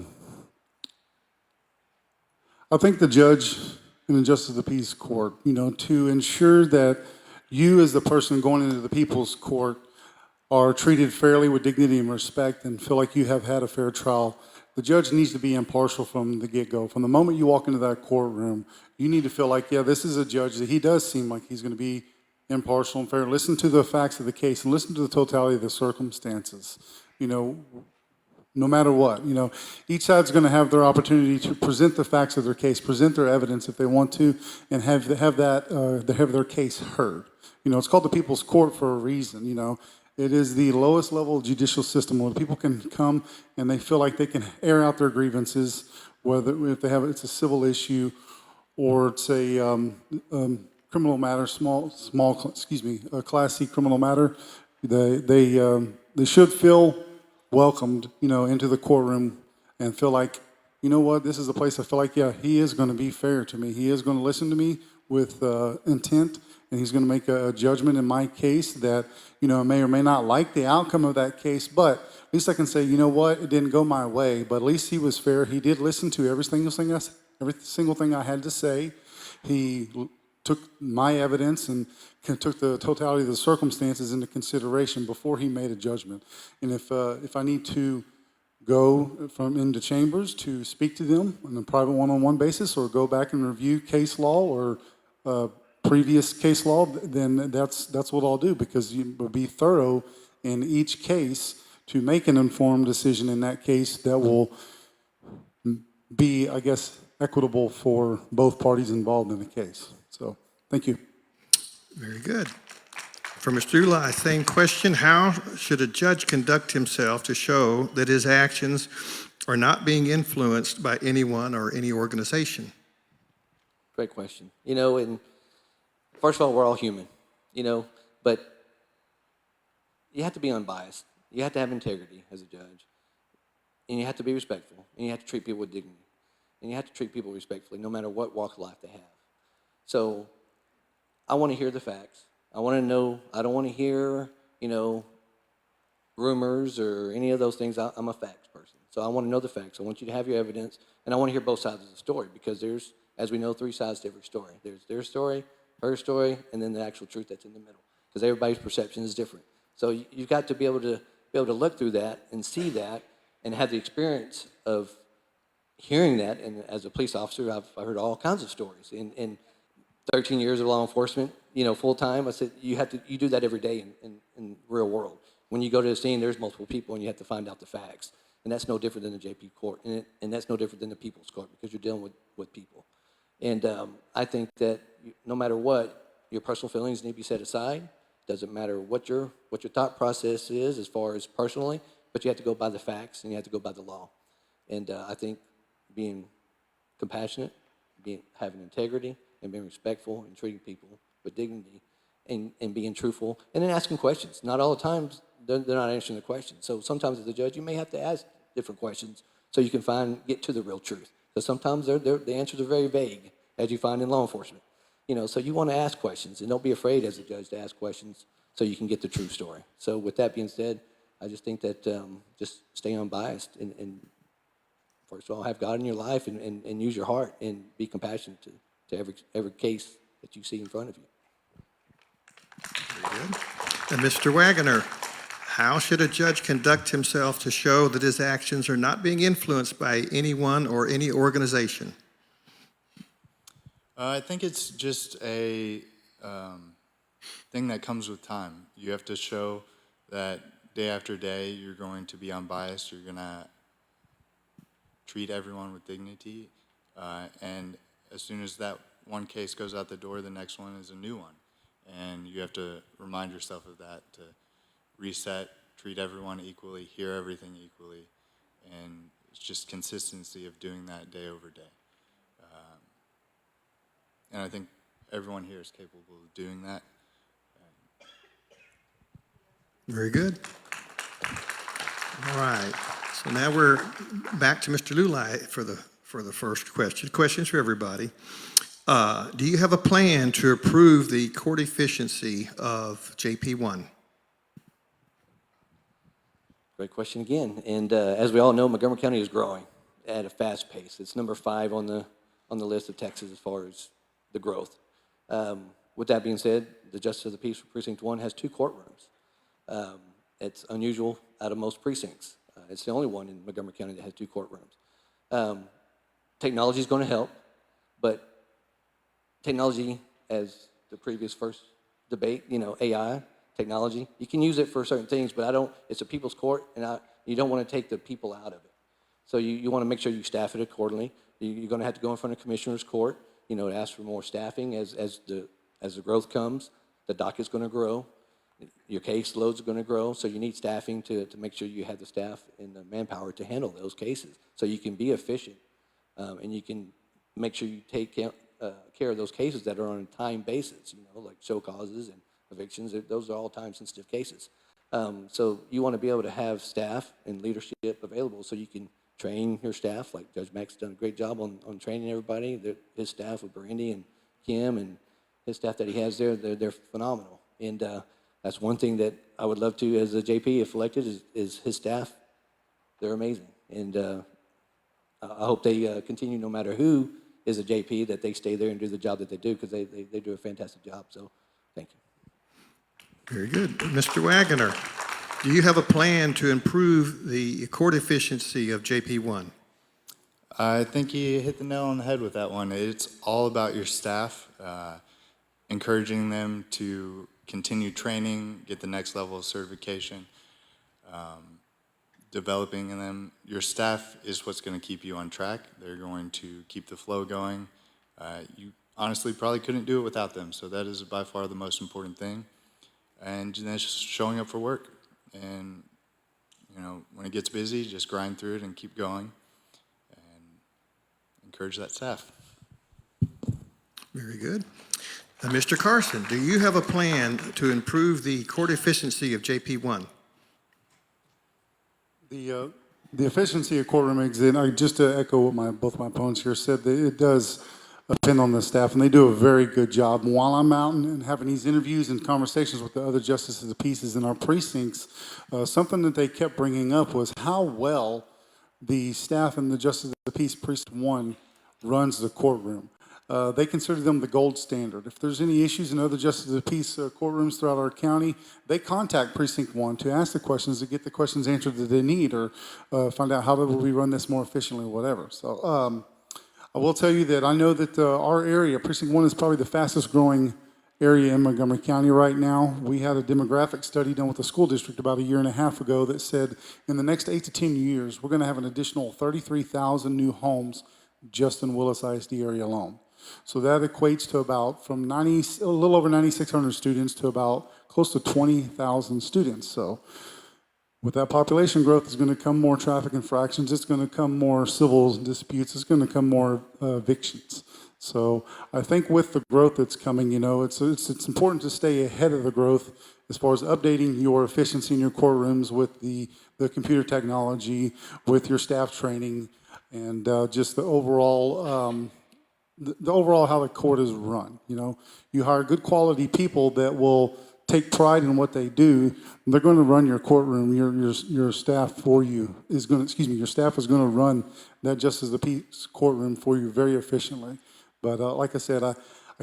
[SPEAKER 9] think the judge in the Justice of the Peace Court, to ensure that you as the person going into the people's court are treated fairly with dignity and respect and feel like you have had a fair trial, the judge needs to be impartial from the get-go. From the moment you walk into that courtroom, you need to feel like, yeah, this is a judge that he does seem like he's going to be impartial and fair. Listen to the facts of the case and listen to the totality of the circumstances. no matter what. Each side's going to have their opportunity to present the facts of their case, present their evidence if they want to, and have their case heard. It's called the People's Court for a reason. It is the lowest level judicial system where people can come and they feel like they can air out their grievances, whether if it's a civil issue or it's a criminal matter, a Class C criminal matter. They should feel welcomed, into the courtroom and feel like, what, this is a place I feel like, yeah, he is going to be fair to me. He is going to listen to me with intent, and he's going to make a judgment in my case that, I may or may not like the outcome of that case, but at least I can say, what, it didn't go my way, but at least he was fair. He did listen to every single thing I had to say. He took my evidence and took the totality of the circumstances into consideration before he made a judgment. And if I need to go into chambers to speak to them on a private one-on-one basis, or go back and review case law or previous case law, then that's what I'll do, because you will be thorough in each case to make an informed decision in that case that will be, I guess, equitable for both parties involved in the case. So, thank you.
[SPEAKER 3] Very good. For Mr. Ulai, same question. How should a judge conduct himself to show that his actions are not being influenced by anyone or any organization?
[SPEAKER 10] Great question. And first of all, we're all human, but you have to be unbiased. You have to have integrity as a judge. And you have to be respectful. And you have to treat people with dignity. And you have to treat people respectfully, no matter what walk of life they have. So I want to hear the facts. I want to know. I don't want to hear, rumors or any of those things. I'm a facts person. So I want to know the facts. I want you to have your evidence. And I want to hear both sides of the story, because there's, as we know, three sides to every story. There's their story, her story, and then the actual truth that's in the middle, because everybody's perception is different. So you've got to be able to look through that and see that and have the experience of hearing that. And as a police officer, I've heard all kinds of stories. In 13 years of law enforcement, full time, I said you do that every day in real world. When you go to a scene, there's multiple people, and you have to find out the facts. And that's no different than the JP court, and that's no different than the people's court, because you're dealing with people. And I think that no matter what, your personal feelings need to be set aside. Doesn't matter what your thought process is as far as personally, but you have to go by the facts and you have to go by the law. And I think being compassionate, having integrity, and being respectful and treating people with dignity, and being truthful, and then asking questions. Not all the times they're not answering the questions. So sometimes as a judge, you may have to ask different questions so you can get to the real truth. Because sometimes the answers are very vague, as you find in law enforcement. So you want to ask questions, and don't be afraid as a judge to ask questions so you can get the true story. So with that being said, I just think that just stay unbiased, and first of all, have God in your life, and use your heart, and be compassionate to every case that you see in front of you.
[SPEAKER 3] Very good. And Mr. Wagoner, how should a judge conduct himself to show that his actions are not being influenced by anyone or any organization?
[SPEAKER 11] I think it's just a thing that comes with time. You have to show that day after day you're going to be unbiased, you're going to treat everyone with dignity, and as soon as that one case goes out the door, the next one is a new one. And you have to remind yourself of that, to reset, treat everyone equally, hear everything equally, and it's just consistency of doing that day over day. And I think everyone here is capable of doing that.
[SPEAKER 3] Very good. All right. So now we're back to Mr. Lulai for the first question. Questions for everybody. Do you have a plan to improve the court efficiency of JP1?
[SPEAKER 10] Great question again. And as we all know, Montgomery County is growing at a fast pace. It's number 5 on the list of Texas as far as the growth. With that being said, the Justice of the Peace for Precinct 1 has 2 courtrooms. It's unusual out of most precincts. It's the only one in Montgomery County that has 2 courtrooms. Technology is going to help, but technology, as the previous first debate, AI, technology. You can use it for certain things, but it's a people's court, and you don't want to take the people out of it. So you want to make sure you staff it accordingly. You're going to have to go in front of Commissioner's Court, to ask for more staffing as the growth comes. The docket's going to grow. Your caseloads are going to grow, so you need staffing to make sure you have the staff and the manpower to handle those cases, so you can be efficient, and you can make sure you take care of those cases that are on a time basis, like show causes and evictions. Those are all time-sensitive cases. So you want to be able to have staff and leadership available so you can train your staff. Like Judge Mack's done a great job on training everybody. His staff with Brandy and Kim and his staff that he has there, they're phenomenal. And that's one thing that I would love to, as a JP, if elected, is his staff. They're amazing. And I hope they continue, no matter who is a JP, that they stay there and do the job that they do, because they do a fantastic job. So thank you.
[SPEAKER 3] Very good. Mr. Wagoner, do you have a plan to improve the court efficiency of JP1?
[SPEAKER 11] I think you hit the nail on the head with that one. It's all about your staff, encouraging them to continue training, get the next level of certification, developing them. Your staff is what's going to keep you on track. They're going to keep the flow going. You honestly probably couldn't do it without them, so that is by far the most important thing. And then just showing up for work. And, when it gets busy, just grind through it and keep going and encourage that staff.
[SPEAKER 3] Very good. Mr. Carson, do you have a plan to improve the court efficiency of JP1?
[SPEAKER 9] The efficiency of courtroom exit, just to echo what both my opponents here said, that it does depend on the staff, and they do a very good job. And while I'm out and having these interviews and conversations with the other justices of the peace in our precincts, something that they kept bringing up was how well the staff in the Justice of the Peace Precinct 1 runs the courtroom. They consider them the gold standard. If there's any issues in other Justice of the Peace courtrooms throughout our county, they contact Precinct 1 to ask the questions, to get the questions answered that they need, or find out how we run this more efficiently or whatever. So I will tell you that I know that our area, Precinct 1, is probably the fastest growing area in Montgomery County right now. We had a demographic study done with the school district about 1.5 years ago that said in the next 8 to 10 years, we're going to have an additional 33,000 new homes just in Willis ISD area alone. So that equates to about a little over 9,600 students to about close to 20,000 students. So with that population growth is going to come more traffic infractions. It's going to come more civil disputes. It's going to come more evictions. So I think with the growth that's coming, it's important to stay ahead of the growth as far as updating your efficiency in your courtrooms with the computer technology, with your staff training, and just the overall how the court is run. You hire good quality people that will take pride in what they do. They're going to run your courtroom. Your staff for you is going to, your staff is going to run that Justice of the Peace courtroom for you very efficiently. But like I said, I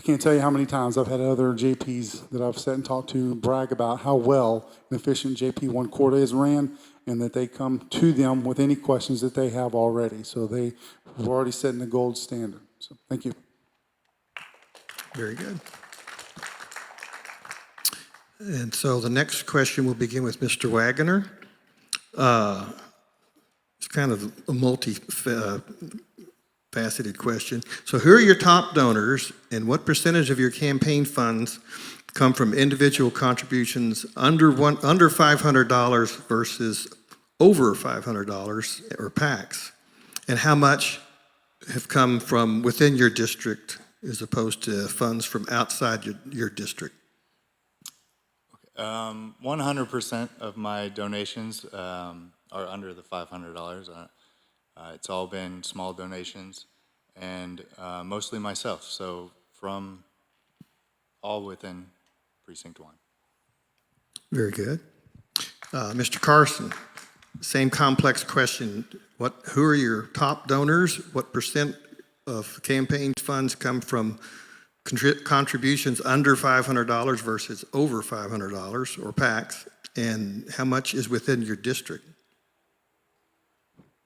[SPEAKER 9] can't tell you how many times I've had other JPs that I've sat and talked to brag about how well and efficient JP1 court is ran, and that they come to them with any questions that they have already. So they have already set the gold standard. So thank you.
[SPEAKER 3] Very good. And so the next question will begin with Mr. Wagoner. It's kind of a multi-faceted question. So who are your top donors, and what percentage of your campaign funds come from individual contributions under $500 versus over $500 or PACs? And how much have come from within your district as opposed to funds from outside your district?
[SPEAKER 11] 100% of my donations are under the $500. It's all been small donations, and mostly myself, so from all within Precinct 1.
[SPEAKER 3] Very good. Mr. Carson, same complex question. Who are your top donors? What percent of campaign funds come from contributions under $500 versus over $500 or PACs? And how much is within your district?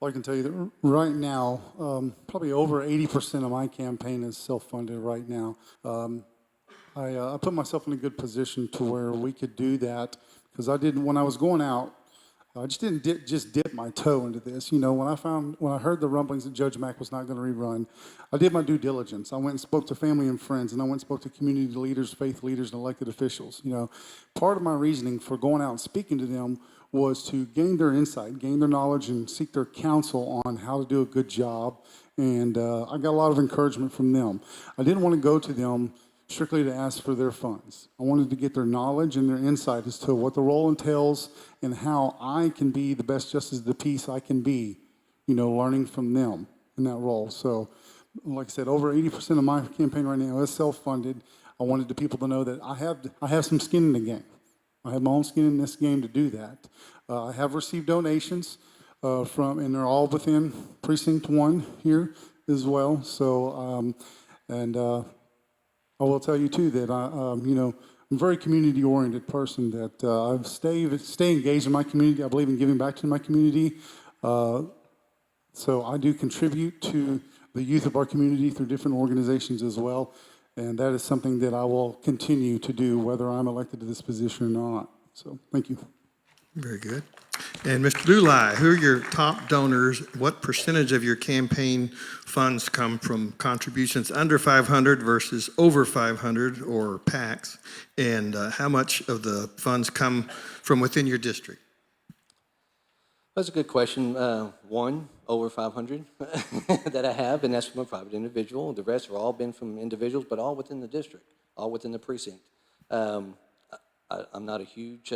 [SPEAKER 9] Well, I can tell you that right now, probably over 80% of my campaign is self-funded right now. I put myself in a good position to where we could do that because when I was going out, I just didn't dip my toe into this. You know, when I heard the rumblings that Judge Mack was not going to rerun, I did my due diligence. I went and spoke to family and friends, and I went and spoke to community leaders, faith leaders, and elected officials. You know, part of my reasoning for going out and speaking to them was to gain their insight, gain their knowledge, and seek their counsel on how to do a good job. And I got a lot of encouragement from them. I didn't want to go to them strictly to ask for their funds. I wanted to get their knowledge and their insight as to what the role entails and how I can be the best justice of the peace I can be, you know, learning from them in that role. So, like I said, over 80% of my campaign right now is self-funded. I wanted the people to know that I have some skin in the game. I have my own skin in this game to do that. I have received donations and they're all within Precinct 1 here as well. So, I will tell you too that I'm a very community-oriented person. That I stay engaged in my community. I believe in giving back to my community. So I do contribute to the youth of our community through different organizations as well, and that is something that I will continue to do whether I'm elected to this position or not. So thank you.
[SPEAKER 3] Very good. And Mr. Lulai, who are your top donors? What percentage of your campaign funds come from contributions under 500 versus over 500 or PACs? And how much of the funds come from within your district?
[SPEAKER 10] That's a good question. One, over 500 that I have, and that's from a private individual. The rest are all been from individuals, but all within the district, all within the precinct. I'm not a huge...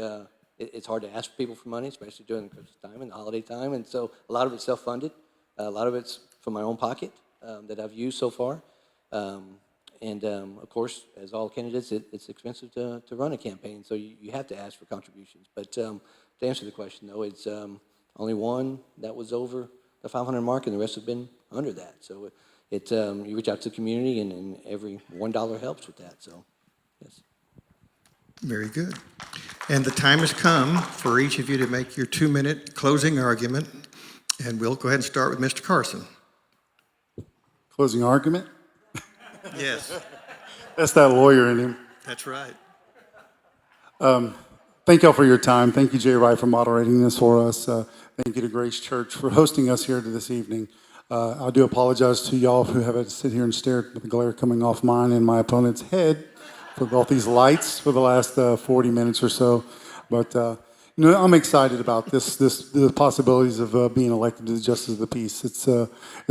[SPEAKER 10] It's hard to ask people for money, especially during the Christmas time and the holiday time, and so a lot of it's self-funded. A lot of it's from my own pocket that I've used so far. Of course, as all candidates, it's expensive to run a campaign, so you have to ask for contributions. But to answer the question, though, it's only one that was over the 500 mark, and the rest have been under that. So you reach out to the community, and every $1 helps with that. So, yes.
[SPEAKER 3] Very good. And the time has come for each of you to make your 2-minute closing argument. And we'll go ahead and start with Mr. Carson.
[SPEAKER 9] Closing argument?
[SPEAKER 3] Yes.
[SPEAKER 9] That's that lawyer in him.
[SPEAKER 3] That's right.
[SPEAKER 9] Thank y'all for your time. Thank you, Jay Wright, for moderating this for us. Thank you to Grace Church for hosting us here this evening. I do apologize to y'all who have had to sit here and stare at the glare coming off mine and my opponent's head for both these lights for the last 40 minutes or so. But I'm excited about the possibilities of being elected to the Justice of the Peace. It's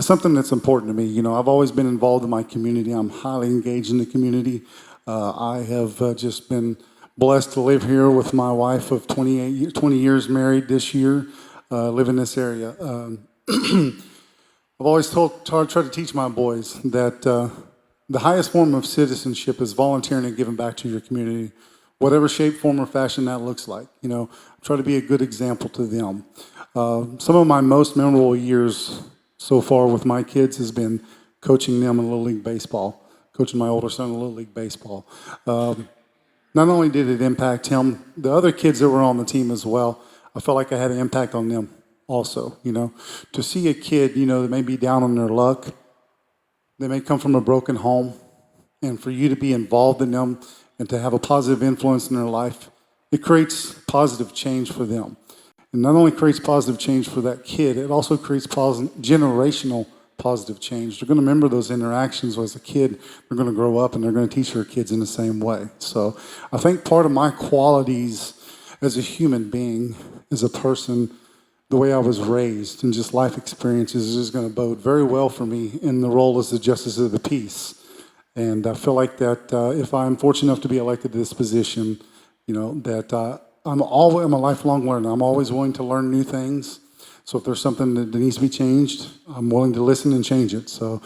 [SPEAKER 9] something that's important to me. You know, I've always been involved in my community. I'm highly engaged in the community. I have just been blessed to live here with my wife of 20 years married this year, live in this area. I've always tried to teach my boys that the highest form of citizenship is volunteering and giving back to your community, whatever shape, form, or fashion that looks like. You know, try to be a good example to them. Some of my most memorable years so far with my kids has been coaching them in Little League Baseball, coaching my older son in Little League Baseball. Not only did it impact him, the other kids that were on the team as well, I felt like I had an impact on them also, you know. To see a kid, you know, that may be down on their luck, they may come from a broken home, and for you to be involved in them and to have a positive influence in their life, it creates positive change for them. And not only creates positive change for that kid, it also creates generational positive change. They're going to remember those interactions as a kid. They're going to grow up and they're going to teach their kids in the same way. So I think part of my qualities as a human being, as a person, the way I was raised and just life experiences is going to bode very well for me in the role as the Justice of the Peace. And I feel like that if I'm fortunate enough to be elected to this position, you know, that I'm a lifelong learner. I'm always willing to learn new things. So if there's something that needs to be changed, I'm willing to listen and change it. So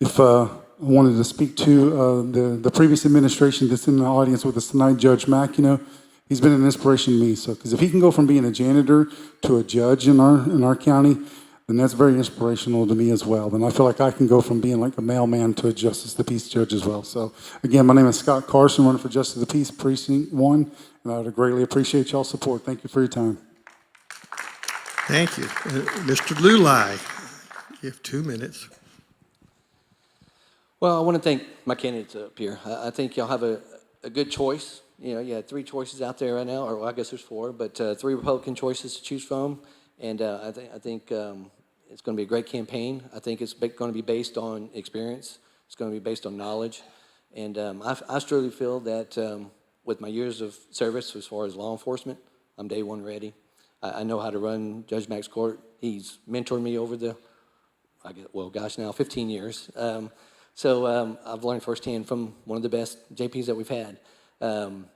[SPEAKER 9] if I wanted to speak to the previous administration that's in the audience with us tonight, Judge Mack, you know, he's been an inspiration to me. So because if he can go from being a janitor to a judge in our county, then that's very inspirational to me as well. And I feel like I can go from being like a mailman to a Justice of the Peace judge as well. So again, my name is Scott Carson, running for Justice of the Peace, Precinct 1, and I would greatly appreciate y'all's support. Thank you for your time.
[SPEAKER 3] Thank you. Mr. Lulai, you have 2 minutes.
[SPEAKER 10] Well, I want to thank my candidates up here. I think y'all have a good choice. You know, you had 3 choices out there right now, or well, I guess there's 4, but 3 Republican choices to choose from. And I think it's going to be a great campaign. I think it's going to be based on experience. It's going to be based on knowledge. And I truly feel that with my years of service as far as law enforcement, I'm day one ready. I know how to run Judge Mack's court. He's mentored me over the, now 15 years. So I've learned firsthand from one of the best JPs that we've had. And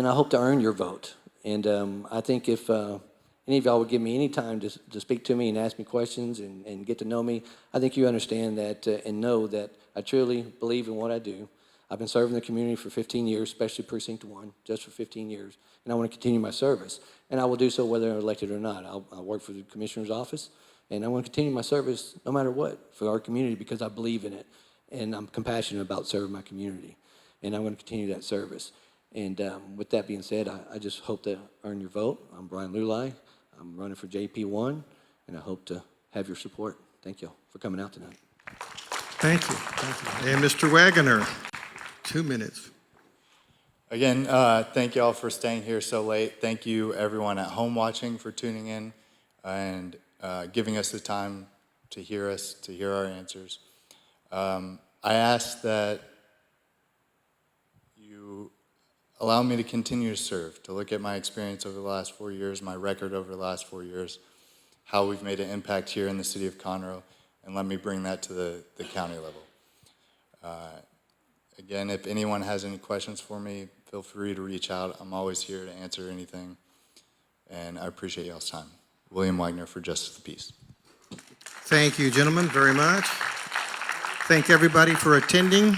[SPEAKER 10] I hope to earn your vote. And I think if any of y'all would give me any time to speak to me and ask me questions and get to know me, I think you understand that and know that I truly believe in what I do. I've been serving the community for 15 years, especially Precinct 1, just for 15 years. And I want to continue my service. And I will do so whether I'm elected or not. I'll work for the commissioner's office. And I want to continue my service no matter what for our community because I believe in it. And I'm compassionate about serving my community. And I'm going to continue that service. And with that being said, I just hope to earn your vote. I'm Brian Lulai. I'm running for JP1, and I hope to have your support. Thank you for coming out tonight.
[SPEAKER 3] Thank you. Thank you. And Mr. Wagoner, 2 minutes.
[SPEAKER 11] Again, thank you all for staying here so late. Thank you everyone at home watching for tuning in and giving us the time to hear us, to hear our answers. I ask that you allow me to continue to serve, to look at my experience over the last 4 years, my record over the last 4 years, how we've made an impact here in the city of Conroe, and let me bring that to the county level. Again, if anyone has any questions for me, feel free to reach out. I'm always here to answer anything, and I appreciate y'all's time. William Wagner for Justice of the Peace.
[SPEAKER 3] Thank you, gentlemen, very much. Thank everybody for attending.